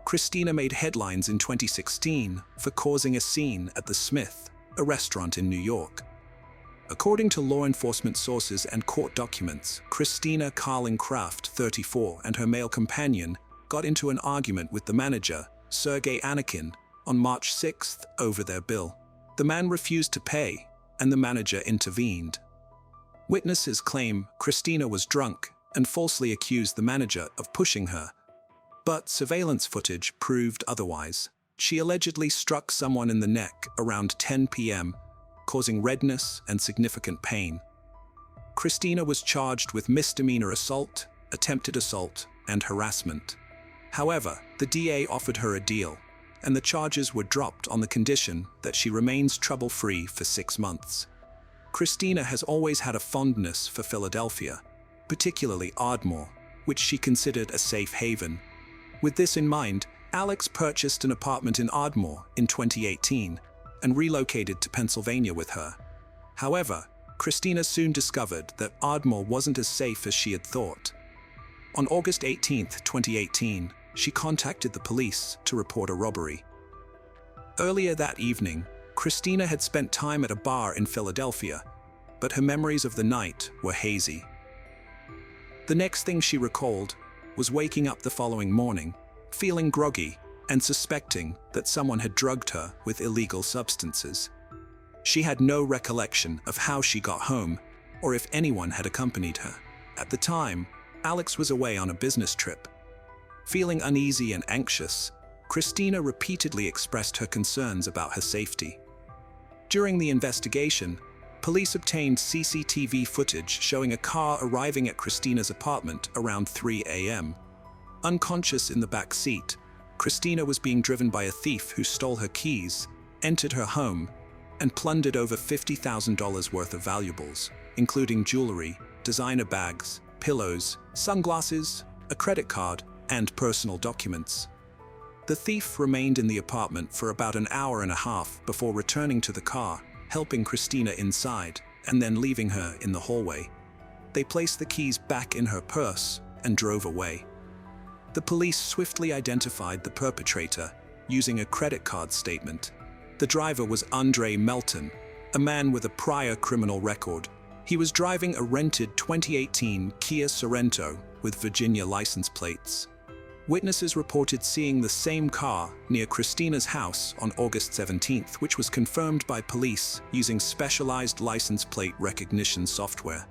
Christina made headlines in 2016 for causing a scene at the Smith, a restaurant in New York. According to law enforcement sources and court documents, Christina Carlin Croft, 34, and her male companion got into an argument with the manager, Sergei Anakin, on March 6th over their bill. The man refused to pay, and the manager intervened. Witnesses claim Christina was drunk and falsely accused the manager of pushing her, but surveillance footage proved otherwise. She allegedly struck someone in the neck around 10 p.m., causing redness and significant pain. Christina was charged with misdemeanor assault attempted assault, and harassment. However, the DA offered her a deal, and the charges were dropped on the condition that she remains trouble-free for 6 months. Christina has always had a fondness for Philadelphia, particularly Ardmore, which she considered a safe haven. With this in mind, Alex purchased an apartment in Ardmore in 2018 and relocated to Pennsylvania with her. However, Christina soon discovered that Ardmore wasn't as safe as she had thought. On August 18, 2018, she contacted the police to report a robbery. Earlier that evening, Christina had spent time at a bar in Philadelphia, but her memories of the night were hazy. The next thing she recalled was waking up the following morning, feeling groggy and suspecting that someone had drugged her with illegal substances. She had no recollection of how she got home or if anyone had accompanied her. At the time, Alex was away on a business trip. Feeling uneasy and anxious, Christina repeatedly expressed her concerns about her safety. During the investigation, police obtained CCTV footage showing a car arriving at Christina's apartment around 3 a.m. Unconscious in the back seat, Christina was being driven by a thief who stole her keys, entered her home, and plundered over $50,000 worth of valuables, including jewelry, designer bags, pillows, sunglasses, a credit card, and personal documents. The thief remained in the apartment for about an hour and a half before returning to the car, helping Christina inside, and then leaving her in the hallway. They placed the keys back in her purse and drove away. The police swiftly identified the perpetrator using a credit card statement. The driver was Andre Melton, a man with a prior criminal record. He was driving a rented 2018 Kia Sorento with Virginia license plates. Witnesses reported seeing the same car near Christina's house on August 17th, which was confirmed by police using specialized license plate recognition software.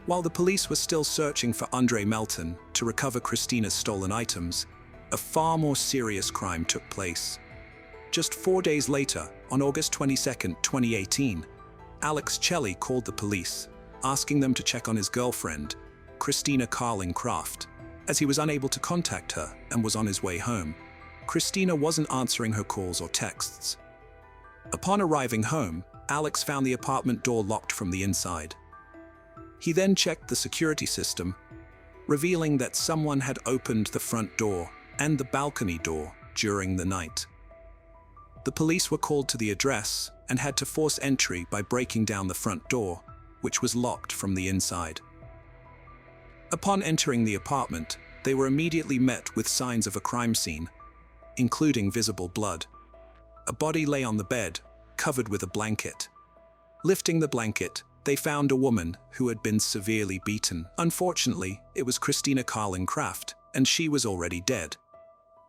While the police were still searching for Andre Melton to recover Christina's stolen items, a far more serious crime took place. Just 4 days later, on August 22, 2018, Alex Celli called the police, asking them to check on his girlfriend, Christina Carling Craft, as he was unable to contact her and was on his way home. Christina wasn't answering her calls or texts. Upon arriving home, Alex found the apartment door locked from the inside. He then checked the security system, revealing that someone had opened the front door and the balcony door during the night. The police were called to the address and had to force entry by breaking down the front door, which was locked from the inside. Upon entering the apartment, they were immediately met with signs of a crime scene, including visible blood. A body lay on the bed, covered with a blanket. Lifting the blanket, they found a woman who had been severely beaten. Unfortunately, it was Christina Carling Craft, and she was already dead.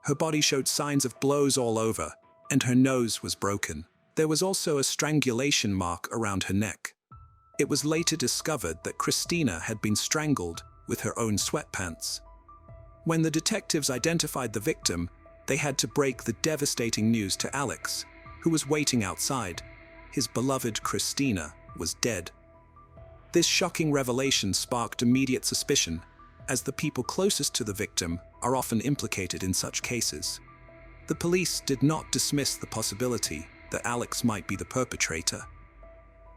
Her body showed signs of blows all over, and her nose was broken. There was also a strangulation mark around her neck. It was later discovered that Christina had been strangled with her own sweatpants. When the detectives identified the victim, they had to break the devastating news to Alex, who was waiting outside. His beloved Christina was dead. This shocking revelation sparked immediate suspicion, as the people closest to the victim are often implicated in such cases. The police did not dismiss the possibility that Alex might be the perpetrator.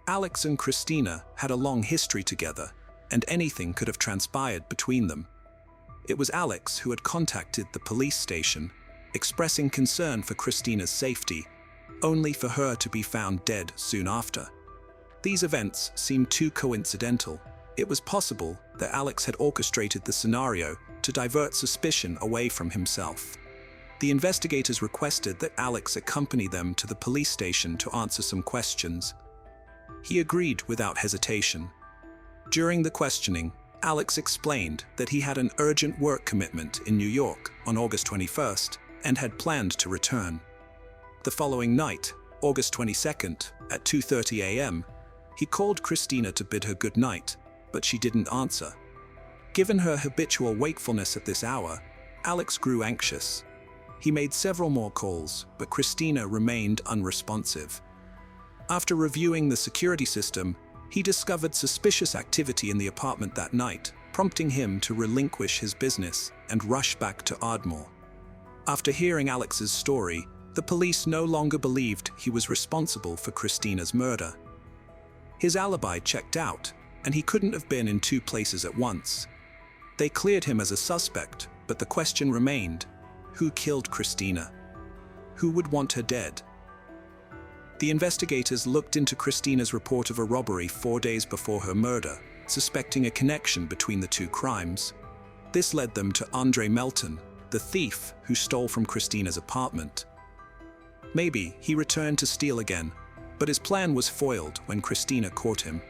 Alex and Christina had a long history together, and anything could have transpired between them. It was Alex who had contacted the police station, expressing concern for Christina's safety, only for her to be found dead soon after. These events seemed too coincidental. It was possible that Alex had orchestrated the scenario to divert suspicion away from himself. The investigators requested that Alex accompany them to the police station to answer some questions. He agreed without hesitation. During the questioning, Alex explained that he had an urgent work commitment in New York on August 21st and had planned to return. The following night, August 22nd, at 2:30 a.m., he called Christina to bid her good night, but she didn't answer. Given her habitual wakefulness at this hour, Alex grew anxious. He made several more calls, but Christina remained unresponsive. After reviewing the security system, he discovered suspicious activity in the apartment that night, prompting him to relinquish his business and rush back to Ardmore. After hearing Alex's story, the police no longer believed he was responsible for Christina's murder. His alibi checked out, and he couldn't have been in two places at once. They cleared him as a suspect, but the question remained: who killed Christina? Who would want her dead? The investigators looked into Christina's report of a robbery 4 days before her murder, suspecting a connection between the two crimes. This led them to Andre Melton, the thief who stole from Christina's apartment. Maybe he returned to steal again, but his plan was foiled when Christina caught him.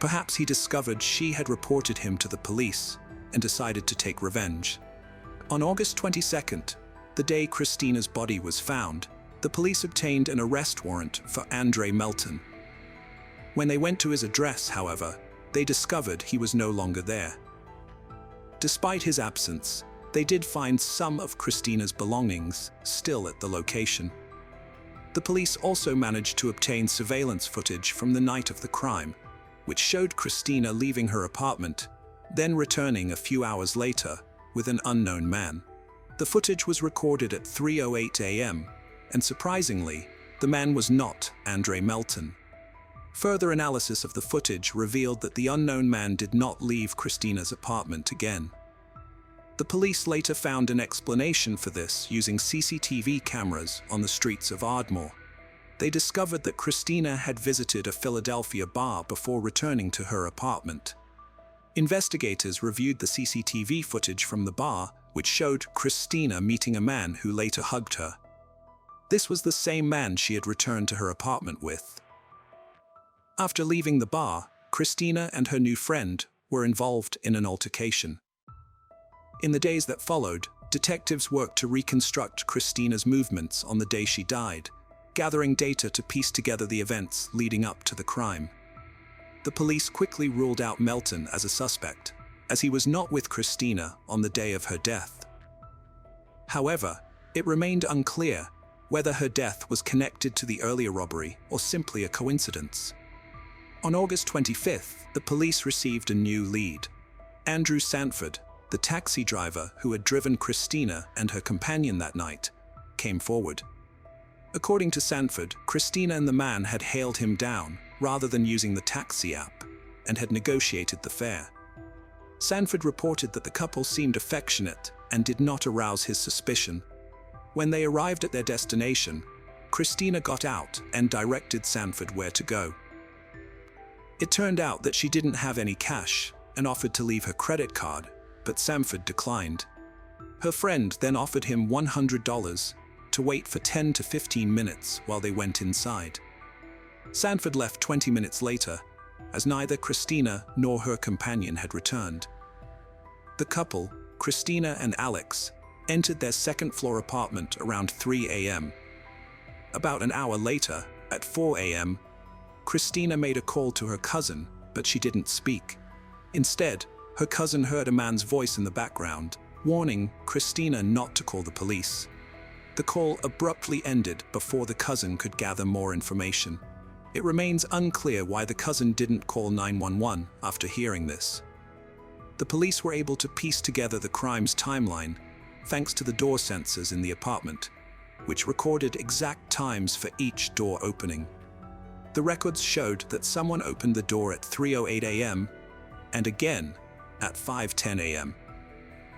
Perhaps he discovered she had reported him to the police and decided to take revenge. On August 22nd, the day Christina's body was found, the police obtained an arrest warrant for Andre Melton. When they went to his address, however, they discovered he was no longer there. Despite his absence, they did find some of Christina's belongings still at the location. The police also managed to obtain surveillance footage from the night of the crime, which showed Christina leaving her apartment, then returning a few hours later with an unknown man. The footage was recorded at 3:08 a.m., and surprisingly, the man was not Andre Melton. Further analysis of the footage revealed that the unknown man did not leave Christina's apartment again. The police later found an explanation for this using CCTV cameras on the streets of Ardmore. They discovered that Christina had visited a Philadelphia bar before returning to her apartment. Investigators reviewed the CCTV footage from the bar, which showed Christina meeting a man who later hugged her. This was the same man she had returned to her apartment with. After leaving the bar, Christina and her new friend were involved in an altercation. In the days that followed, detectives worked to reconstruct Christina's movements on the day she died, gathering data to piece together the events leading up to the crime. The police quickly ruled out Melton as a suspect, as he was not with Christina on the day of her death. However, it remained unclear whether her death was connected to the earlier robbery or simply a coincidence. On August 25th, the police received a new lead. Andrew Sanford, the taxi driver who had driven Christina and her companion that night, came forward. According to Sanford, Christina and the man had hailed him down rather than using the taxi app and had negotiated the fare. Sanford reported that the couple seemed affectionate and did not arouse his suspicion. When they arrived at their destination, Christina got out and directed Sanford where to go. It turned out that she didn't have any cash and offered to leave her credit card, but Sanford declined. Her friend then offered him $100 to wait for 10 to 15 minutes while they went inside. Sanford left 20 minutes later, as neither Christina nor her companion had returned. The couple, Christina and Alex, entered their second-floor apartment around 3 a.m. About an hour later, at 4 a.m., Christina made a call to her cousin, but she didn't speak. Instead, her cousin heard a man's voice in the background, warning Christina not to call the police. The call abruptly ended before the cousin could gather more information. It remains unclear why the cousin didn't call 911 after hearing this. The police were able to piece together the crime's timeline thanks to the door sensors in the apartment, which recorded exact times for each door opening. The records showed that someone opened the door at 3:08 a.m. and again at 5:10 a.m.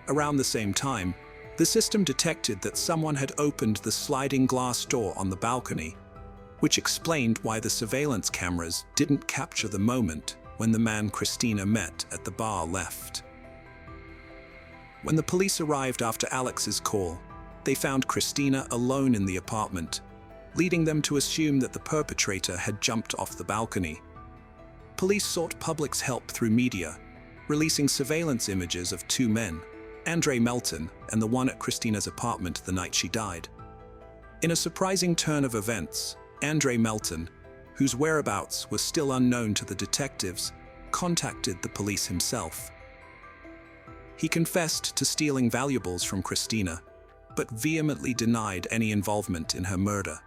Around the same time, the system detected that someone had opened the sliding glass door on the balcony, which explained why the surveillance cameras didn't capture the moment when the man Christina met at the bar left. When the police arrived after Alex's call, they found Christina alone in the apartment, leading them to assume that the perpetrator had jumped off the balcony. Police sought public's help through media, releasing surveillance images of two men, Andre Melton and the one at Christina's apartment the night she died. In a surprising turn of events, Andre Melton, whose whereabouts were still unknown to the detectives, contacted the police himself. He confessed to stealing valuables from Christina, but vehemently denied any involvement in her murder.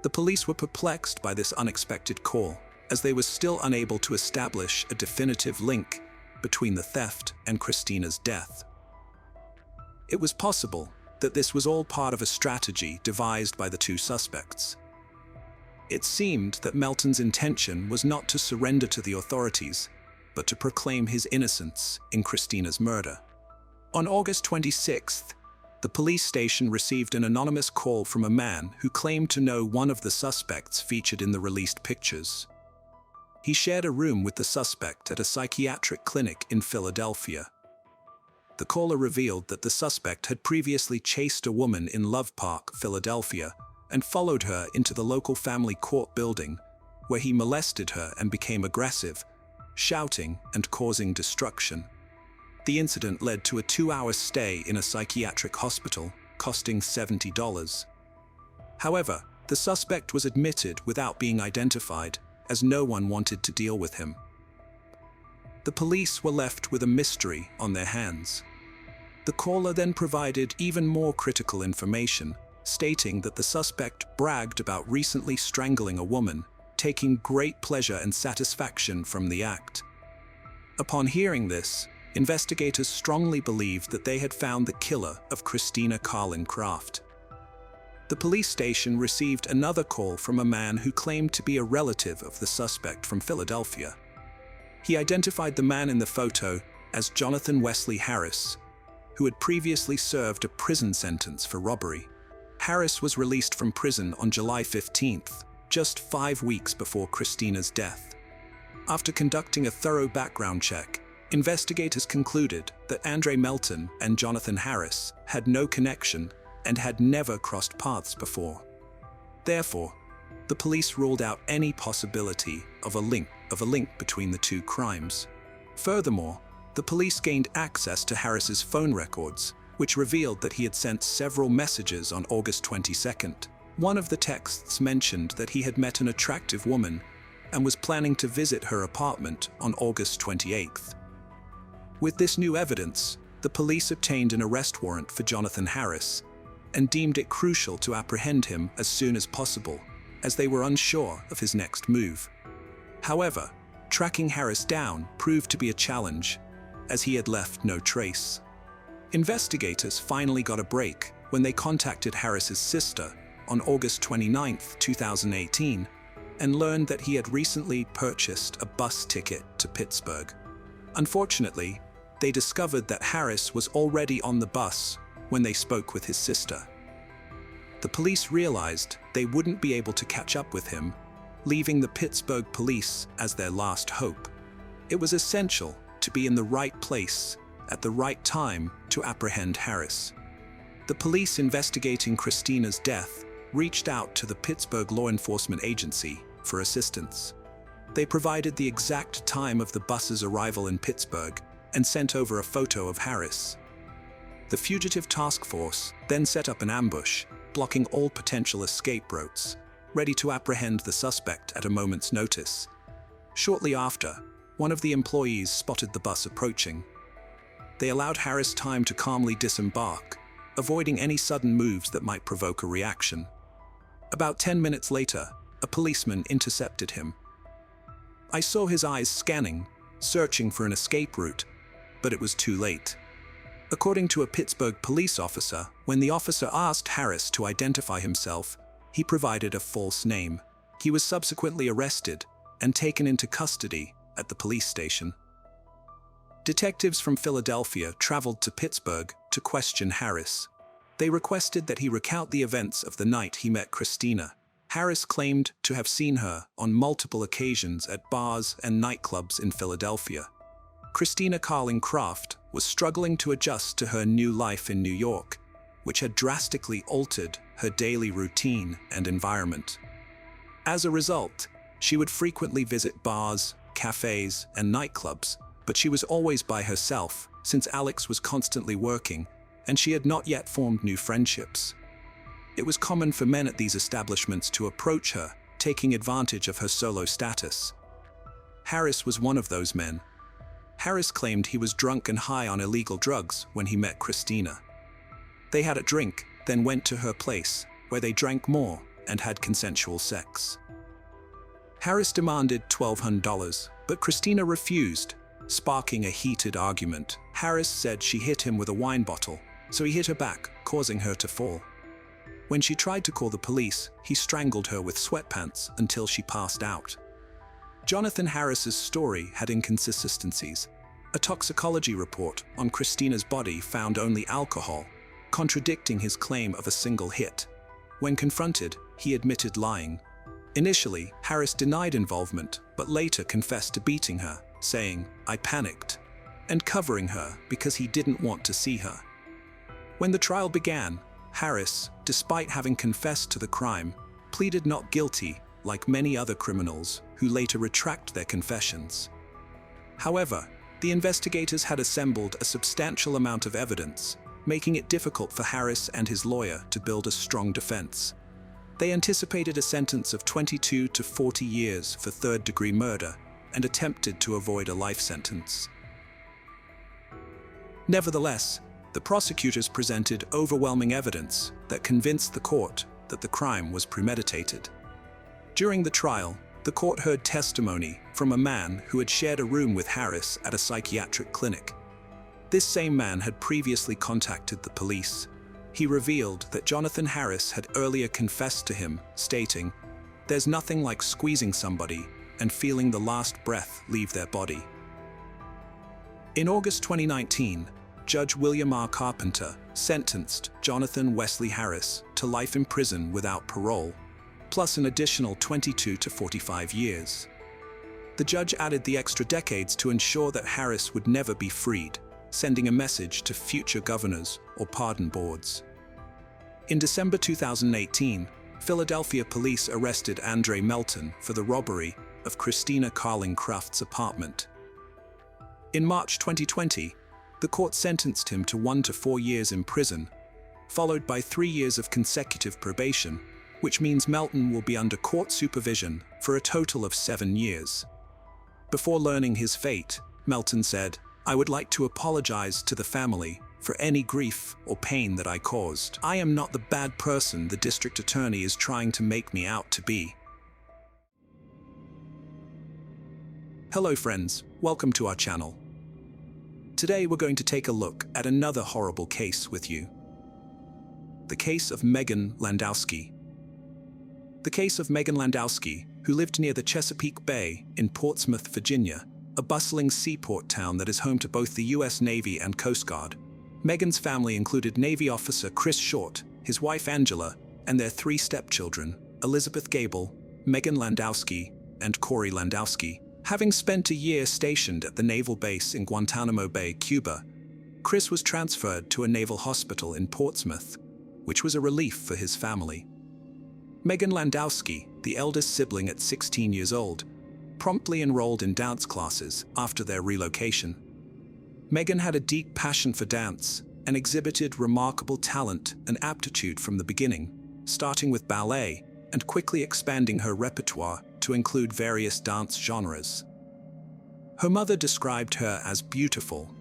The police were perplexed by this unexpected call, as they were still unable to establish a definitive link between the theft and Christina's death. It was possible that this was all part of a strategy devised by the two suspects. It seemed that Melton's intention was not to surrender to the authorities, but to proclaim his innocence in Christina's murder. On August 26th, the police station received an anonymous call from a man who claimed to know one of the suspects featured in the released pictures. He shared a room with the suspect at a psychiatric clinic in Philadelphia. The caller revealed that the suspect had previously chased a woman in Love Park, Philadelphia, and followed her into the local family court building, where he molested her and became aggressive, shouting and causing destruction. The incident led to a 2-hour stay in a psychiatric hospital, costing $70. However, the suspect was admitted without being identified, as no one wanted to deal with him. The police were left with a mystery on their hands. The caller then provided even more critical information, stating that the suspect bragged about recently strangling a woman, taking great pleasure and satisfaction from the act. Upon hearing this, investigators strongly believed that they had found the killer of Christina Carlin Craft. The police station received another call from a man who claimed to be a relative of the suspect from Philadelphia. He identified the man in the photo as Jonathan Wesley Harris, who had previously served a prison sentence for robbery. Harris was released from prison on July 15th, just 5 weeks before Christina's death. After conducting a thorough background check, investigators concluded that Andre Melton and Jonathan Harris had no connection and had never crossed paths before. Therefore, the police ruled out any possibility of a link between the two crimes. Furthermore, the police gained access to Harris's phone records, which revealed that he had sent several messages on August 22nd. One of the texts mentioned that he had met an attractive woman and was planning to visit her apartment on August 28th. With this new evidence, the police obtained an arrest warrant for Jonathan Harris and deemed it crucial to apprehend him as soon as possible, as they were unsure of his next move. However, tracking Harris down proved to be a challenge, as he had left no trace. Investigators finally got a break when they contacted Harris's sister on August 29, 2018, and learned that he had recently purchased a bus ticket to Pittsburgh. Unfortunately, they discovered that Harris was already on the bus when they spoke with his sister. The police realized they wouldn't be able to catch up with him, leaving the Pittsburgh police as their last hope. It was essential to be in the right place at the right time to apprehend Harris. The police investigating Christina's death reached out to the Pittsburgh Law Enforcement Agency for assistance. They provided the exact time of the bus's arrival in Pittsburgh and sent over a photo of Harris. The fugitive task force then set up an ambush, blocking all potential escape routes, ready to apprehend the suspect at a moment's notice. Shortly after, one of the employees spotted the bus approaching. They allowed Harris time to calmly disembark, avoiding any sudden moves that might provoke a reaction. About 10 minutes later, a policeman intercepted him. I saw his eyes scanning, searching for an escape route, but it was too late. According to a Pittsburgh police officer, when the officer asked Harris to identify himself, he provided a false name. He was subsequently arrested and taken into custody at the police station. Detectives from Philadelphia traveled to Pittsburgh to question Harris. They requested that he recount the events of the night he met Christina. Harris claimed to have seen her on multiple occasions at bars and nightclubs in Philadelphia. Christina Carlin Craft was struggling to adjust to her new life in New York, which had drastically altered her daily routine and environment. As a result, she would frequently visit bars, cafes, and nightclubs, but she was always by herself since Alex was constantly working and she had not yet formed new friendships. It was common for men at these establishments to approach her, taking advantage of her solo status. Harris was one of those men. Harris claimed he was drunk and high on illegal drugs when he met Christina. They had a drink, then went to her place, where they drank more and had consensual sex. Harris demanded $1,200, but Christina refused, sparking a heated argument. Harris said she hit him with a wine bottle, so he hit her back, causing her to fall. When she tried to call the police, he strangled her with sweatpants until she passed out. Jonathan Harris's story had inconsistencies. A toxicology report on Christina's body found only alcohol, contradicting his claim of a single hit. When confronted, he admitted lying. Initially, Harris denied involvement, but later confessed to beating her, saying, "I panicked," and covering her because he didn't want to see her. When the trial began, Harris, despite having confessed to the crime, pleaded not guilty, like many other criminals who later retract their confessions. However, the investigators had assembled a substantial amount of evidence, making it difficult for Harris and his lawyer to build a strong defense. They anticipated a sentence of 22 to 40 years for third-degree murder and attempted to avoid a life sentence. Nevertheless, the prosecutors presented overwhelming evidence that convinced the court that the crime was premeditated. During the trial, the court heard testimony from a man who had shared a room with Harris at a psychiatric clinic. This same man had previously contacted the police. He revealed that Jonathan Harris had earlier confessed to him, stating, "There's nothing like squeezing somebody and feeling the last breath leave their body." In August 2019, Judge William R. Carpenter sentenced Jonathan Wesley Harris to life in prison without parole, plus an additional 22 to 45 years. The judge added the extra decades to ensure that Harris would never be freed, sending a message to future governors or pardon boards. In December 2018, Philadelphia police arrested Andre Melton for the robbery of Christina Carling-Craft's apartment. In March 2020, the court sentenced him to 1 to 4 years in prison, followed by 3 years of consecutive probation, which means Melton will be under court supervision for a total of 7 years. Before learning his fate, Melton said, "I would like to apologize to the family for any grief or pain that I caused. I am not the bad person the district attorney is trying to make me out to be." Hello friends, welcome to our channel. Today we're going to take a look at another horrible case with you. The case of Megan Landowski. The case of Megan Landowski, who lived near the Chesapeake Bay in Portsmouth, Virginia, a bustling seaport town that is home to both the U.S. Navy and Coast Guard. Megan's family included Navy officer Chris Short, his wife Angela, and their 3 stepchildren, Elizabeth Gable, Megan Landowski, and Corey Landowski. Having spent a year stationed at the naval base in Guantanamo Bay, Cuba, Chris was transferred to a naval hospital in Portsmouth, which was a relief for his family. Megan Landowski, the eldest sibling at 16 years old, promptly enrolled in dance classes after their relocation. Megan had a deep passion for dance and exhibited remarkable talent and aptitude from the beginning, starting with ballet and quickly expanding her repertoire to include various dance genres. Her mother described her as beautiful,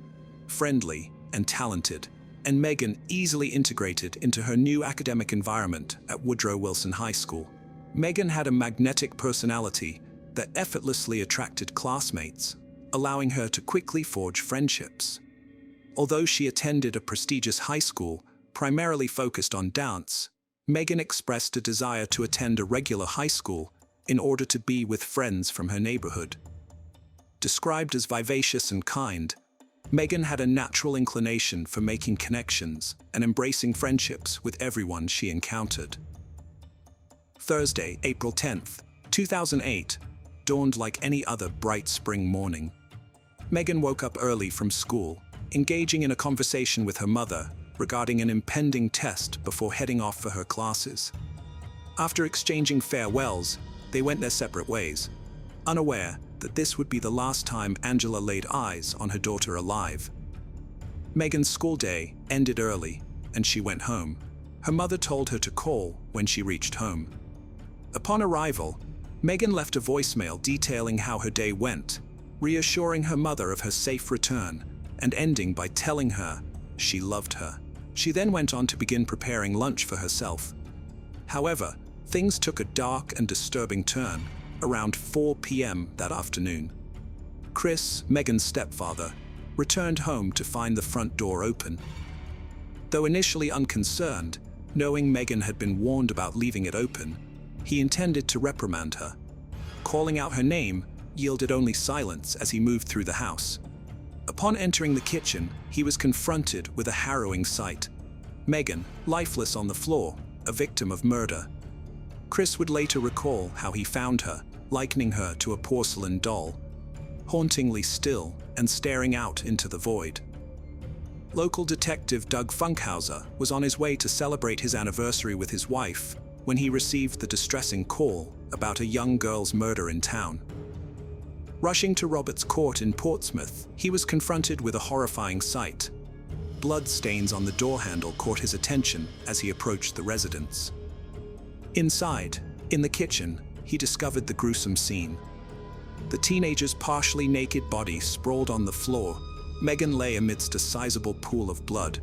friendly, and talented, and Megan easily integrated into her new academic environment at Woodrow Wilson High School. Megan had a magnetic personality that effortlessly attracted classmates, allowing her to quickly forge friendships. Although she attended a prestigious high school primarily focused on dance, Megan expressed a desire to attend a regular high school in order to be with friends from her neighborhood. Described as vivacious and kind, Megan had a natural inclination for making connections and embracing friendships with everyone she encountered. Thursday, April 10th, 2008, dawned like any other bright spring morning. Megan woke up early from school, engaging in a conversation with her mother regarding an impending test before heading off for her classes. After exchanging farewells, they went their separate ways, unaware that this would be the last time Angela laid eyes on her daughter alive. Megan's school day ended early, and she went home. Her mother told her to call when she reached home. Upon arrival, Megan left a voicemail detailing how her day went, reassuring her mother of her safe return, and ending by telling her she loved her. She then went on to begin preparing lunch for herself. However, things took a dark and disturbing turn around 4 p.m. that afternoon. Chris, Megan's stepfather, returned home to find the front door open. Though initially unconcerned, knowing Megan had been warned about leaving it open, he intended to reprimand her. Calling out her name yielded only silence as he moved through the house. Upon entering the kitchen, he was confronted with a harrowing sight. Megan, lifeless on the floor, a victim of murder. Chris would later recall how he found her, likening her to a porcelain doll, hauntingly still and staring out into the void. Local detective Doug Funkhauser was on his way to celebrate his anniversary with his wife when he received the distressing call about a young girl's murder in town. Rushing to Robert's Court in Portsmouth, he was confronted with a horrifying sight. Blood stains on the door handle caught his attention as he approached the residence. Inside, in the kitchen, he discovered the gruesome scene. The teenager's partially naked body sprawled on the floor. Megan lay amidst a sizable pool of blood,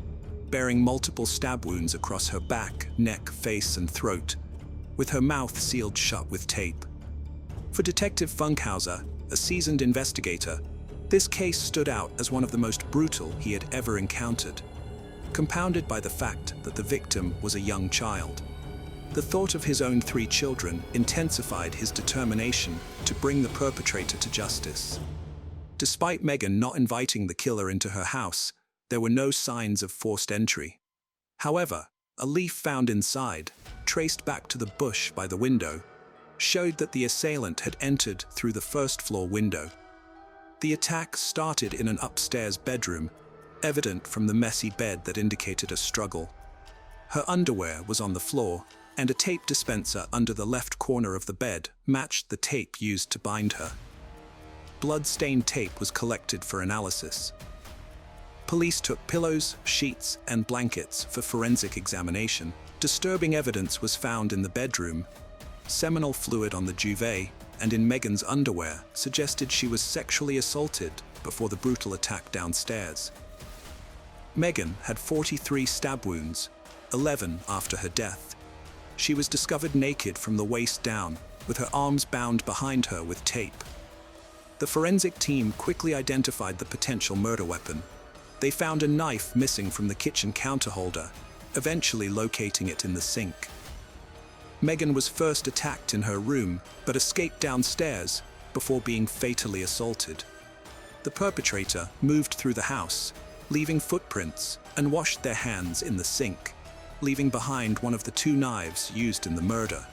bearing multiple stab wounds across her back, neck, face, and throat, with her mouth sealed shut with tape. For Detective Funkhauser, a seasoned investigator, this case stood out as one of the most brutal he had ever encountered, compounded by the fact that the victim was a young child. The thought of his own 3 children intensified his determination to bring the perpetrator to justice. Despite Megan not inviting the killer into her house, there were no signs of forced entry. However, a leaf found inside, traced back to the bush by the window, showed that the assailant had entered through the first-floor window. The attack started in an upstairs bedroom, evident from the messy bed that indicated a struggle. Her underwear was on the floor, and a tape dispenser under the left corner of the bed matched the tape used to bind her. Blood-stained tape was collected for analysis. Police took pillows, sheets, and blankets for forensic examination. Disturbing evidence was found in the bedroom. Seminal fluid on the duvet and in Megan's underwear suggested she was sexually assaulted before the brutal attack downstairs. Megan had 43 stab wounds, 11 after her death. She was discovered naked from the waist down, with her arms bound behind her with tape. The forensic team quickly identified the potential murder weapon. They found a knife missing from the kitchen counter holder, eventually locating it in the sink. Megan was first attacked in her room, but escaped downstairs before being fatally assaulted. The perpetrator moved through the house, leaving footprints, and washed their hands in the sink, leaving behind one of the 2 knives used in the murder.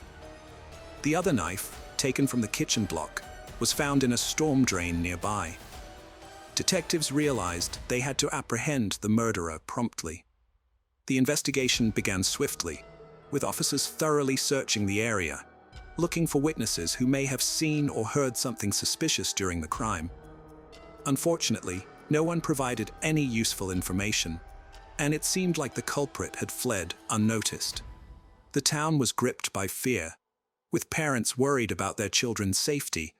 The other knife, taken from the kitchen block, was found in a storm drain nearby. Detectives realized they had to apprehend the murderer promptly. The investigation began swiftly, with officers thoroughly searching the area, looking for witnesses who may have seen or heard something suspicious during the crime. Unfortunately, no one provided any useful information, and it seemed like the culprit had fled unnoticed. The town was gripped by fear, with parents worried about their children's safety,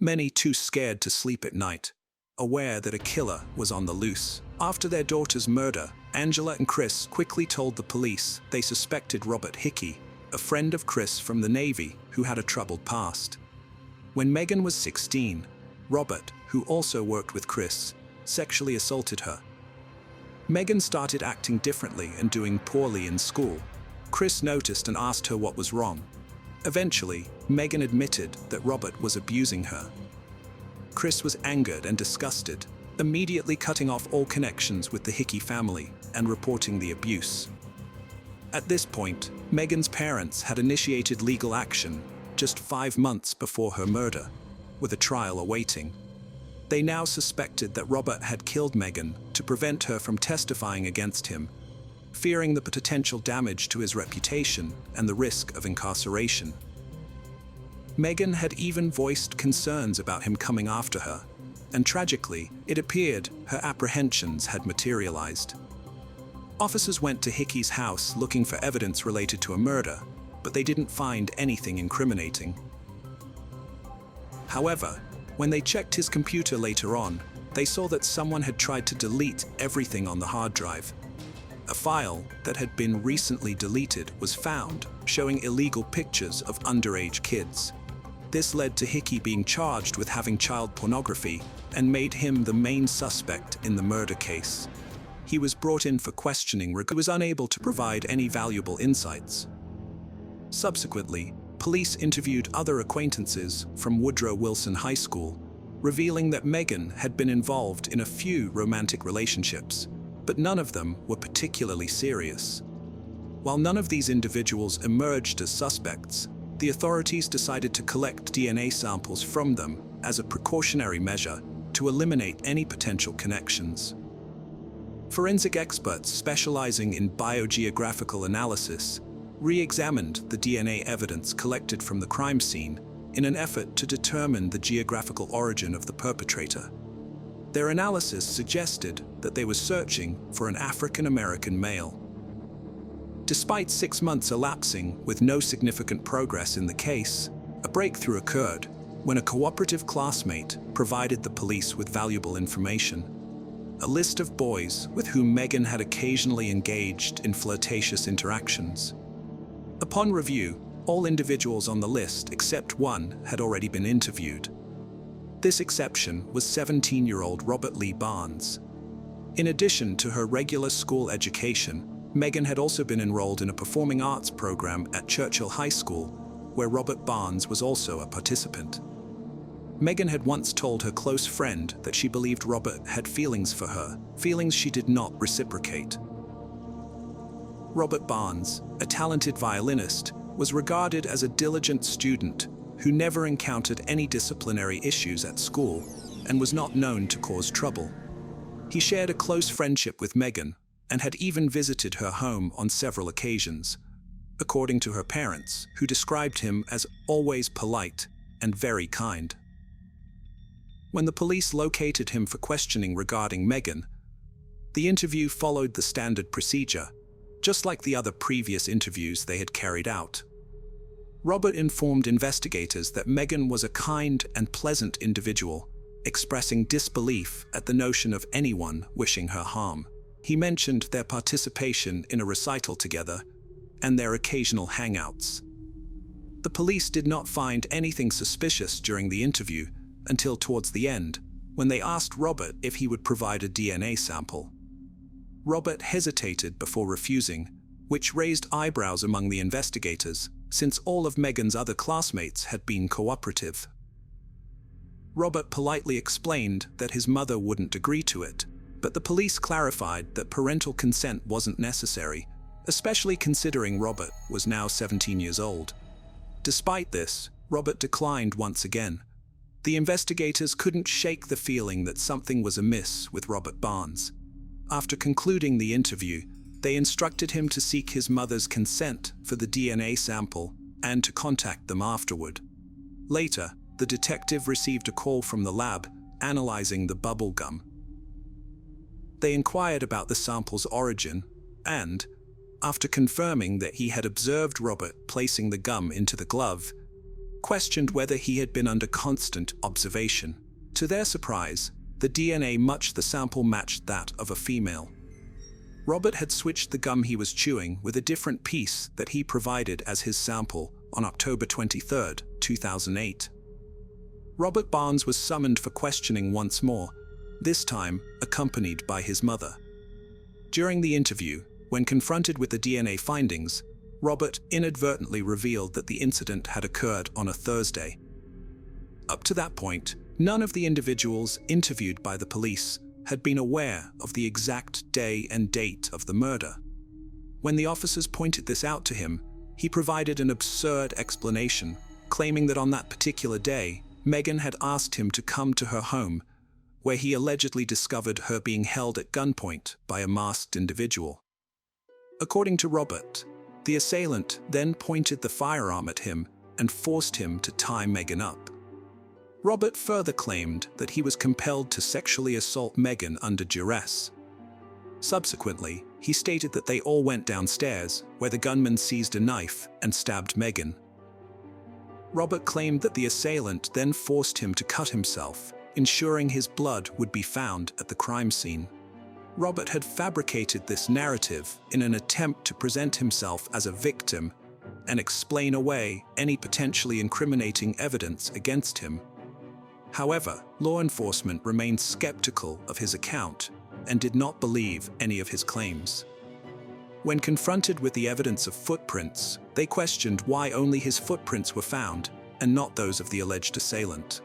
many too scared to sleep at night, aware that a killer was on the loose. After their daughter's murder, Angela and Chris quickly told the police they suspected Robert Hickey, a friend of Chris from the Navy who had a troubled past. When Megan was 16, Robert, who also worked with Chris, sexually assaulted her. Megan started acting differently and doing poorly in school. Chris noticed and asked her what was wrong. Eventually, Megan admitted that Robert was abusing her. Chris was angered and disgusted, immediately cutting off all connections with the Hickey family and reporting the abuse. At this point, Megan's parents had initiated legal action just 5 months before her murder, with a trial awaiting. They now suspected that Robert had killed Megan to prevent her from testifying against him, fearing the potential damage to his reputation and the risk of incarceration. Megan had even voiced concerns about him coming after her, and tragically, it appeared her apprehensions had materialized. Officers went to Hickey's house looking for evidence related to a murder, but they didn't find anything incriminating. However, when they checked his computer later on, they saw that someone had tried to delete everything on the hard drive. A file that had been recently deleted was found, showing illegal pictures of underage kids. This led to Hickey being charged with having child pornography and made him the main suspect in the murder case. He was brought in for questioning but was unable to provide any valuable insights. Subsequently, police interviewed other acquaintances from Woodrow Wilson High School, revealing that Megan had been involved in a few romantic relationships, but none of them were particularly serious. While none of these individuals emerged as suspects, the authorities decided to collect DNA samples from them as a precautionary measure to eliminate any potential connections. Forensic experts specializing in biogeographical analysis re-examined the DNA evidence collected from the crime scene in an effort to determine the geographical origin of the perpetrator. Their analysis suggested that they were searching for an African-American male. Despite 6 months elapsing with no significant progress in the case, a breakthrough occurred when a cooperative classmate provided the police with valuable information: a list of boys with whom Megan had occasionally engaged in flirtatious interactions. Upon review, all individuals on the list except one had already been interviewed. This exception was 17-year-old Robert Lee Barnes. In addition to her regular school education, Megan had also been enrolled in a performing arts program at Churchill High School, where Robert Barnes was also a participant. Megan had once told her close friend that she believed Robert had feelings for her, feelings she did not reciprocate. Robert Barnes, a talented violinist, was regarded as a diligent student who never encountered any disciplinary issues at school and was not known to cause trouble. He shared a close friendship with Megan and had even visited her home on several occasions, according to her parents, who described him as always polite and very kind. When the police located him for questioning regarding Megan, the interview followed the standard procedure, just like the other previous interviews they had carried out. Robert informed investigators that Megan was a kind and pleasant individual, expressing disbelief at the notion of anyone wishing her harm. He mentioned their participation in a recital together and their occasional hangouts. The police did not find anything suspicious during the interview until towards the end, when they asked Robert if he would provide a DNA sample. Robert hesitated before refusing, which raised eyebrows among the investigators, since all of Megan's other classmates had been cooperative. Robert politely explained that his mother wouldn't agree to it, but the police clarified that parental consent wasn't necessary, especially considering Robert was now 17 years old. Despite this, Robert declined once again. The investigators couldn't shake the feeling that something was amiss with Robert Barnes. After concluding the interview, they instructed him to seek his mother's consent for the DNA sample and to contact them afterward. Later, the detective received a call from the lab analyzing the bubble gum. They inquired about the sample's origin and, after confirming that he had observed Robert placing the gum into the glove, questioned whether he had been under constant observation. To their surprise, the DNA matched the sample matched that of a female. Robert had switched the gum he was chewing with a different piece that he provided as his sample on October 23, 2008. Robert Barnes was summoned for questioning once more, this time accompanied by his mother. During the interview, when confronted with the DNA findings, Robert inadvertently revealed that the incident had occurred on a Thursday. Up to that point, none of the individuals interviewed by the police had been aware of the exact day and date of the murder. When the officers pointed this out to him, he provided an absurd explanation, claiming that on that particular day, Megan had asked him to come to her home, where he allegedly discovered her being held at gunpoint by a masked individual. According to Robert, the assailant then pointed the firearm at him and forced him to tie Megan up. Robert further claimed that he was compelled to sexually assault Megan under duress. Subsequently, he stated that they all went downstairs, where the gunman seized a knife and stabbed Megan. Robert claimed that the assailant then forced him to cut himself, ensuring his blood would be found at the crime scene. Robert had fabricated this narrative in an attempt to present himself as a victim and explain away any potentially incriminating evidence against him. However, law enforcement remained skeptical of his account and did not believe any of his claims. When confronted with the evidence of footprints, they questioned why only his footprints were found and not those of the alleged assailant.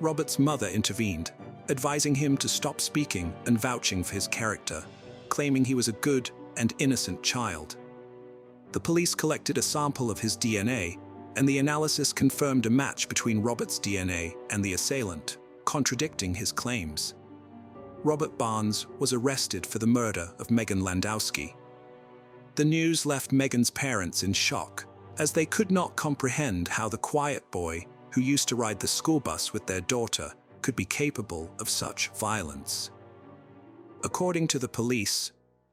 Robert's mother intervened, advising him to stop speaking and vouching for his character, claiming he was a good and innocent child. The police collected a sample of his DNA, and the analysis confirmed a match between Robert's DNA and the assailant, contradicting his claims. Robert Barnes was arrested for the murder of Megan Landowski. The news left Megan's parents in shock, as they could not comprehend how the quiet boy who used to ride the school bus with their daughter could be capable of such violence. According to the police,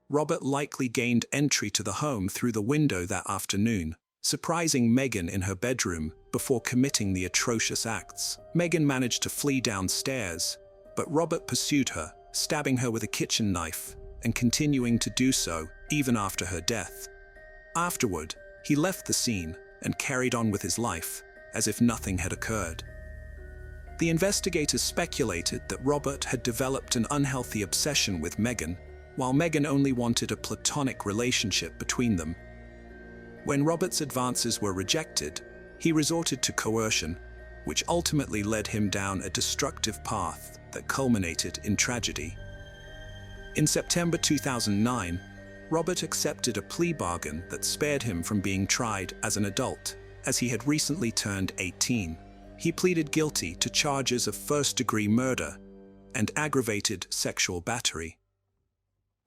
Robert likely gained entry to the home through the window that afternoon, surprising Megan in her bedroom before committing the atrocious acts. Megan managed to flee downstairs, but Robert pursued her, stabbing her with a kitchen knife and continuing to do so even after her death. Afterward, he left the scene and carried on with his life, as if nothing had occurred. The investigators speculated that Robert had developed an unhealthy obsession with Megan, while Megan only wanted a platonic relationship between them. When Robert's advances were rejected, he resorted to coercion, which ultimately led him down a destructive path that culminated in tragedy. In September 2009, Robert accepted a plea bargain that spared him from being tried as an adult, as he had recently turned 18. He pleaded guilty to charges of first-degree murder and aggravated sexual battery.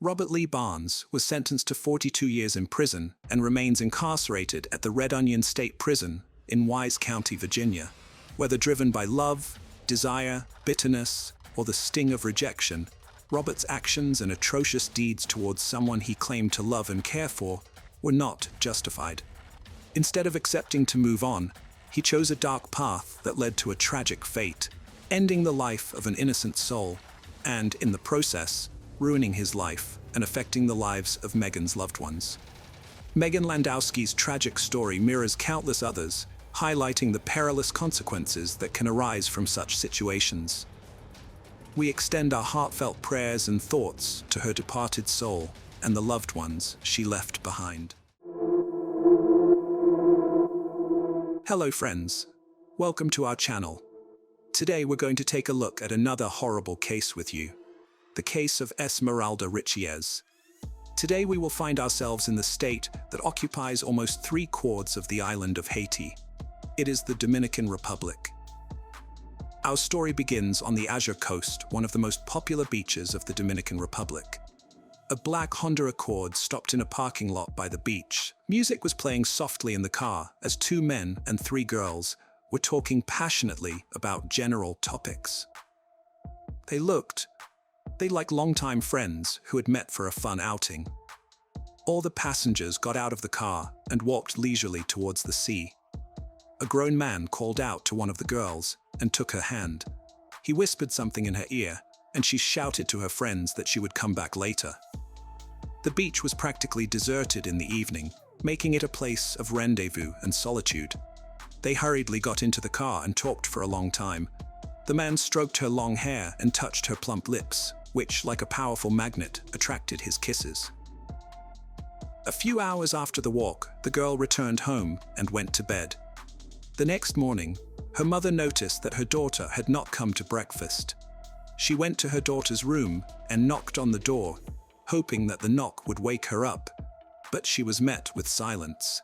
Robert Lee Barnes was sentenced to 42 years in prison and remains incarcerated at the Red Onion State Prison in Wise County, Virginia. Whether driven by love, desire, bitterness, or the sting of rejection, Robert's actions and atrocious deeds towards someone he claimed to love and care for were not justified. Instead of accepting to move on, he chose a dark path that led to a tragic fate, ending the life of an innocent soul, and, in the process, ruining his life and affecting the lives of Megan's loved ones. Megan Landowski's tragic story mirrors countless others, highlighting the perilous consequences that can arise from such situations. We extend our heartfelt prayers and thoughts to her departed soul and the loved ones she left behind. Hello friends, welcome to our channel. Today we're going to take a look at another horrible case with you, the case of Esmeralda Richiez. Today we will find ourselves in the state that occupies almost 3/4 of the island of Haiti. It is the Dominican Republic. Our story begins on the Azure Coast, one of the most popular beaches of the Dominican Republic. A black Honda Accord stopped in a parking lot by the beach. Music was playing softly in the car as 2 men and 3 girls were talking passionately about general topics. They looked like longtime friends who had met for a fun outing. All the passengers got out of the car and walked leisurely towards the sea. A grown man called out to one of the girls and took her hand. He whispered something in her ear, and she shouted to her friends that she would come back later. The beach was practically deserted in the evening, making it a place of rendezvous and solitude. They hurriedly got into the car and talked for a long time. The man stroked her long hair and touched her plump lips, which, like a powerful magnet, attracted his kisses. A few hours after the walk, the girl returned home and went to bed. The next morning, her mother noticed that her daughter had not come to breakfast. She went to her daughter's room and knocked on the door, hoping that the knock would wake her up, but she was met with silence.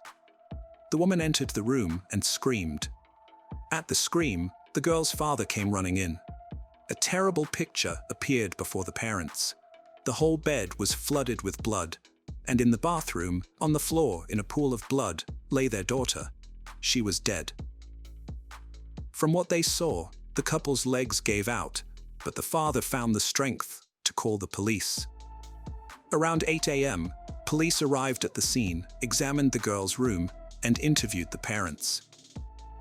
The woman entered the room and screamed. At the scream, the girl's father came running in. A terrible picture appeared before the parents. The whole bed was flooded with blood, and in the bathroom, on the floor in a pool of blood, lay their daughter. She was dead. From what they saw, the couple's legs gave out, but the father found the strength to call the police. Around 8 a.m., police arrived at the scene, examined the girl's room, and interviewed the parents.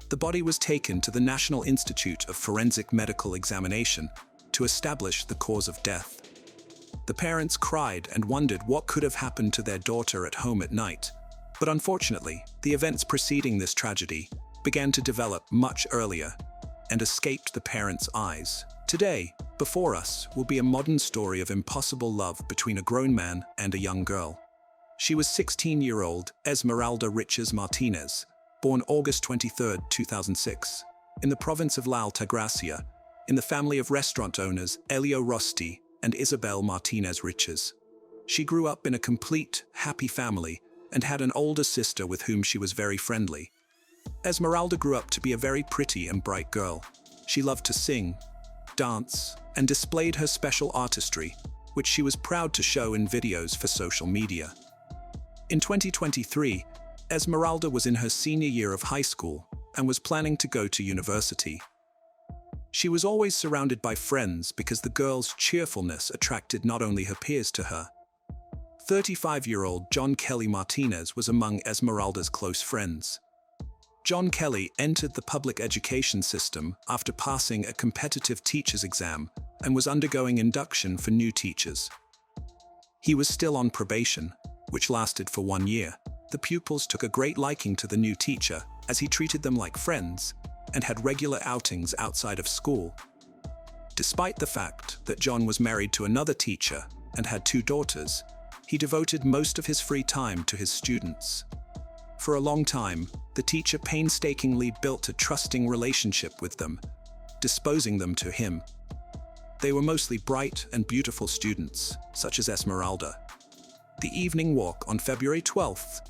The body was taken to the National Institute of Forensic Medical Examination to establish the cause of death. The parents cried and wondered what could have happened to their daughter at home at night, But unfortunately, the events preceding this tragedy began to develop much earlier and escaped the parents' eyes. Today, before us, will be a modern story of impossible love between a grown man and a young girl. She was 16-year-old Esmeralda Riches Martinez, born August 23, 2006, in the province of La Altagracia, in the family of restaurant owners Elio Rosti and Isabel Martinez Riches. She grew up in a complete, happy family and had an older sister with whom she was very friendly. Esmeralda grew up to be a very pretty and bright girl. She loved to sing, dance, and displayed her special artistry, which she was proud to show in videos for social media. In 2023, Esmeralda was in her senior year of high school and was planning to go to university. She was always surrounded by friends because the girl's cheerfulness attracted not only her peers to her. 35-year-old John Kelly Martinez was among Esmeralda's close friends. John Kelly entered the public education system after passing a competitive teacher's exam and was undergoing induction for new teachers. He was still on probation, which lasted for 1 year. The pupils took a great liking to the new teacher as he treated them like friends and had regular outings outside of school. Despite the fact that John was married to another teacher and had 2 daughters, he devoted most of his free time to his students. For a long time, the teacher painstakingly built a trusting relationship with them, disposing them to him. They were mostly bright and beautiful students, such as Esmeralda. The evening walk on February 12,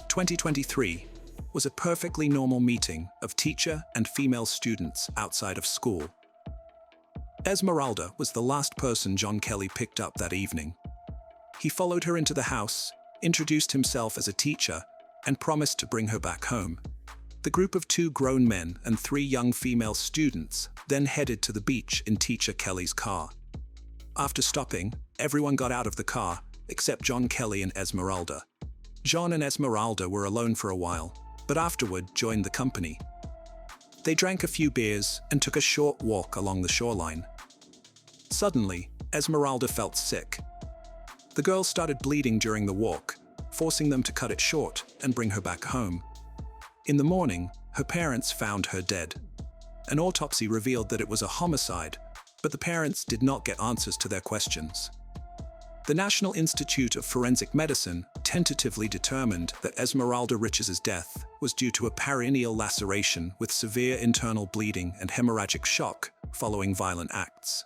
2023, was a perfectly normal meeting of teacher and female students outside of school. Esmeralda was the last person John Kelly picked up that evening. He followed her into the house, introduced himself as a teacher, and promised to bring her back home. The group of 2 grown men and 3 young female students then headed to the beach in teacher Kelly's car. After stopping, everyone got out of the car except John Kelly and Esmeralda. John and Esmeralda were alone for a while, but afterward joined the company. They drank a few beers and took a short walk along the shoreline. Suddenly, Esmeralda felt sick. The girl started bleeding during the walk, forcing them to cut it short and bring her back home. In the morning, her parents found her dead. An autopsy revealed that it was a homicide, but the parents did not get answers to their questions. The National Institute of Forensic Medicine tentatively determined that Esmeralda Riches' death was due to a perineal laceration with severe internal bleeding and hemorrhagic shock following violent acts.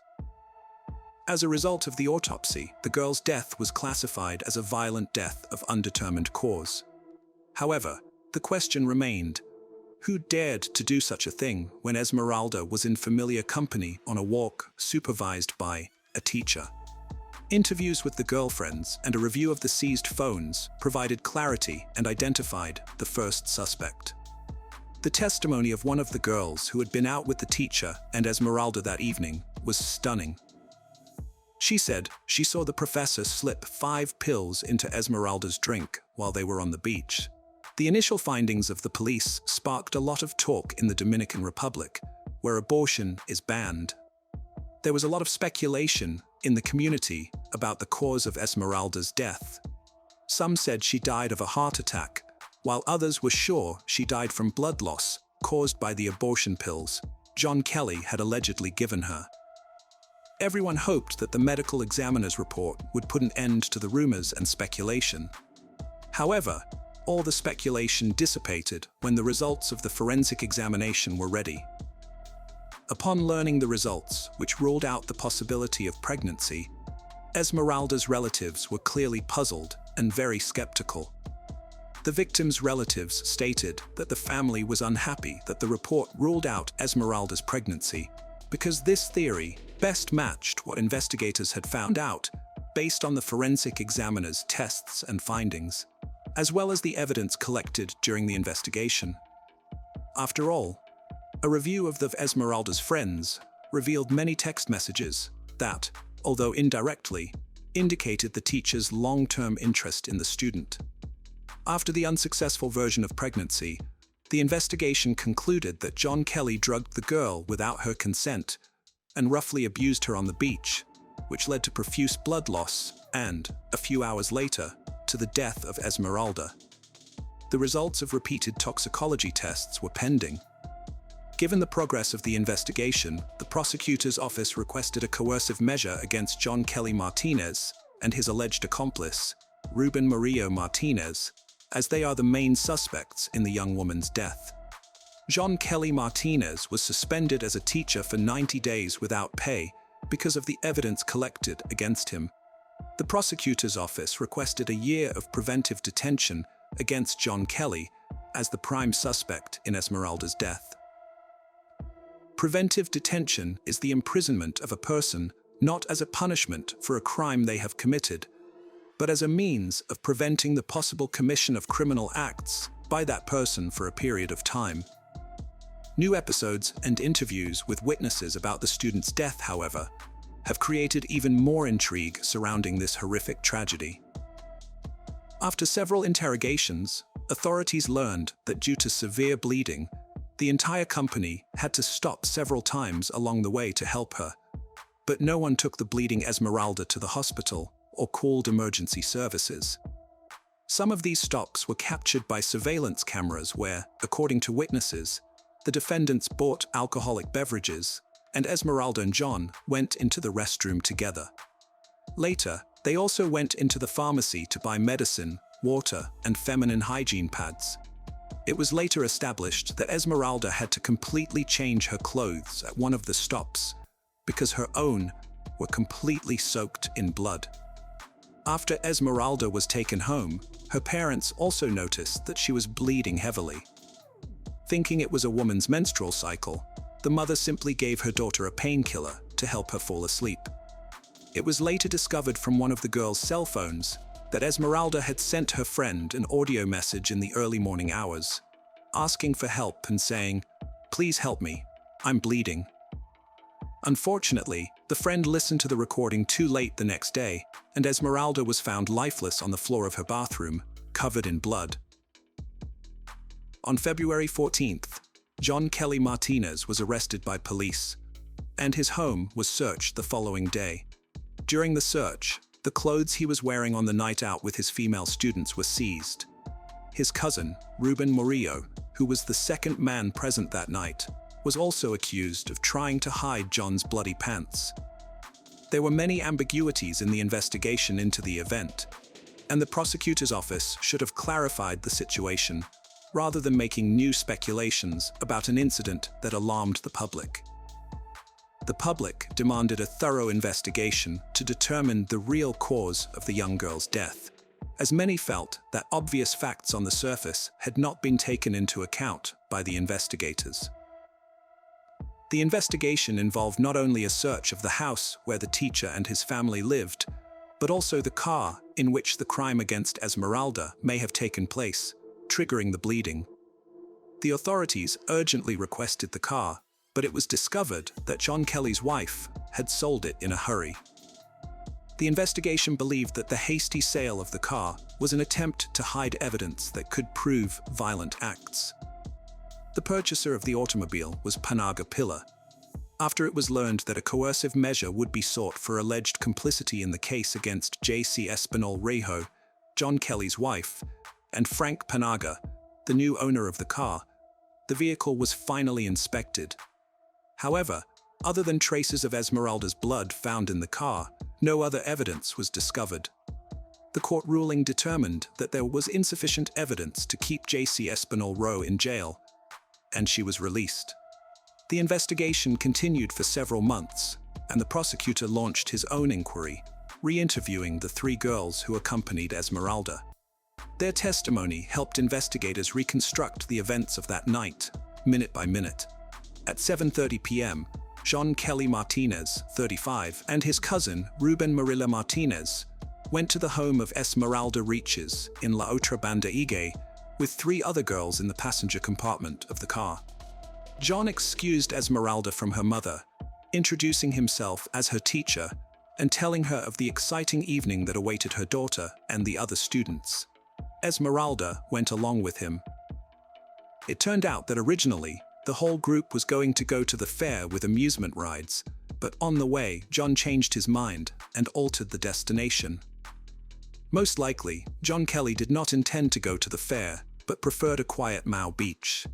As a result of the autopsy, the girl's death was classified as a violent death of undetermined cause. However, the question remained, who dared to do such a thing when Esmeralda was in familiar company on a walk supervised by a teacher? Interviews with the girlfriends and a review of the seized phones provided clarity and identified the first suspect. The testimony of one of the girls who had been out with the teacher and Esmeralda that evening was stunning. She said she saw the professor slip 5 pills into Esmeralda's drink while they were on the beach. The initial findings of the police sparked a lot of talk in the Dominican Republic, where abortion is banned. There was a lot of speculation in the community about the cause of Esmeralda's death. Some said she died of a heart attack, while others were sure she died from blood loss caused by the abortion pills John Kelly had allegedly given her. Everyone hoped that the medical examiner's report would put an end to the rumors and speculation. However, all the speculation dissipated when the results of the forensic examination were ready. Upon learning the results, which ruled out the possibility of pregnancy, Esmeralda's relatives were clearly puzzled and very skeptical. The victim's relatives stated that the family was unhappy that the report ruled out Esmeralda's pregnancy, because this theory best matched what investigators had found out based on the forensic examiner's tests and findings, as well as the evidence collected during the investigation. After all, a review of Esmeralda's friends revealed many text messages that, although indirectly, indicated the teacher's long-term interest in the student. After the unsuccessful version of pregnancy, the investigation concluded that John Kelly drugged the girl without her consent and roughly abused her on the beach, which led to profuse blood loss and, a few hours later, to the death of Esmeralda. the results of repeated toxicology tests were pending. Given the progress of the investigation, the prosecutor's office requested a coercive measure against John Kelly Martinez and his alleged accomplice, Ruben Murillo Martinez, as they are the main suspects in the young woman's death. John Kelly Martinez was suspended as a teacher for 90 days without pay because of the evidence collected against him. The prosecutor's office requested a year of preventive detention against John Kelly as the prime suspect in Esmeralda's death. Preventive detention is the imprisonment of a person not as a punishment for a crime they have committed, but as a means of preventing the possible commission of criminal acts by that person for a period of time. New episodes and interviews with witnesses about the student's death, however, have created even more intrigue surrounding this horrific tragedy. After several interrogations, authorities learned that due to severe bleeding, the entire company had to stop several times along the way to help her, but no one took the bleeding Esmeralda to the hospital or called emergency services. Some of these stops were captured by surveillance cameras where, according to witnesses, the defendants bought alcoholic beverages, and Esmeralda and John went into the restroom together. Later, they also went into the pharmacy to buy medicine, water, and feminine hygiene pads. It was later established that Esmeralda had to completely change her clothes at one of the stops because her own were completely soaked in blood. After Esmeralda was taken home, her parents also noticed that she was bleeding heavily. Thinking it was a woman's menstrual cycle, the mother simply gave her daughter a painkiller to help her fall asleep. It was later discovered from one of the girl's cell phones that Esmeralda had sent her friend an audio message in the early morning hours, asking for help and saying, "Please help me, I'm bleeding." Unfortunately, the friend listened to the recording too late the next day, and Esmeralda was found lifeless on the floor of her bathroom, covered in blood. On February 14th, John Kelly Martinez was arrested by police, and his home was searched the following day. During the search, the clothes he was wearing on the night out with his female students were seized. His cousin, Ruben Murillo, who was the second man present that night, was also accused of trying to hide John's bloody pants. There were many ambiguities in the investigation into the event, and the prosecutor's office should have clarified the situation rather than making new speculations about an incident that alarmed the public. The public demanded a thorough investigation to determine the real cause of the young girl's death, as many felt that obvious facts on the surface had not been taken into account by the investigators. The investigation involved not only a search of the house where the teacher and his family lived, but also the car in which the crime against Esmeralda may have taken place, triggering the bleeding. The authorities urgently requested the car, but it was discovered that John Kelly's wife had sold it in a hurry. The investigation believed that the hasty sale of the car was an attempt to hide evidence that could prove violent acts. The purchaser of the automobile was Panaga Pillar. After it was learned that a coercive measure would be sought for alleged complicity in the case against J.C. Espinal Rejo, John Kelly's wife, and Frank Panaga, the new owner of the car, the vehicle was finally inspected. However, other than traces of Esmeralda's blood found in the car, no other evidence was discovered. The court ruling determined that there was insufficient evidence to keep J.C. Espinal Rejo in jail, and she was released. The investigation continued for several months, and the prosecutor launched his own inquiry, re-interviewing the three girls who accompanied Esmeralda. Their testimony helped investigators reconstruct the events of that night, minute by minute. At 7:30 p.m., John Kelly Martinez, 35, and his cousin, Ruben Murillo Martinez, went to the home of Esmeralda Reaches in La Otra Banda Ige, with three other girls in the passenger compartment of the car. John excused Esmeralda from her mother, introducing himself as her teacher and telling her of the exciting evening that awaited her daughter and the other students. Esmeralda went along with him. It turned out that originally, the whole group was going to go to the fair with amusement rides, but on the way, John changed his mind and altered the destination. Most likely, John Kelly did not intend to go to the fair, but preferred a quiet Mau beach.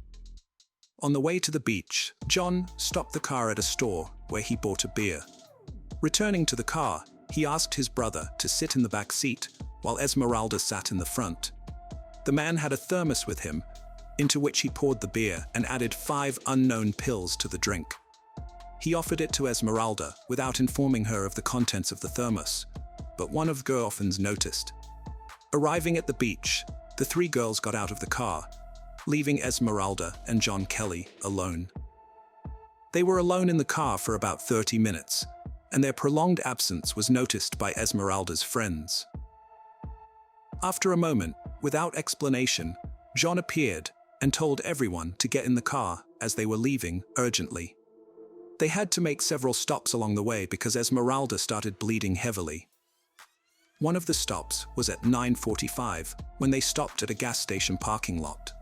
On the way to the beach, John stopped the car at a store where he bought a beer. Returning to the car, he asked his brother to sit in the back seat while Esmeralda sat in the front. The man had a thermos with him, into which he poured the beer and added 5 unknown pills to the drink. He offered it to Esmeralda without informing her of the contents of the thermos, but one of the girlfriends noticed. Arriving at the beach, the 3 girls got out of the car, leaving Esmeralda and John Kelly alone. They were alone in the car for about 30 minutes, and their prolonged absence was noticed by Esmeralda's friends. After a moment, without explanation, John appeared and told everyone to get in the car as they were leaving urgently. They had to make several stops along the way because Esmeralda started bleeding heavily. One of the stops was at 9:45 when they stopped at a gas station parking lot.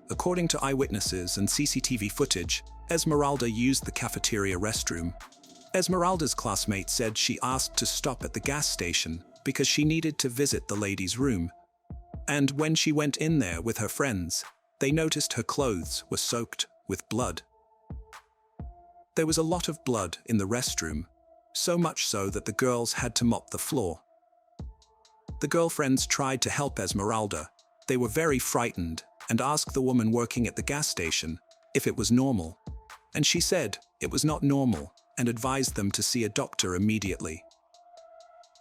According to eyewitnesses and CCTV footage, Esmeralda used the cafeteria restroom. Esmeralda's classmate said she asked to stop at the gas station because she needed to visit the ladies' room. And when she went in there with her friends, they noticed her clothes were soaked with blood. There was a lot of blood in the restroom, so much so that the girls had to mop the floor. The girlfriends tried to help Esmeralda. They were very frightened and asked the woman working at the gas station if it was normal, and she said it was not normal and advised them to see a doctor immediately.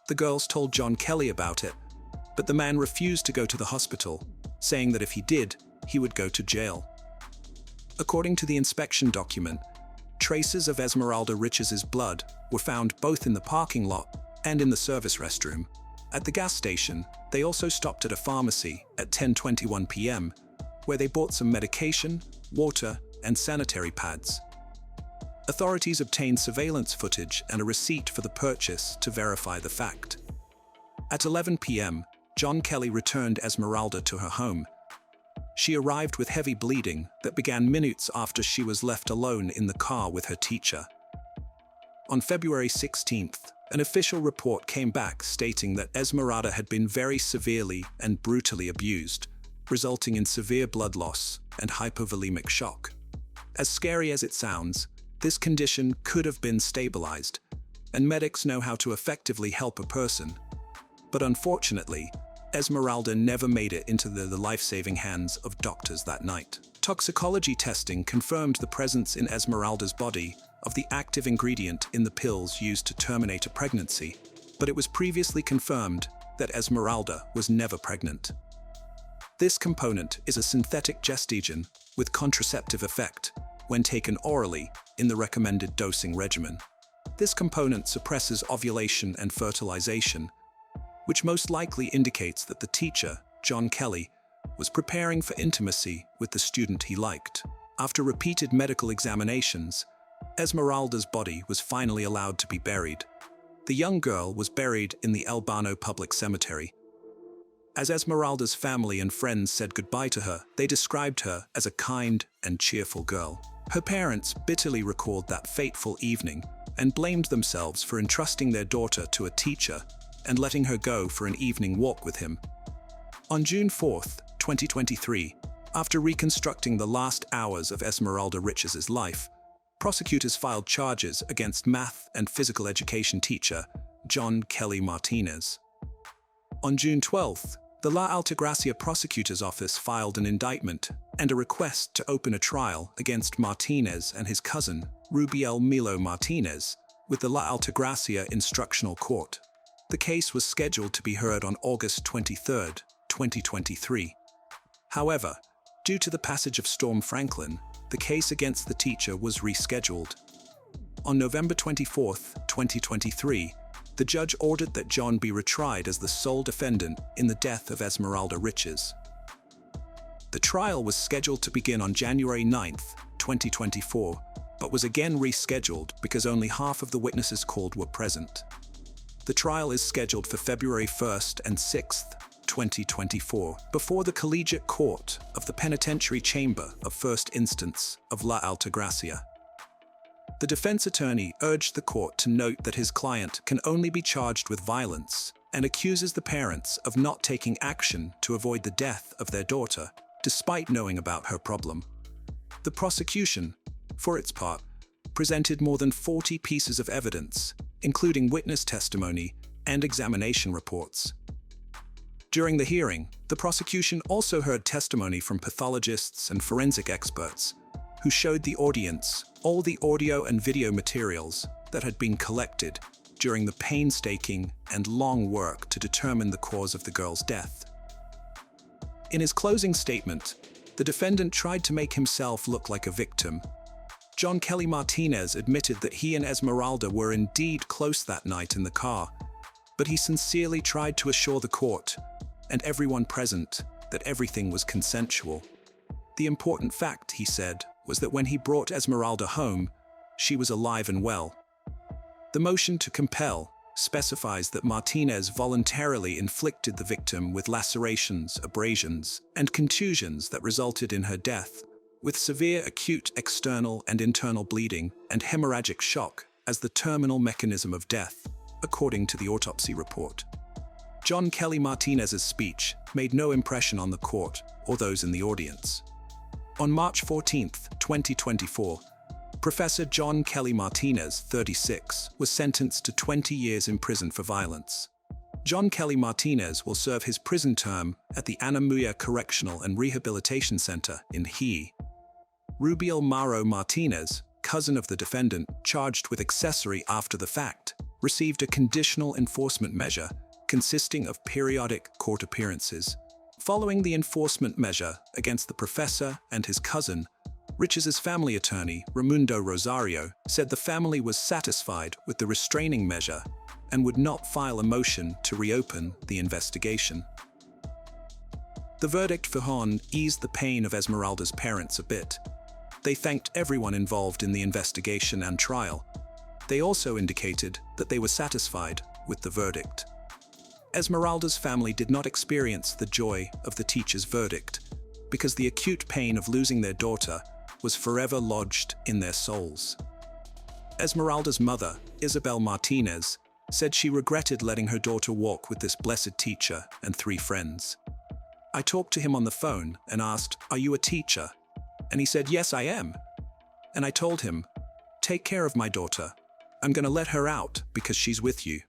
The girls told John Kelly about it, but the man refused to go to the hospital, saying that if he did, he would go to jail. According to the inspection document, traces of Esmeralda Richards's blood were found both in the parking lot and in the service restroom. At the gas station, they also stopped at a pharmacy at 10:21 p.m., where they bought some medication, water, and sanitary pads. Authorities obtained surveillance footage and a receipt for the purchase to verify the fact. At 11 p.m., John Kelly returned Esmeralda to her home. She arrived with heavy bleeding that began minutes after she was left alone in the car with her teacher. On February 16th, an official report came back stating that Esmeralda had been very severely and brutally abused, resulting in severe blood loss and hypovolemic shock. As scary as it sounds, this condition could have been stabilized, and medics know how to effectively help a person. But unfortunately, Esmeralda never made it into the life-saving hands of doctors that night. Toxicology testing confirmed the presence in Esmeralda's body of the active ingredient in the pills used to terminate a pregnancy, but it was previously confirmed that Esmeralda was never pregnant. This component is a synthetic gestagen with contraceptive effect when taken orally in the recommended dosing regimen. This component suppresses ovulation and fertilization, which most likely indicates that the teacher, John Kelly, was preparing for intimacy with the student he liked. After repeated medical examinations, Esmeralda's body was finally allowed to be buried. The young girl was buried in the Albano Public Cemetery. As Esmeralda's family and friends said goodbye to her, they described her as a kind and cheerful girl. Her parents bitterly recalled that fateful evening and blamed themselves for entrusting their daughter to a teacher and letting her go for an evening walk with him. On June 4, 2023, after reconstructing the last hours of Esmeralda Richards's life, prosecutors filed charges against math and physical education teacher John Kelly Martinez. On June 12, the La Altagracia prosecutor's office filed an indictment and a request to open a trial against Martinez and his cousin, Rubiel Milo Martinez, with the La Altagracia Instructional Court. The case was scheduled to be heard on August 23, 2023. However, due to the passage of Storm Franklin, the case against the teacher was rescheduled. On November 24, 2023, the judge ordered that John be retried as the sole defendant in the death of Esmeralda Richards. The trial was scheduled to begin on January 9, 2024, but was again rescheduled because only half of the witnesses called were present. The trial is scheduled for February 1st and 6th, 2024, before the Collegiate Court of the Penitentiary Chamber of First Instance of La Altagracia. The defense attorney urged the court to note that his client can only be charged with violence and accuses the parents of not taking action to avoid the death of their daughter despite knowing about her problem. The prosecution, for its part, presented more than 40 pieces of evidence, including witness testimony and examination reports. During the hearing, the prosecution also heard testimony from pathologists and forensic experts, who showed the audience all the audio and video materials that had been collected during the painstaking and long work to determine the cause of the girl's death. In his closing statement, the defendant tried to make himself look like a victim. John Kelly Martinez admitted that he and Esmeralda were indeed close that night in the car, but he sincerely tried to assure the court and everyone present that everything was consensual. The important fact, he said, was that when he brought Esmeralda home, she was alive and well. The motion to compel specifies that Martinez voluntarily inflicted the victim with lacerations, abrasions, and contusions that resulted in her death, with severe acute external and internal bleeding and hemorrhagic shock as the terminal mechanism of death, according to the autopsy report. John Kelly Martinez's speech made no impression on the court or those in the audience. On March 14, 2024, Professor John Kelly Martinez, 36, was sentenced to 20 years in prison for violence. John Kelly Martinez will serve his prison term at the Ana Muya Correctional and Rehabilitation Center in He. Rubiel Mauro Martinez, cousin of the defendant charged with accessory after the fact, received a conditional enforcement measure consisting of periodic court appearances. Following the enforcement measure against the professor and his cousin, Rich's family attorney, Raimundo Rosario, said the family was satisfied with the restraining measure and would not file a motion to reopen the investigation. The verdict for Hon eased the pain of Esmeralda's parents a bit. They thanked everyone involved in the investigation and trial. They also indicated that they were satisfied with the verdict. Esmeralda's family did not experience the joy of the teacher's verdict because the acute pain of losing their daughter was forever lodged in their souls. Esmeralda's mother, Isabel Martinez, said she regretted letting her daughter walk with this blessed teacher and 3 friends. I talked to him on the phone and asked, "Are you a teacher?" And he said, "Yes, I am." And I told him, "Take care of my daughter. I'm going to let her out because she's with you."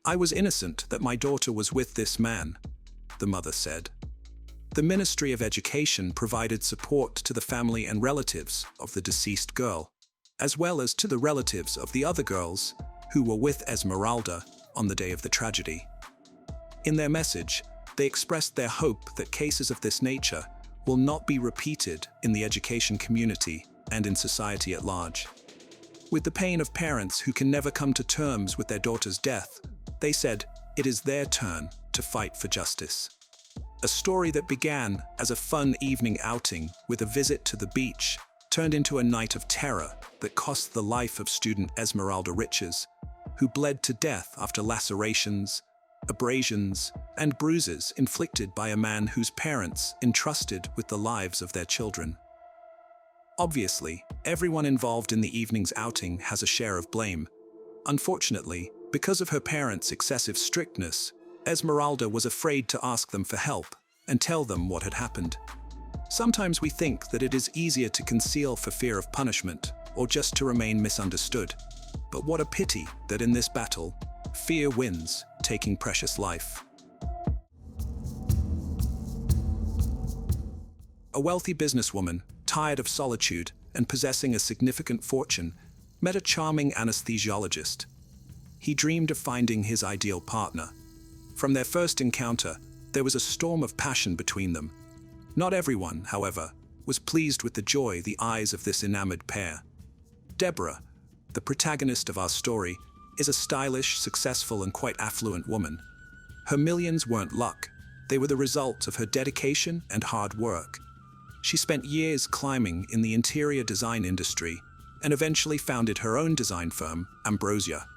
I was innocent that my daughter was with this man, the mother said. The Ministry of Education provided support to the family and relatives of the deceased girl, as well as to the relatives of the other girls who were with Esmeralda on the day of the tragedy. In their message, they expressed their hope that cases of this nature will not be repeated in the education community and in society at large. With the pain of parents who can never come to terms with their daughter's death, they said it is their turn to fight for justice. A story that began as a fun evening outing with a visit to the beach turned into a night of terror that cost the life of student Esmeralda Riches, who bled to death after lacerations, abrasions, and bruises inflicted by a man whose parents entrusted with the lives of their children. Obviously, everyone involved in the evening's outing has a share of blame. Unfortunately, because of her parents' excessive strictness, Esmeralda was afraid to ask them for help and tell them what had happened. Sometimes we think that it is easier to conceal for fear of punishment or just to remain misunderstood. But what a pity that in this battle, fear wins, taking precious life. A wealthy businesswoman, tired of solitude and possessing a significant fortune, met a charming anesthesiologist. He dreamed of finding his ideal partner. From their first encounter, there was a storm of passion between them. Not everyone, however, was pleased with the joy the eyes of this enamored pair. Deborah, the protagonist of our story, is a stylish, successful, and quite affluent woman. Her millions weren't luck. They were the result of her dedication and hard work. She spent years climbing in the interior design industry and eventually founded her own design firm, Ambrosia.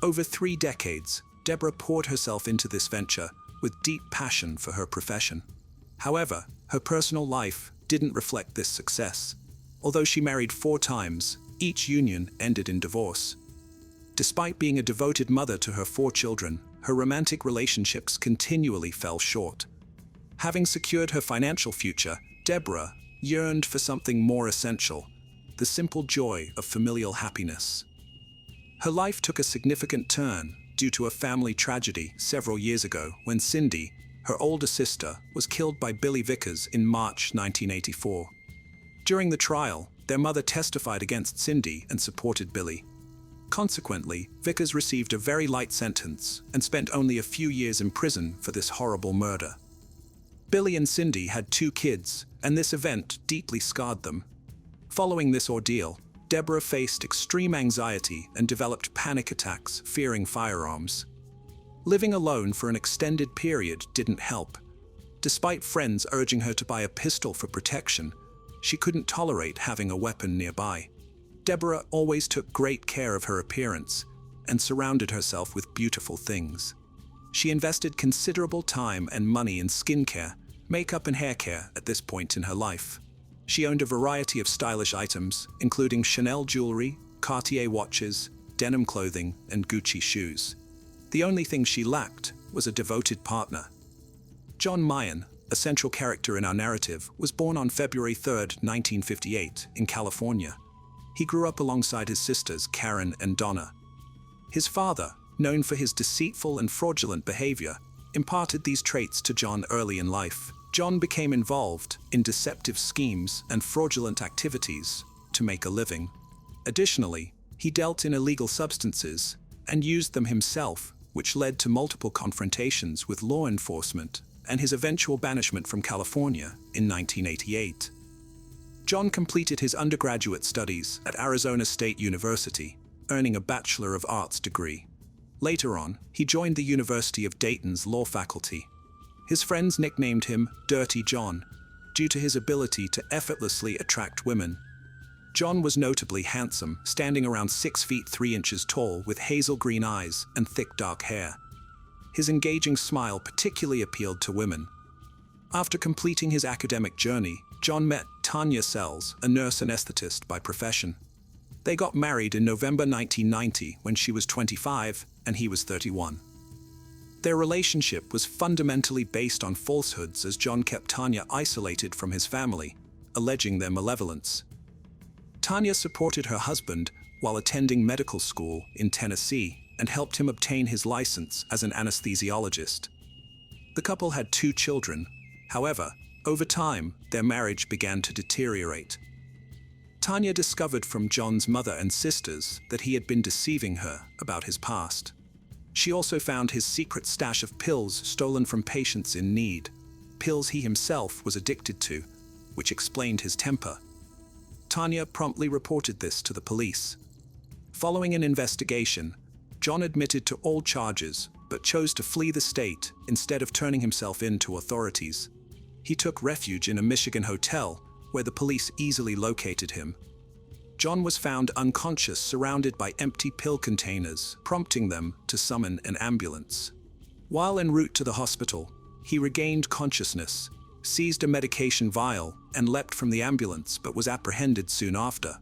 Over 3 decades, Deborah poured herself into this venture with deep passion for her profession. However, her personal life didn't reflect this success. Although she married 4 times, each union ended in divorce. Despite being a devoted mother to her 4 children, her romantic relationships continually fell short. Having secured her financial future, Deborah yearned for something more essential, the simple joy of familial happiness. Her life took a significant turn due to a family tragedy several years ago when Cindy, her older sister, was killed by Billy Vickers in March 1984. During the trial, their mother testified against Cindy and supported Billy. Consequently, Vickers received a very light sentence and spent only a few years in prison for this horrible murder. Billy and Cindy had 2 kids, and this event deeply scarred them. Following this ordeal, Deborah faced extreme anxiety and developed panic attacks, fearing firearms. Living alone for an extended period didn't help. Despite friends urging her to buy a pistol for protection, she couldn't tolerate having a weapon nearby. Deborah always took great care of her appearance and surrounded herself with beautiful things. She invested considerable time and money in skincare, makeup and hair care at this point in her life. She owned a variety of stylish items, including Chanel jewelry, Cartier watches, denim clothing, and Gucci shoes. The only thing she lacked was a devoted partner. John Mayen, a central character in our narrative, was born on February 3, 1958, in California. He grew up alongside his sisters, Karen and Donna. His father, known for his deceitful and fraudulent behavior, imparted these traits to John early in life. John became involved in deceptive schemes and fraudulent activities to make a living. Additionally, he dealt in illegal substances and used them himself, which led to multiple confrontations with law enforcement and his eventual banishment from California in 1988. John completed his undergraduate studies at Arizona State University, earning a Bachelor of Arts degree. Later on, he joined the University of Dayton's law faculty. His friends nicknamed him Dirty John due to his ability to effortlessly attract women. John was notably handsome, standing around 6 feet 3 inches tall with hazel green eyes and thick dark hair. His engaging smile particularly appealed to women. After completing his academic journey, John met Tanya Sells, a nurse anesthetist by profession. They got married in November 1990 when she was 25 and he was 31. Their relationship was fundamentally based on falsehoods as John kept Tanya isolated from his family, alleging their malevolence. Tanya supported her husband while attending medical school in Tennessee and helped him obtain his license as an anesthesiologist. The couple had 2 children. However, over time, their marriage began to deteriorate. Tanya discovered from John's mother and sisters that he had been deceiving her about his past. She also found his secret stash of pills stolen from patients in need, pills he himself was addicted to, which explained his temper. Tanya promptly reported this to the police. Following an investigation, John admitted to all charges but chose to flee the state instead of turning himself in to authorities. He took refuge in a Michigan hotel where the police easily located him. John was found unconscious, surrounded by empty pill containers, prompting them to summon an ambulance. While en route to the hospital, he regained consciousness, seized a medication vial, and leapt from the ambulance but was apprehended soon after.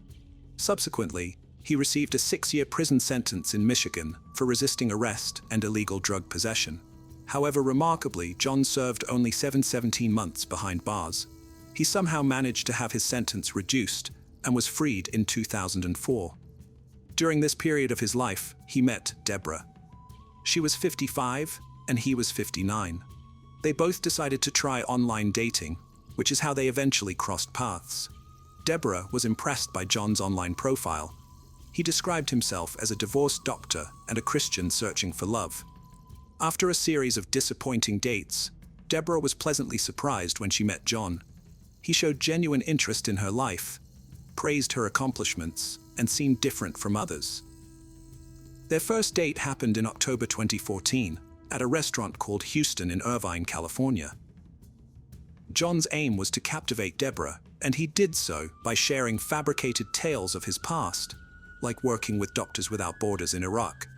Subsequently, he received a 6-year prison sentence in Michigan for resisting arrest and illegal drug possession. However, remarkably, John served only 17 months behind bars. He somehow managed to have his sentence reduced and was freed in 2004. During this period of his life, he met Deborah. She was 55 and he was 59. They both decided to try online dating, which is how they eventually crossed paths. Deborah was impressed by John's online profile. He described himself as a divorced doctor and a Christian searching for love. After a series of disappointing dates, Deborah was pleasantly surprised when she met John. He showed genuine interest in her life, praised her accomplishments, and seemed different from others. Their first date happened in October 2014 at a restaurant called Houston in Irvine, California. John's aim was to captivate Deborah, and he did so by sharing fabricated tales of his past, like working with Doctors Without Borders in Iraq.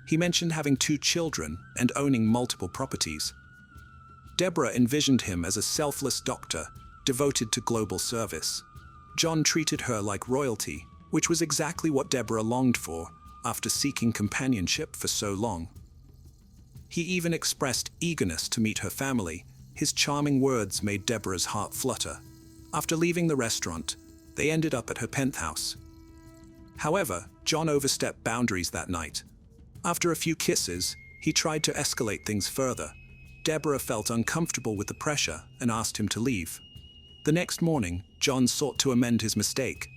He mentioned having 2 children and owning multiple properties. Deborah envisioned him as a selfless doctor devoted to global service. John treated her like royalty, which was exactly what Deborah longed for after seeking companionship for so long. He even expressed eagerness to meet her family, His charming words made Deborah's heart flutter. After leaving the restaurant, they ended up at her penthouse. However, John overstepped boundaries that night. After a few kisses, he tried to escalate things further. Deborah felt uncomfortable with the pressure and asked him to leave. The next morning, John sought to amend his mistake.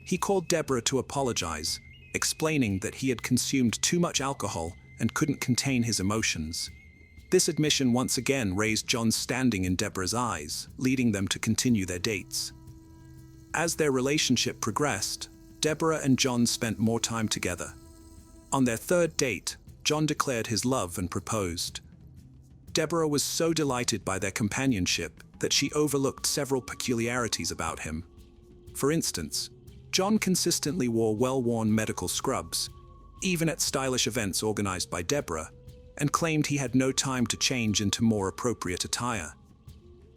He called Deborah to apologize, explaining that he had consumed too much alcohol and couldn't contain his emotions. This admission once again raised John's standing in Deborah's eyes, leading them to continue their dates. As their relationship progressed, Deborah and John spent more time together. On their third date, John declared his love and proposed. Deborah was so delighted by their companionship that she overlooked several peculiarities about him. For instance, John consistently wore well-worn medical scrubs, even at stylish events organized by Deborah, and claimed he had no time to change into more appropriate attire.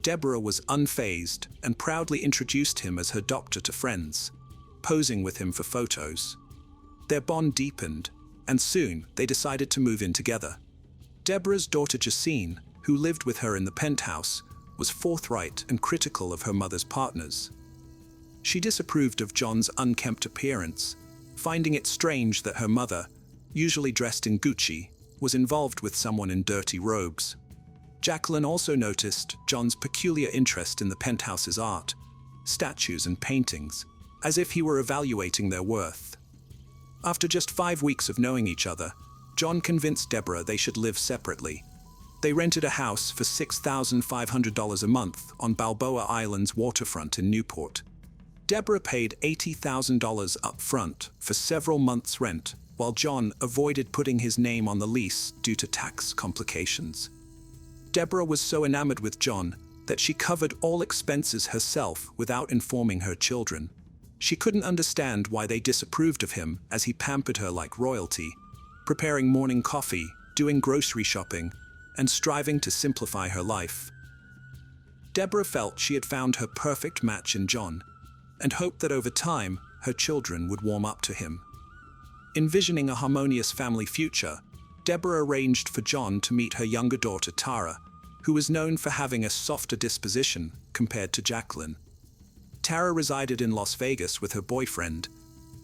Deborah was unfazed and proudly introduced him as her doctor to friends, posing with him for photos. Their bond deepened, and soon they decided to move in together. Deborah's daughter Jacine, who lived with her in the penthouse, was forthright and critical of her mother's partners. She disapproved of John's unkempt appearance, finding it strange that her mother, usually dressed in Gucci, was involved with someone in dirty robes. Jacqueline also noticed John's peculiar interest in the penthouse's art, statues and paintings, as if he were evaluating their worth. After just 5 weeks of knowing each other, John convinced Deborah they should live separately. They rented a house for $6,500 a month on Balboa Island's waterfront in Newport. Deborah paid $80,000 up front for several months' rent, while John avoided putting his name on the lease due to tax complications. Deborah was so enamored with John that she covered all expenses herself without informing her children. She couldn't understand why they disapproved of him, as he pampered her like royalty, preparing morning coffee, doing grocery shopping, and striving to simplify her life. Deborah felt she had found her perfect match in John, and hoped that over time, her children would warm up to him. Envisioning a harmonious family future, Deborah arranged for John to meet her younger daughter Tara, who was known for having a softer disposition compared to Jacqueline. Tara resided in Las Vegas with her boyfriend,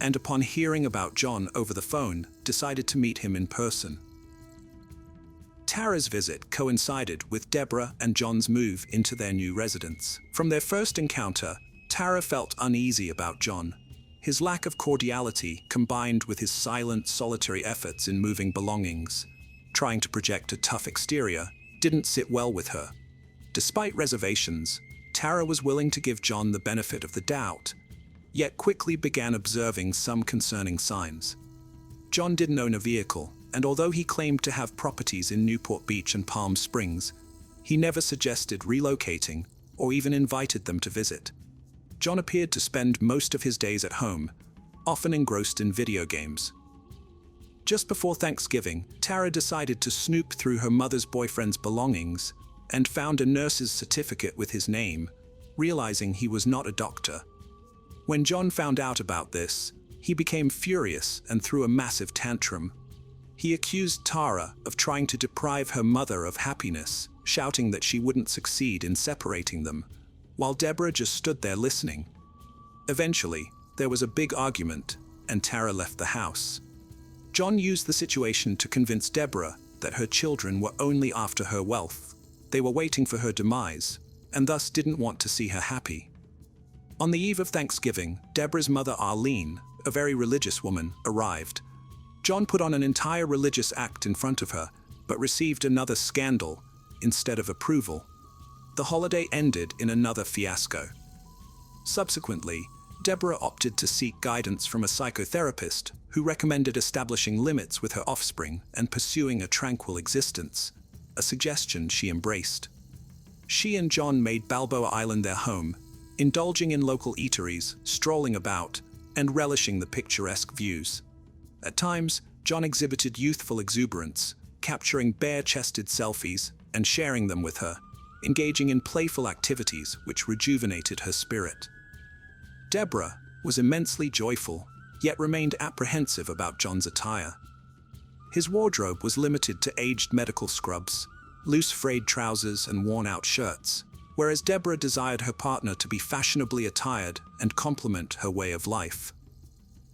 and upon hearing about John over the phone, decided to meet him in person. Tara's visit coincided with Deborah and John's move into their new residence. From their first encounter, Tara felt uneasy about John. His lack of cordiality, combined with his silent, solitary efforts in moving belongings, trying to project a tough exterior, didn't sit well with her. Despite reservations, Tara was willing to give John the benefit of the doubt, yet quickly began observing some concerning signs. John didn't own a vehicle, and although he claimed to have properties in Newport Beach and Palm Springs, he never suggested relocating or even invited them to visit. John appeared to spend most of his days at home, often engrossed in video games. Just before Thanksgiving, Tara decided to snoop through her mother's boyfriend's belongings and found a nurse's certificate with his name, realizing he was not a doctor. When John found out about this, he became furious and threw a massive tantrum. He accused Tara of trying to deprive her mother of happiness, shouting that she wouldn't succeed in separating them, while Deborah just stood there listening. Eventually, there was a big argument, and Tara left the house. John used the situation to convince Deborah that her children were only after her wealth. They were waiting for her demise, and thus didn't want to see her happy. On the eve of Thanksgiving, Deborah's mother Arlene, a very religious woman, arrived. John put on an entire religious act in front of her, but received another scandal instead of approval. The holiday ended in another fiasco. Subsequently, Deborah opted to seek guidance from a psychotherapist who recommended establishing limits with her offspring and pursuing a tranquil existence, a suggestion she embraced. She and John made Balboa Island their home, indulging in local eateries, strolling about, and relishing the picturesque views. At times, John exhibited youthful exuberance, capturing bare-chested selfies and sharing them with her, engaging in playful activities which rejuvenated her spirit. Deborah was immensely joyful, yet remained apprehensive about John's attire. His wardrobe was limited to aged medical scrubs, loose frayed trousers and worn-out shirts, whereas Deborah desired her partner to be fashionably attired and complement her way of life.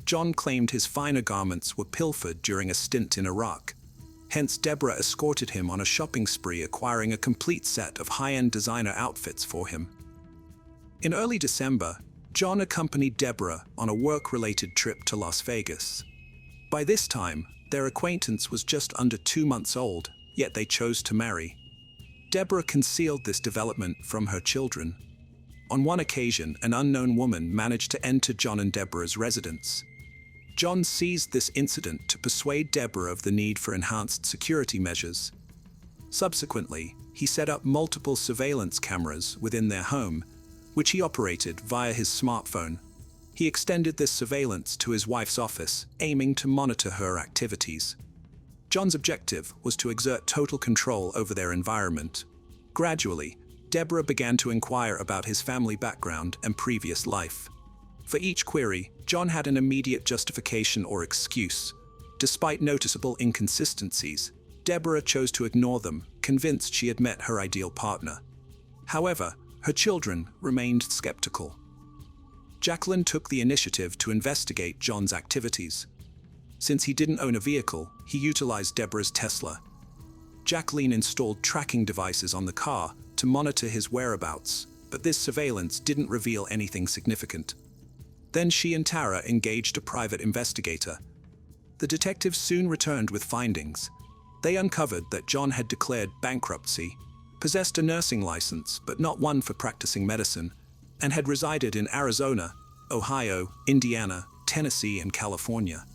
John claimed his finer garments were pilfered during a stint in Iraq. Hence, Deborah escorted him on a shopping spree, acquiring a complete set of high-end designer outfits for him. In early December, John accompanied Deborah on a work-related trip to Las Vegas. By this time, their acquaintance was just under 2 months old, yet they chose to marry. Deborah concealed this development from her children. On one occasion, an unknown woman managed to enter John and Deborah's residence. John seized this incident to persuade Deborah of the need for enhanced security measures. Subsequently, he set up multiple surveillance cameras within their home, which he operated via his smartphone. He extended this surveillance to his wife's office, aiming to monitor her activities. John's objective was to exert total control over their environment. Gradually, Deborah began to inquire about his family background and previous life. For each query, John had an immediate justification or excuse. Despite noticeable inconsistencies, Deborah chose to ignore them, convinced she had met her ideal partner. However, her children remained skeptical. Jacqueline took the initiative to investigate John's activities. Since he didn't own a vehicle, he utilized Deborah's Tesla. Jacqueline installed tracking devices on the car to monitor his whereabouts, but this surveillance didn't reveal anything significant. Then she and Tara engaged a private investigator. The detectives soon returned with findings. They uncovered that John had declared bankruptcy, possessed a nursing license but not one for practicing medicine, and had resided in Arizona, Ohio, Indiana, Tennessee, and California.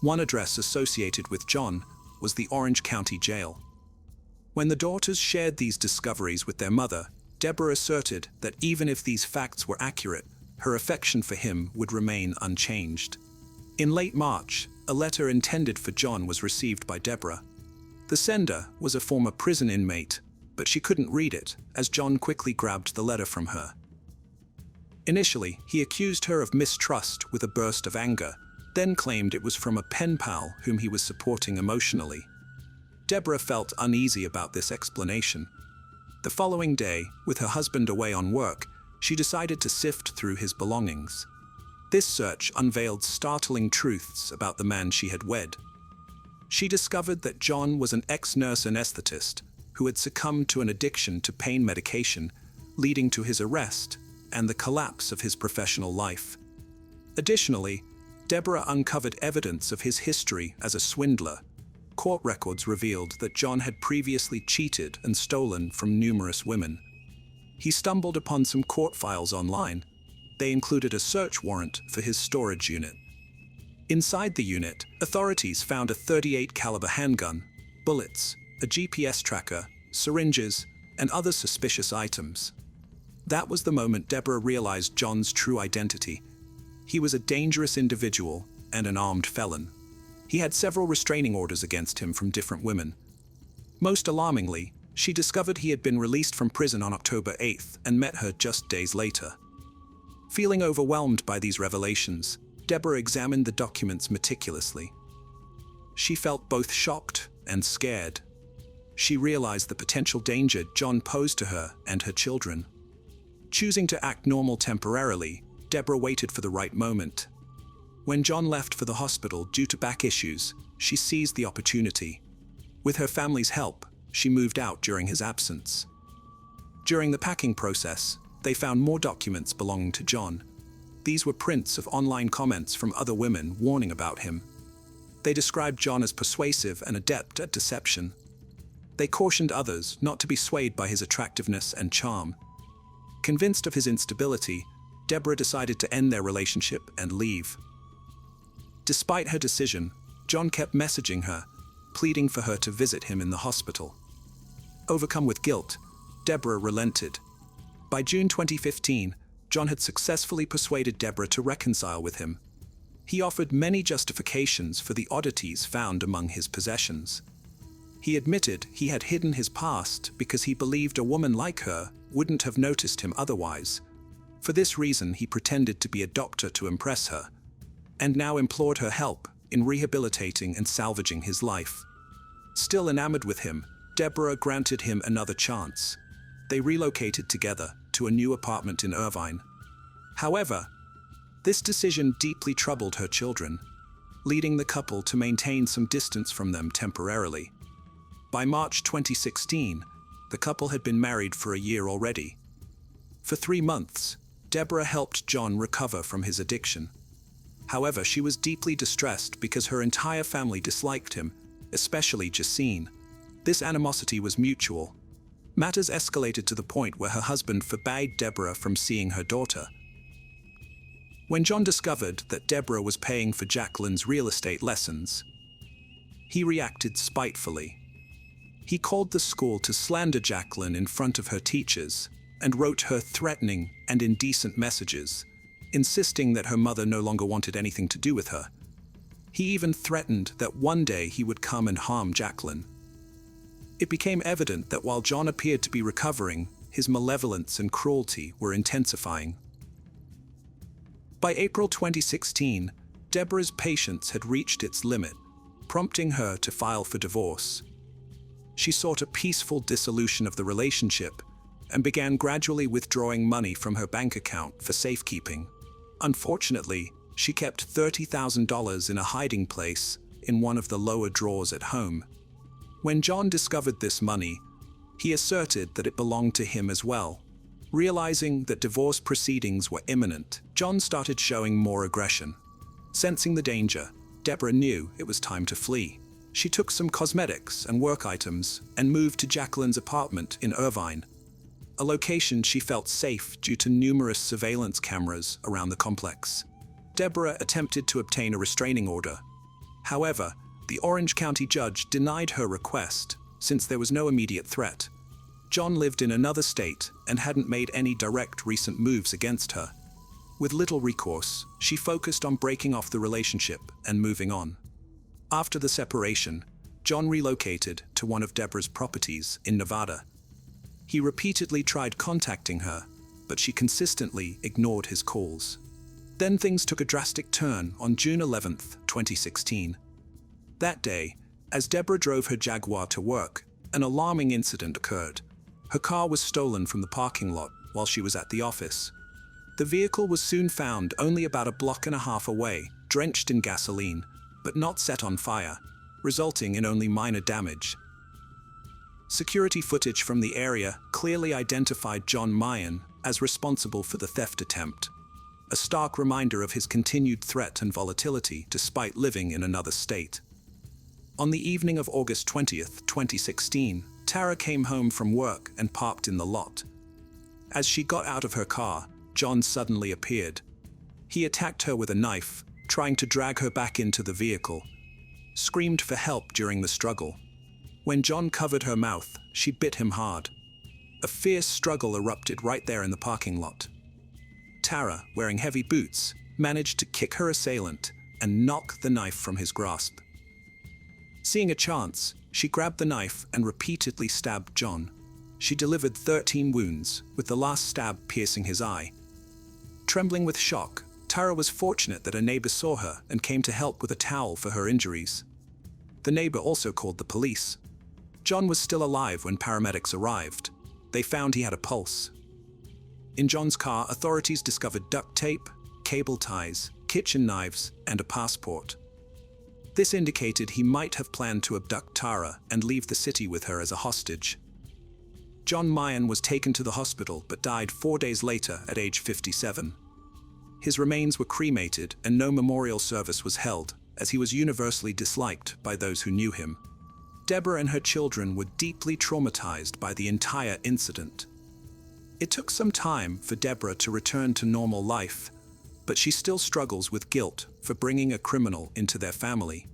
One address associated with John was the Orange County Jail. When the daughters shared these discoveries with their mother, Deborah asserted that even if these facts were accurate, her affection for him would remain unchanged. In late March, a letter intended for John was received by Deborah. The sender was a former prison inmate, but she couldn't read it, as John quickly grabbed the letter from her. Initially, he accused her of mistrust with a burst of anger, then claimed it was from a pen pal whom he was supporting emotionally. Deborah felt uneasy about this explanation. The following day, with her husband away on work, she decided to sift through his belongings. This search unveiled startling truths about the man she had wed. She discovered that John was an ex-nurse anesthetist who had succumbed to an addiction to pain medication, leading to his arrest and the collapse of his professional life. Additionally, Deborah uncovered evidence of his history as a swindler. Court records revealed that John had previously cheated and stolen from numerous women. He stumbled upon some court files online. They included a search warrant for his storage unit. Inside the unit, authorities found a .38 caliber handgun, bullets, a GPS tracker, syringes, and other suspicious items. That was the moment Deborah realized John's true identity. He was a dangerous individual and an armed felon. He had several restraining orders against him from different women. Most alarmingly, she discovered he had been released from prison on October 8th and met her just days later. Feeling overwhelmed by these revelations, Deborah examined the documents meticulously. She felt both shocked and scared. She realized the potential danger John posed to her and her children. Choosing to act normal temporarily, Deborah waited for the right moment. When John left for the hospital due to back issues, she seized the opportunity. With her family's help, she moved out during his absence. During the packing process, they found more documents belonging to John. These were prints of online comments from other women warning about him. They described John as persuasive and adept at deception. They cautioned others not to be swayed by his attractiveness and charm. Convinced of his instability, Deborah decided to end their relationship and leave. Despite her decision, John kept messaging her, pleading for her to visit him in the hospital. Overcome with guilt, Deborah relented. By June 2015, John had successfully persuaded Deborah to reconcile with him. He offered many justifications for the oddities found among his possessions. He admitted he had hidden his past because he believed a woman like her wouldn't have noticed him otherwise. For this reason, he pretended to be a doctor to impress her, and now implored her help in rehabilitating and salvaging his life. Still enamored with him, Deborah granted him another chance. They relocated together to a new apartment in Irvine. However, this decision deeply troubled her children, leading the couple to maintain some distance from them temporarily. By March 2016, the couple had been married for a year already. For 3 months, Deborah helped John recover from his addiction. However, she was deeply distressed because her entire family disliked him, especially Jacine. This animosity was mutual. Matters escalated to the point where her husband forbade Deborah from seeing her daughter. When John discovered that Deborah was paying for Jacqueline's real estate lessons, he reacted spitefully. He called the school to slander Jacqueline in front of her teachers and wrote her threatening and indecent messages, insisting that her mother no longer wanted anything to do with her. He even threatened that one day he would come and harm Jacqueline. It became evident that while John appeared to be recovering, his malevolence and cruelty were intensifying. By April 2016, Deborah's patience had reached its limit, prompting her to file for divorce. She sought a peaceful dissolution of the relationship and began gradually withdrawing money from her bank account for safekeeping. Unfortunately, she kept $30,000 in a hiding place in one of the lower drawers at home. When John discovered this money, he asserted that it belonged to him as well. Realizing that divorce proceedings were imminent, John started showing more aggression. Sensing the danger, Deborah knew it was time to flee. She took some cosmetics and work items and moved to Jacqueline's apartment in Irvine, a location she felt safe due to numerous surveillance cameras around the complex. Deborah attempted to obtain a restraining order. However, the Orange County judge denied her request since there was no immediate threat. John lived in another state and hadn't made any direct recent moves against her. With little recourse, she focused on breaking off the relationship and moving on. After the separation, John relocated to one of Deborah's properties in Nevada. He repeatedly tried contacting her, but she consistently ignored his calls. Then things took a drastic turn on June 11, 2016. That day, as Deborah drove her Jaguar to work, an alarming incident occurred. Her car was stolen from the parking lot while she was at the office. The vehicle was soon found only about a block and a half away, drenched in gasoline, but not set on fire, resulting in only minor damage. Security footage from the area clearly identified John Mayan as responsible for the theft attempt, a stark reminder of his continued threat and volatility despite living in another state. On the evening of August 20th, 2016, Tara came home from work and parked in the lot. As she got out of her car, John suddenly appeared. He attacked her with a knife, trying to drag her back into the vehicle, screamed for help during the struggle. When John covered her mouth, she bit him hard. A fierce struggle erupted right there in the parking lot. Tara, wearing heavy boots, managed to kick her assailant and knock the knife from his grasp. Seeing a chance, she grabbed the knife and repeatedly stabbed John. She delivered 13 wounds, with the last stab piercing his eye. Trembling with shock, Tara was fortunate that a neighbor saw her and came to help with a towel for her injuries. The neighbor also called the police. John was still alive when paramedics arrived. They found he had a pulse. In John's car, authorities discovered duct tape, cable ties, kitchen knives, and a passport. This indicated he might have planned to abduct Tara and leave the city with her as a hostage. John Mayan was taken to the hospital but died 4 days later at age 57. His remains were cremated and no memorial service was held, as he was universally disliked by those who knew him. Deborah and her children were deeply traumatized by the entire incident. It took some time for Deborah to return to normal life, but she still struggles with guilt for bringing a criminal into their family.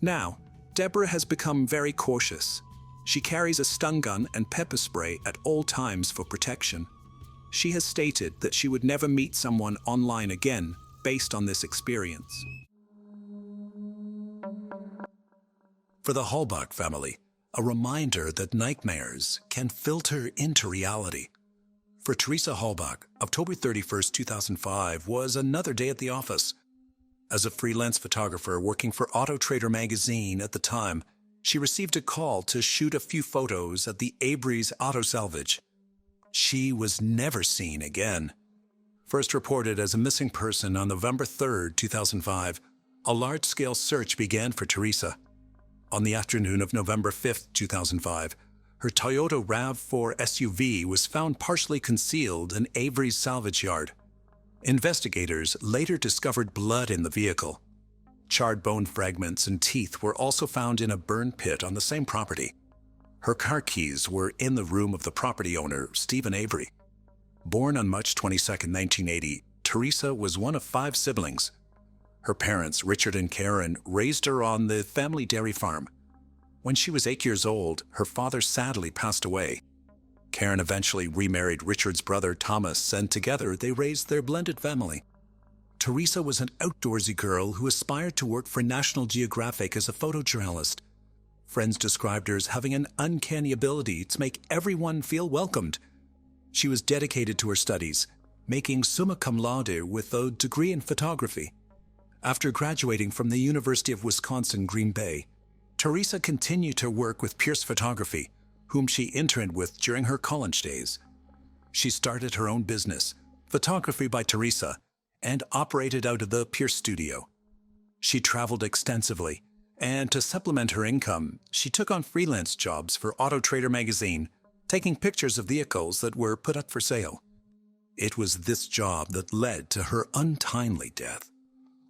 Now, Deborah has become very cautious. She carries a stun gun and pepper spray at all times for protection. She has stated that she would never meet someone online again based on this experience. For the Hallbach family, a reminder that nightmares can filter into reality. For Teresa Hallbach, October 31st, 2005 was another day at the office. As a freelance photographer working for Auto Trader magazine at the time, she received a call to shoot a few photos at the Avery's Auto Salvage. She was never seen again. First reported as a missing person on November 3, 2005, a large-scale search began for Teresa. On the afternoon of November 5, 2005, her Toyota RAV4 SUV was found partially concealed in Avery's salvage yard. Investigators later discovered blood in the vehicle. Charred bone fragments and teeth were also found in a burn pit on the same property. Her car keys were in the room of the property owner, Stephen Avery. Born on March 22, 1980, Teresa was one of 5 siblings. Her parents, Richard and Karen, raised her on the family dairy farm. When she was 8 years old, her father sadly passed away. Karen eventually remarried Richard's brother, Thomas, and together they raised their blended family. Teresa was an outdoorsy girl who aspired to work for National Geographic as a photojournalist. Friends described her as having an uncanny ability to make everyone feel welcomed. She was dedicated to her studies, making summa cum laude with a degree in photography. After graduating from the University of Wisconsin, Green Bay, Teresa continued to work with Pierce Photography, whom she interned with during her college days. She started her own business, Photography by Teresa, and operated out of the Pierce studio. She traveled extensively, and to supplement her income, she took on freelance jobs for Auto Trader magazine, taking pictures of vehicles that were put up for sale. It was this job that led to her untimely death.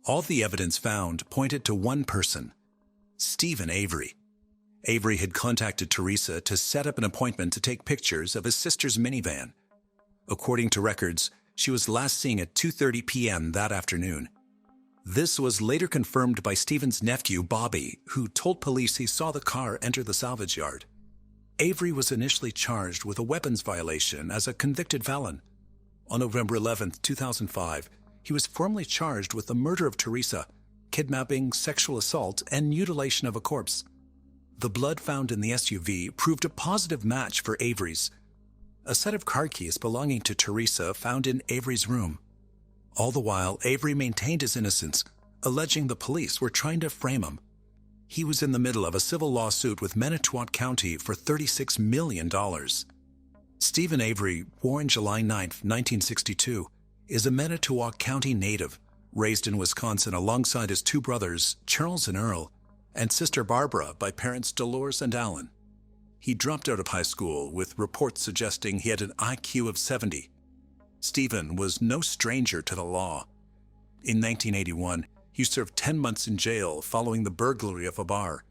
All the evidence found pointed to one person, Stephen Avery. Avery had contacted Teresa to set up an appointment to take pictures of his sister's minivan. According to records, she was last seen at 2:30 p.m. that afternoon. This was later confirmed by Stephen's nephew, Bobby, who told police he saw the car enter the salvage yard. Avery was initially charged with a weapons violation as a convicted felon. On November 11, 2005, he was formally charged with the murder of Teresa, kidnapping, sexual assault, and mutilation of a corpse. The blood found in the SUV proved a positive match for Avery's. A set of car keys belonging to Teresa found in Avery's room. All the while, Avery maintained his innocence, alleging the police were trying to frame him. He was in the middle of a civil lawsuit with Manitowoc County for $36 million. Stephen Avery, born July 9, 1962, is a Manitowoc County native, raised in Wisconsin alongside his 2 brothers, Charles and Earl, and sister Barbara by parents Dolores and Alan. He dropped out of high school with reports suggesting he had an IQ of 70. Stephen was no stranger to the law. In 1981, he served 10 months in jail following the burglary of a bar.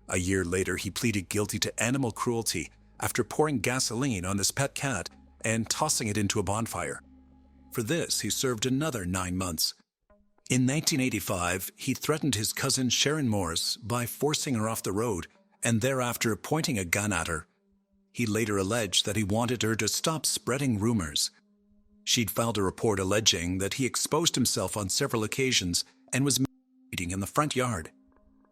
A year later, he pleaded guilty to animal cruelty after pouring gasoline on his pet cat and tossing it into a bonfire. For this, he served another 9 months. In 1985, he threatened his cousin Sharon Morris by forcing her off the road and thereafter pointing a gun at her. He later alleged that he wanted her to stop spreading rumors. She'd filed a report alleging that he exposed himself on several occasions and was masturbating in the front yard.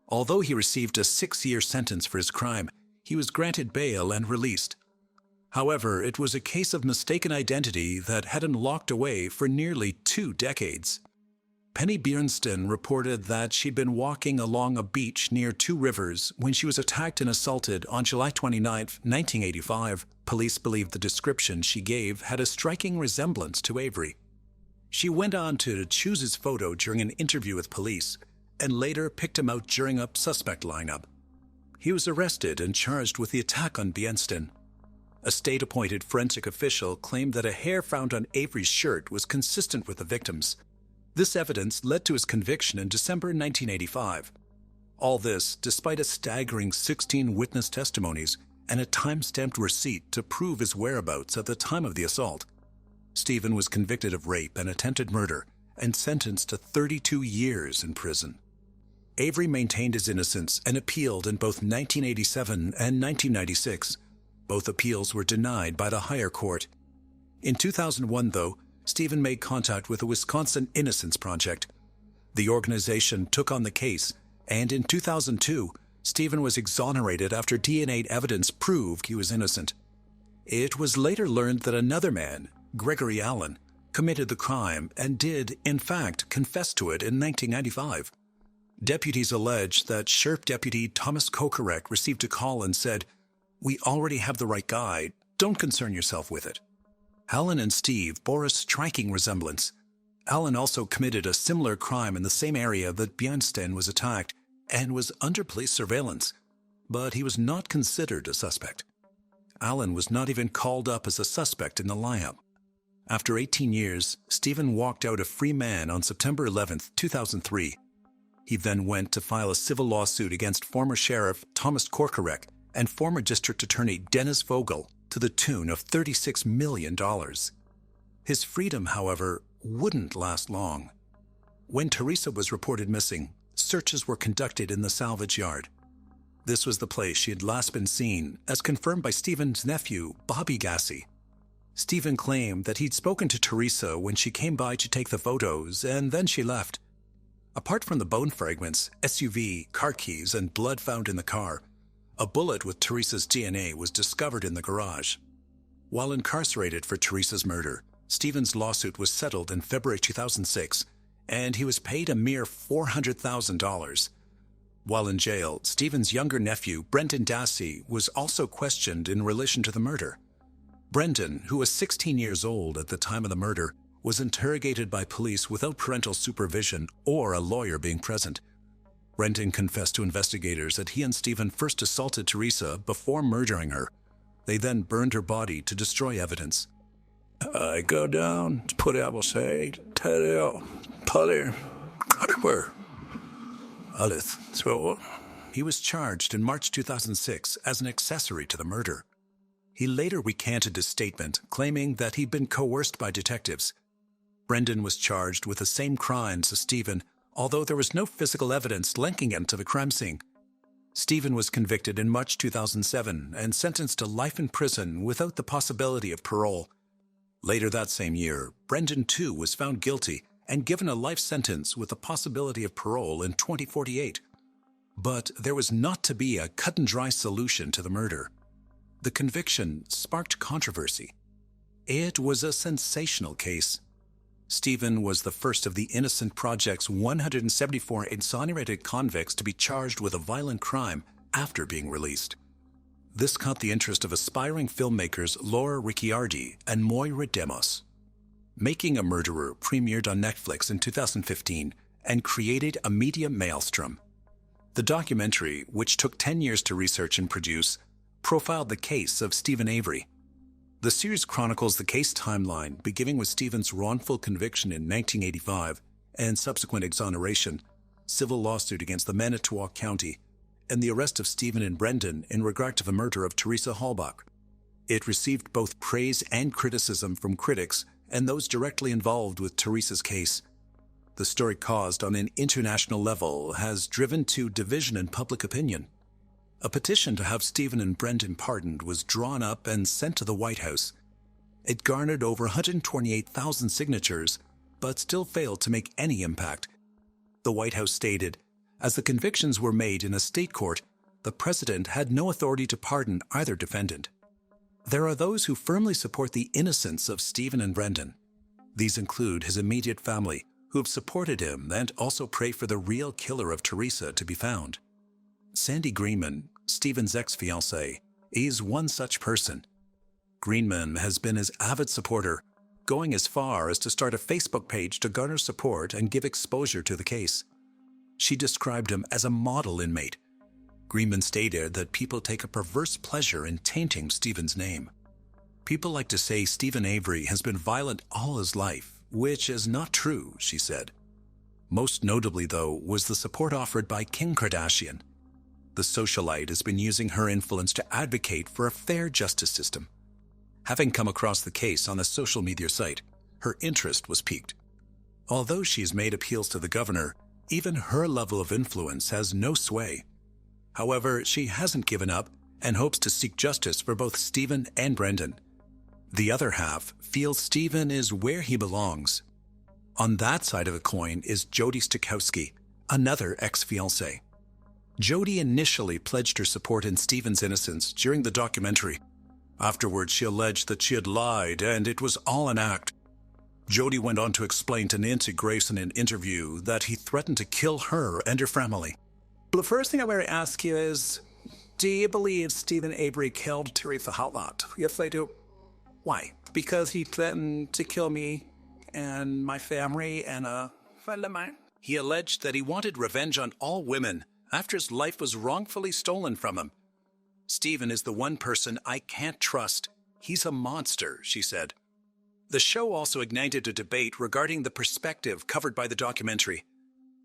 Although he received a 6-year sentence for his crime, he was granted bail and released. However, it was a case of mistaken identity that had him locked away for nearly 2 decades. Penny Bjornston reported that she'd been walking along a beach near 2 rivers when she was attacked and assaulted on July 29, 1985. Police believed the description she gave had a striking resemblance to Avery. She went on to choose his photo during an interview with police and later picked him out during a suspect lineup. He was arrested and charged with the attack on Bjornston. A state-appointed forensic official claimed that a hair found on Avery's shirt was consistent with the victim's. This evidence led to his conviction in December 1985. All this despite a staggering 16 witness testimonies and a time-stamped receipt to prove his whereabouts at the time of the assault. Stephen was convicted of rape and attempted murder and sentenced to 32 years in prison. Avery maintained his innocence and appealed in both 1987 and 1996. Both appeals were denied by the higher court. In 2001, though, Stephen made contact with the Wisconsin Innocence Project. The organization took on the case, and in 2002, Stephen was exonerated after DNA evidence proved he was innocent. It was later learned that another man, Gregory Allen, committed the crime and did, in fact, confess to it in 1995. Deputies allege that Sheriff Deputy Thomas Kokorek received a call and said, "We already have the right guy. Don't concern yourself with it." Alan and Steve bore a striking resemblance. Alan also committed a similar crime in the same area that Bjornsten was attacked and was under police surveillance, but he was not considered a suspect. Alan was not even called up as a suspect in the lineup. After 18 years, Stephen walked out a free man on September 11, 2003. He then went to file a civil lawsuit against former Sheriff Thomas Kokorek and former District Attorney Dennis Vogel to the tune of $36 million. His freedom, however, wouldn't last long. When Teresa was reported missing, searches were conducted in the salvage yard. This was the place she had last been seen, as confirmed by Stephen's nephew, Bobby Gassi. Stephen claimed that he'd spoken to Teresa when she came by to take the photos, and then she left. Apart from the bone fragments, SUV, car keys, and blood found in the car, a bullet with Teresa's DNA was discovered in the garage. While incarcerated for Teresa's murder, Stephen's lawsuit was settled in February 2006, and he was paid a mere $400,000. While in jail, Stephen's younger nephew, Brendan Dassey, was also questioned in relation to the murder. Brendan, who was 16 years old at the time of the murder, was interrogated by police without parental supervision or a lawyer being present. Brendan confessed to investigators that he and Stephen first assaulted Teresa before murdering her. They then burned her body to destroy evidence. "I go down to put apple say, Tadeo, Polly, where? Alith, so." He was charged in March 2006 as an accessory to the murder. He later recanted his statement, claiming that he'd been coerced by detectives. Brendan was charged with the same crimes as Stephen, although there was no physical evidence linking him to the crime scene. Stephen was convicted in March 2007 and sentenced to life in prison without the possibility of parole. Later that same year, Brendan too was found guilty and given a life sentence with the possibility of parole in 2048. But there was not to be a cut-and-dry solution to the murder. The conviction sparked controversy. It was a sensational case. Stephen was the first of the Innocent Project's 174 exonerated convicts to be charged with a violent crime after being released. This caught the interest of aspiring filmmakers Laura Ricciardi and Moira Demos. Making a Murderer premiered on Netflix in 2015 and created a media maelstrom. The documentary, which took 10 years to research and produce, profiled the case of Steven Avery. The series chronicles the case timeline, beginning with Stephen's wrongful conviction in 1985 and subsequent exoneration, civil lawsuit against the Manitowoc County, and the arrest of Stephen and Brendan in regard to the murder of Teresa Halbach. It received both praise and criticism from critics and those directly involved with Teresa's case. The story caused on an international level has driven to division in public opinion. A petition to have Stephen and Brendan pardoned was drawn up and sent to the White House. It garnered over 128,000 signatures, but still failed to make any impact. The White House stated, as the convictions were made in a state court, the president had no authority to pardon either defendant. There are those who firmly support the innocence of Stephen and Brendan. These include his immediate family, who have supported him and also pray for the real killer of Teresa to be found. Sandy Greenman, Stephen's ex-fiancée, is one such person. Greenman has been his avid supporter, going as far as to start a Facebook page to garner support and give exposure to the case. She described him as a model inmate. Greenman stated that people take a perverse pleasure in tainting Stephen's name. People like to say Steven Avery has been violent all his life, which is not true, she said. Most notably, though, was the support offered by Kim Kardashian. The socialite has been using her influence to advocate for a fair justice system. Having come across the case on a social media site, her interest was piqued. Although she has made appeals to the governor, even her level of influence has no sway. However, she hasn't given up and hopes to seek justice for both Stephen and Brendan. The other half feels Stephen is where he belongs. On that side of the coin is Jody Stokowski, another ex-fiancée. Jody initially pledged her support in Stephen's innocence during the documentary. Afterwards, she alleged that she had lied and it was all an act. Jody went on to explain to Nancy Grace in an interview that he threatened to kill her and her family. The first thing I want to ask you is, do you believe Stephen Avery killed Teresa Houtlott? Yes, I do. Why? Because he threatened to kill me and my family and a friend of mine. He alleged that he wanted revenge on all women after his life was wrongfully stolen from him. Stephen is the one person I can't trust. He's a monster, she said. The show also ignited a debate regarding the perspective covered by the documentary.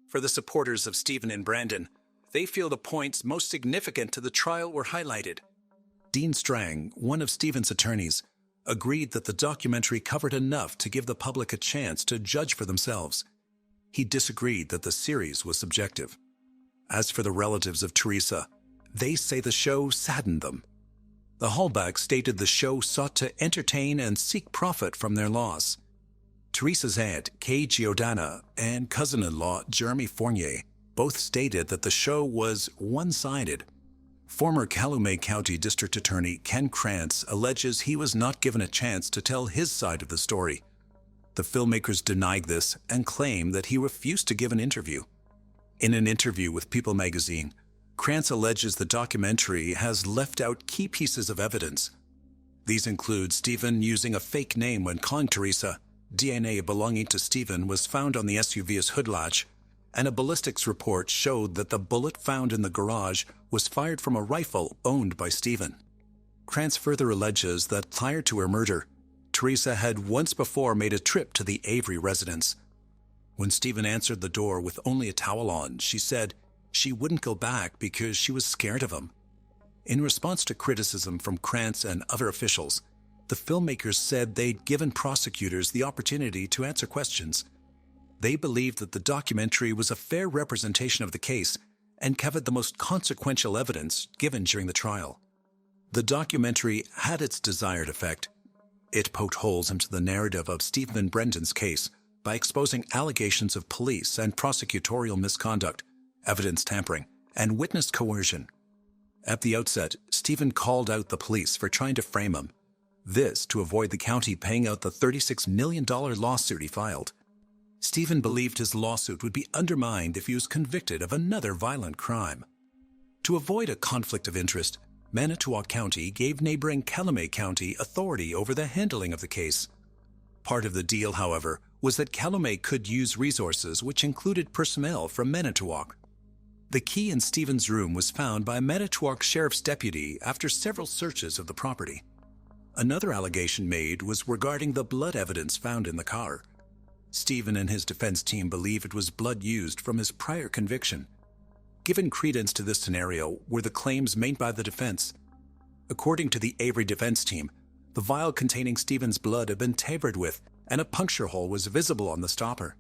For the supporters of Stephen and Brandon, they feel the points most significant to the trial were highlighted. Dean Strang, one of Stephen's attorneys, agreed that the documentary covered enough to give the public a chance to judge for themselves. He disagreed that the series was subjective. As for the relatives of Teresa, they say the show saddened them. The Hallbacks stated the show sought to entertain and seek profit from their loss. Teresa's aunt, Kay Giordana, and cousin-in-law, Jeremy Fournier, both stated that the show was one-sided. Former Calumet County District Attorney Ken Krantz alleges he was not given a chance to tell his side of the story. The filmmakers denied this and claim that he refused to give an interview. In an interview with People magazine, Krantz alleges the documentary has left out key pieces of evidence. These include Stephen using a fake name when calling Teresa, DNA belonging to Stephen was found on the SUV's hood latch, and a ballistics report showed that the bullet found in the garage was fired from a rifle owned by Stephen. Krantz further alleges that prior to her murder, Teresa had once before made a trip to the Avery residence. When Stephen answered the door with only a towel on, she said she wouldn't go back because she was scared of him. In response to criticism from Krantz and other officials, the filmmakers said they'd given prosecutors the opportunity to answer questions. They believed that the documentary was a fair representation of the case and covered the most consequential evidence given during the trial. The documentary had its desired effect. It poked holes into the narrative of Stephen and Brendan's case by exposing allegations of police and prosecutorial misconduct, evidence tampering, and witness coercion. At the outset, Stephen called out the police for trying to frame him. This to avoid the county paying out the $36 million lawsuit he filed. Stephen believed his lawsuit would be undermined if he was convicted of another violent crime. To avoid a conflict of interest, Manitowoc County gave neighboring Calumet County authority over the handling of the case. Part of the deal, however, was that Calumet could use resources which included personnel from Manitowoc. The key in Stephen's room was found by a Manitowoc sheriff's deputy after several searches of the property. Another allegation made was regarding the blood evidence found in the car. Stephen and his defense team believe it was blood used from his prior conviction. Given credence to this scenario were the claims made by the defense. According to the Avery defense team, the vial containing Stephen's blood had been tampered with and a puncture hole was visible on the stopper.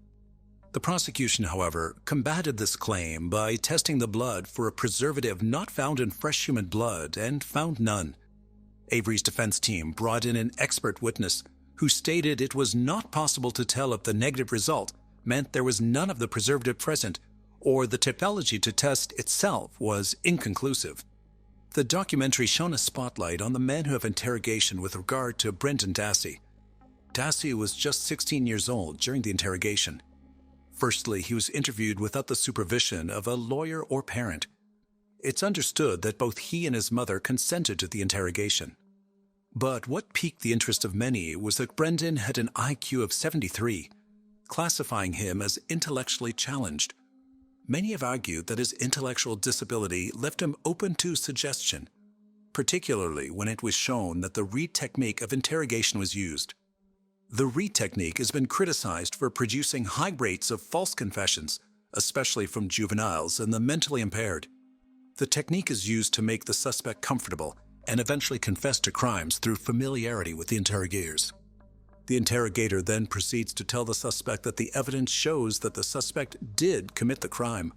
The prosecution, however, combated this claim by testing the blood for a preservative not found in fresh human blood and found none. Avery's defense team brought in an expert witness who stated it was not possible to tell if the negative result meant there was none of the preservative present or the technology to test itself was inconclusive. The documentary shone a spotlight on the manner of interrogation with regard to Brendan Dassey. Dassey was just 16 years old during the interrogation. Firstly, he was interviewed without the supervision of a lawyer or parent. It's understood that both he and his mother consented to the interrogation. But what piqued the interest of many was that Brendan had an IQ of 73, classifying him as intellectually challenged. Many have argued that his intellectual disability left him open to suggestion, particularly when it was shown that the Reed technique of interrogation was used. The Reed technique has been criticized for producing high rates of false confessions, especially from juveniles and the mentally impaired. The technique is used to make the suspect comfortable and eventually confess to crimes through familiarity with the interrogators. The interrogator then proceeds to tell the suspect that the evidence shows that the suspect did commit the crime.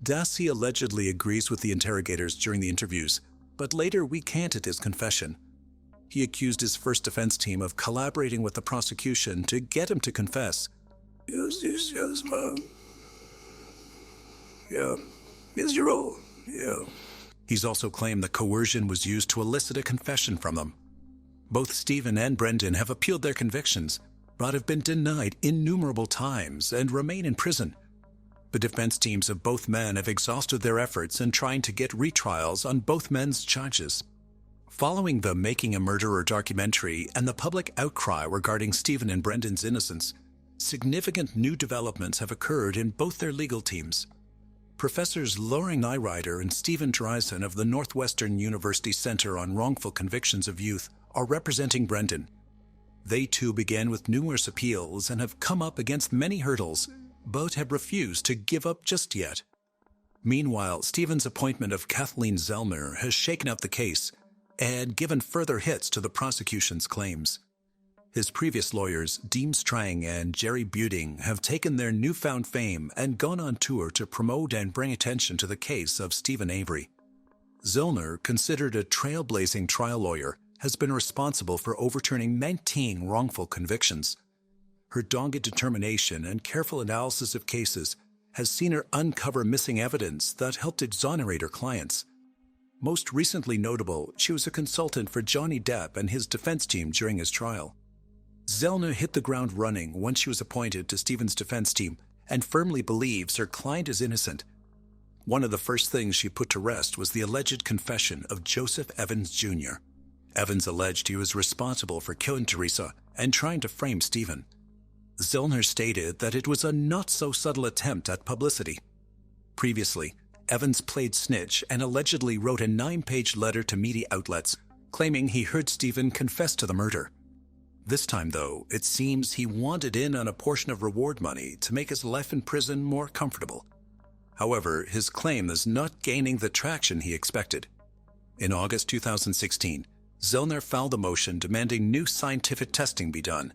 Dassey allegedly agrees with the interrogators during the interviews, but later recanted his confession. He accused his first defense team of collaborating with the prosecution to get him to confess. Yes, Mom. Yeah, it's your role. Yeah. He's also claimed that coercion was used to elicit a confession from them. Both Stephen and Brendan have appealed their convictions, but have been denied innumerable times and remain in prison. The defense teams of both men have exhausted their efforts in trying to get retrials on both men's charges. Following the Making a Murderer documentary and the public outcry regarding Stephen and Brendan's innocence, significant new developments have occurred in both their legal teams. Professors Loring Nyrider and Stephen Dreisen of the Northwestern University Center on Wrongful Convictions of Youth are representing Brendan. They too began with numerous appeals and have come up against many hurdles, but have refused to give up just yet. Meanwhile, Stephen's appointment of Kathleen Zellner has shaken up the case and given further hits to the prosecution's claims. His previous lawyers, Deem Strang and Jerry Buting, have taken their newfound fame and gone on tour to promote and bring attention to the case of Stephen Avery. Zellner, considered a trailblazing trial lawyer, has been responsible for overturning 19 wrongful convictions. Her dogged determination and careful analysis of cases has seen her uncover missing evidence that helped exonerate her clients. Most recently notable, she was a consultant for Johnny Depp and his defense team during his trial. Zellner hit the ground running once she was appointed to Stephen's defense team and firmly believes her client is innocent. One of the first things she put to rest was the alleged confession of Joseph Evans Jr. Evans alleged he was responsible for killing Teresa and trying to frame Stephen. Zellner stated that it was a not-so-subtle attempt at publicity. Previously, Evans played snitch and allegedly wrote a 9-page letter to media outlets claiming he heard Stephen confess to the murder. This time, though, it seems he wanted in on a portion of reward money to make his life in prison more comfortable. However, his claim is not gaining the traction he expected. In August 2016, Zellner filed a motion demanding new scientific testing be done.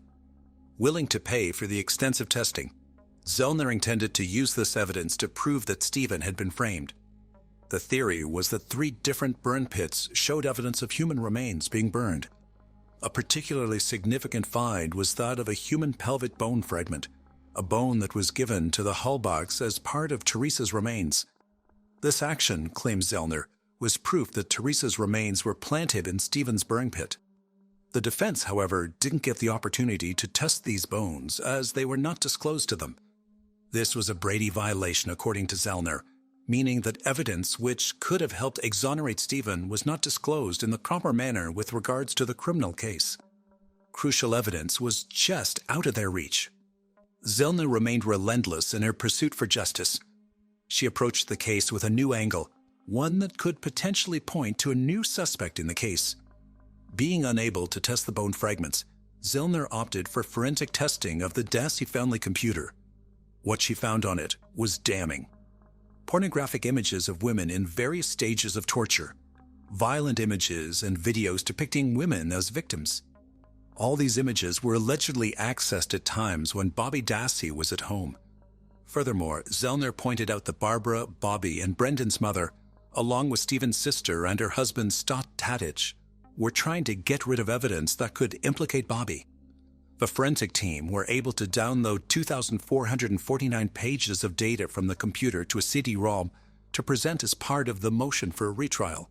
Willing to pay for the extensive testing, Zellner intended to use this evidence to prove that Stephen had been framed. The theory was that 3 different burn pits showed evidence of human remains being burned. A particularly significant find was that of a human pelvic bone fragment, a bone that was given to the Hallbachs as part of Teresa's remains. This action, claims Zellner, was proof that Teresa's remains were planted in Stephen's burn pit. The defense, however, didn't get the opportunity to test these bones as they were not disclosed to them. This was a Brady violation according to Zellner, meaning that evidence which could have helped exonerate Stephen was not disclosed in the proper manner with regards to the criminal case. Crucial evidence was just out of their reach. Zellner remained relentless in her pursuit for justice. She approached the case with a new angle, one that could potentially point to a new suspect in the case. Being unable to test the bone fragments, Zellner opted for forensic testing of the Dassey family computer. What she found on it was damning. Pornographic images of women in various stages of torture, violent images and videos depicting women as victims. All these images were allegedly accessed at times when Bobby Dassey was at home. Furthermore, Zellner pointed out that Barbara, Bobby, and Brendan's mother, along with Stephen's sister and her husband Stott Tadich, were trying to get rid of evidence that could implicate Bobby. The forensic team were able to download 2,449 pages of data from the computer to a CD-ROM to present as part of the motion for a retrial.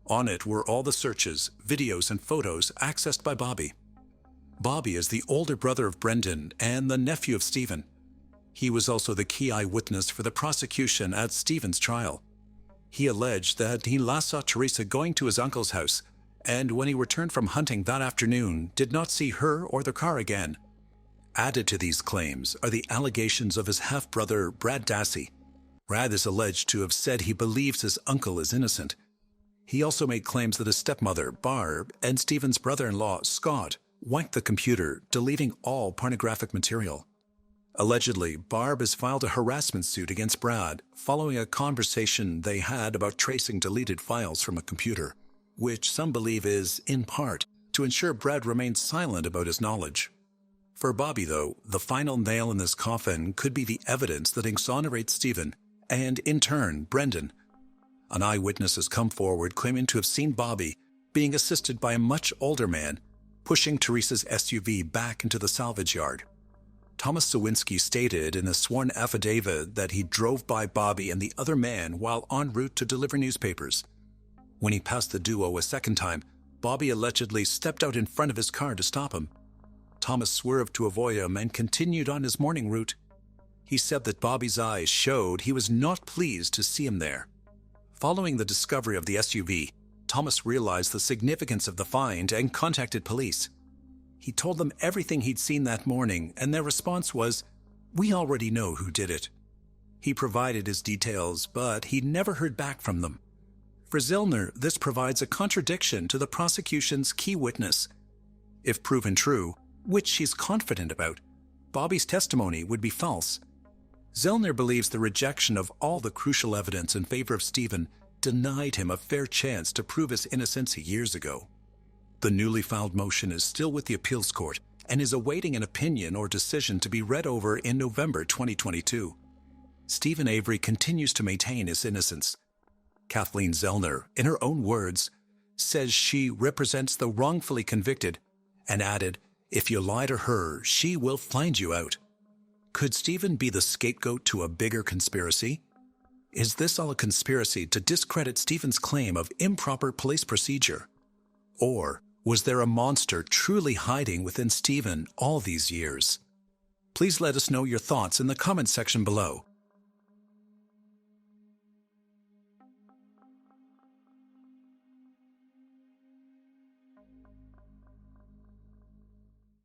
On it were all the searches, videos, and photos accessed by Bobby. Bobby is the older brother of Brendan and the nephew of Stephen. He was also the key eyewitness for the prosecution at Stephen's trial. He alleged that he last saw Teresa going to his uncle's house, and when he returned from hunting that afternoon, did not see her or the car again. Added to these claims are the allegations of his half-brother, Brad Dassey. Brad is alleged to have said he believes his uncle is innocent. He also made claims that his stepmother, Barb, and Stephen's brother-in-law, Scott, wiped the computer, deleting all pornographic material. Allegedly, Barb has filed a harassment suit against Brad following a conversation they had about tracing deleted files from a computer, which some believe is, in part, to ensure Brad remains silent about his knowledge. For Bobby, though, the final nail in this coffin could be the evidence that exonerates Stephen, and, in turn, Brendan. An eyewitness has come forward claiming to have seen Bobby, being assisted by a much older man, pushing Teresa's SUV back into the salvage yard. Thomas Sawinski stated in a sworn affidavit that he drove by Bobby and the other man while en route to deliver newspapers. When he passed the duo a second time, Bobby allegedly stepped out in front of his car to stop him. Thomas swerved to avoid him and continued on his morning route. He said that Bobby's eyes showed he was not pleased to see him there. Following the discovery of the SUV, Thomas realized the significance of the find and contacted police. He told them everything he'd seen that morning, and their response was, "We already know who did it." He provided his details, but he never heard back from them. For Zellner, this provides a contradiction to the prosecution's key witness. If proven true, which she's confident about, Bobby's testimony would be false. Zellner believes the rejection of all the crucial evidence in favor of Stephen denied him a fair chance to prove his innocence years ago. The newly filed motion is still with the appeals court and is awaiting an opinion or decision to be read over in November 2022. Stephen Avery continues to maintain his innocence. Kathleen Zellner, in her own words, says she represents the wrongfully convicted and added, "If you lie to her, she will find you out." Could Stephen be the scapegoat to a bigger conspiracy? Is this all a conspiracy to discredit Stephen's claim of improper police procedure? Or was there a monster truly hiding within Stephen all these years? Please let us know your thoughts in the comments section below.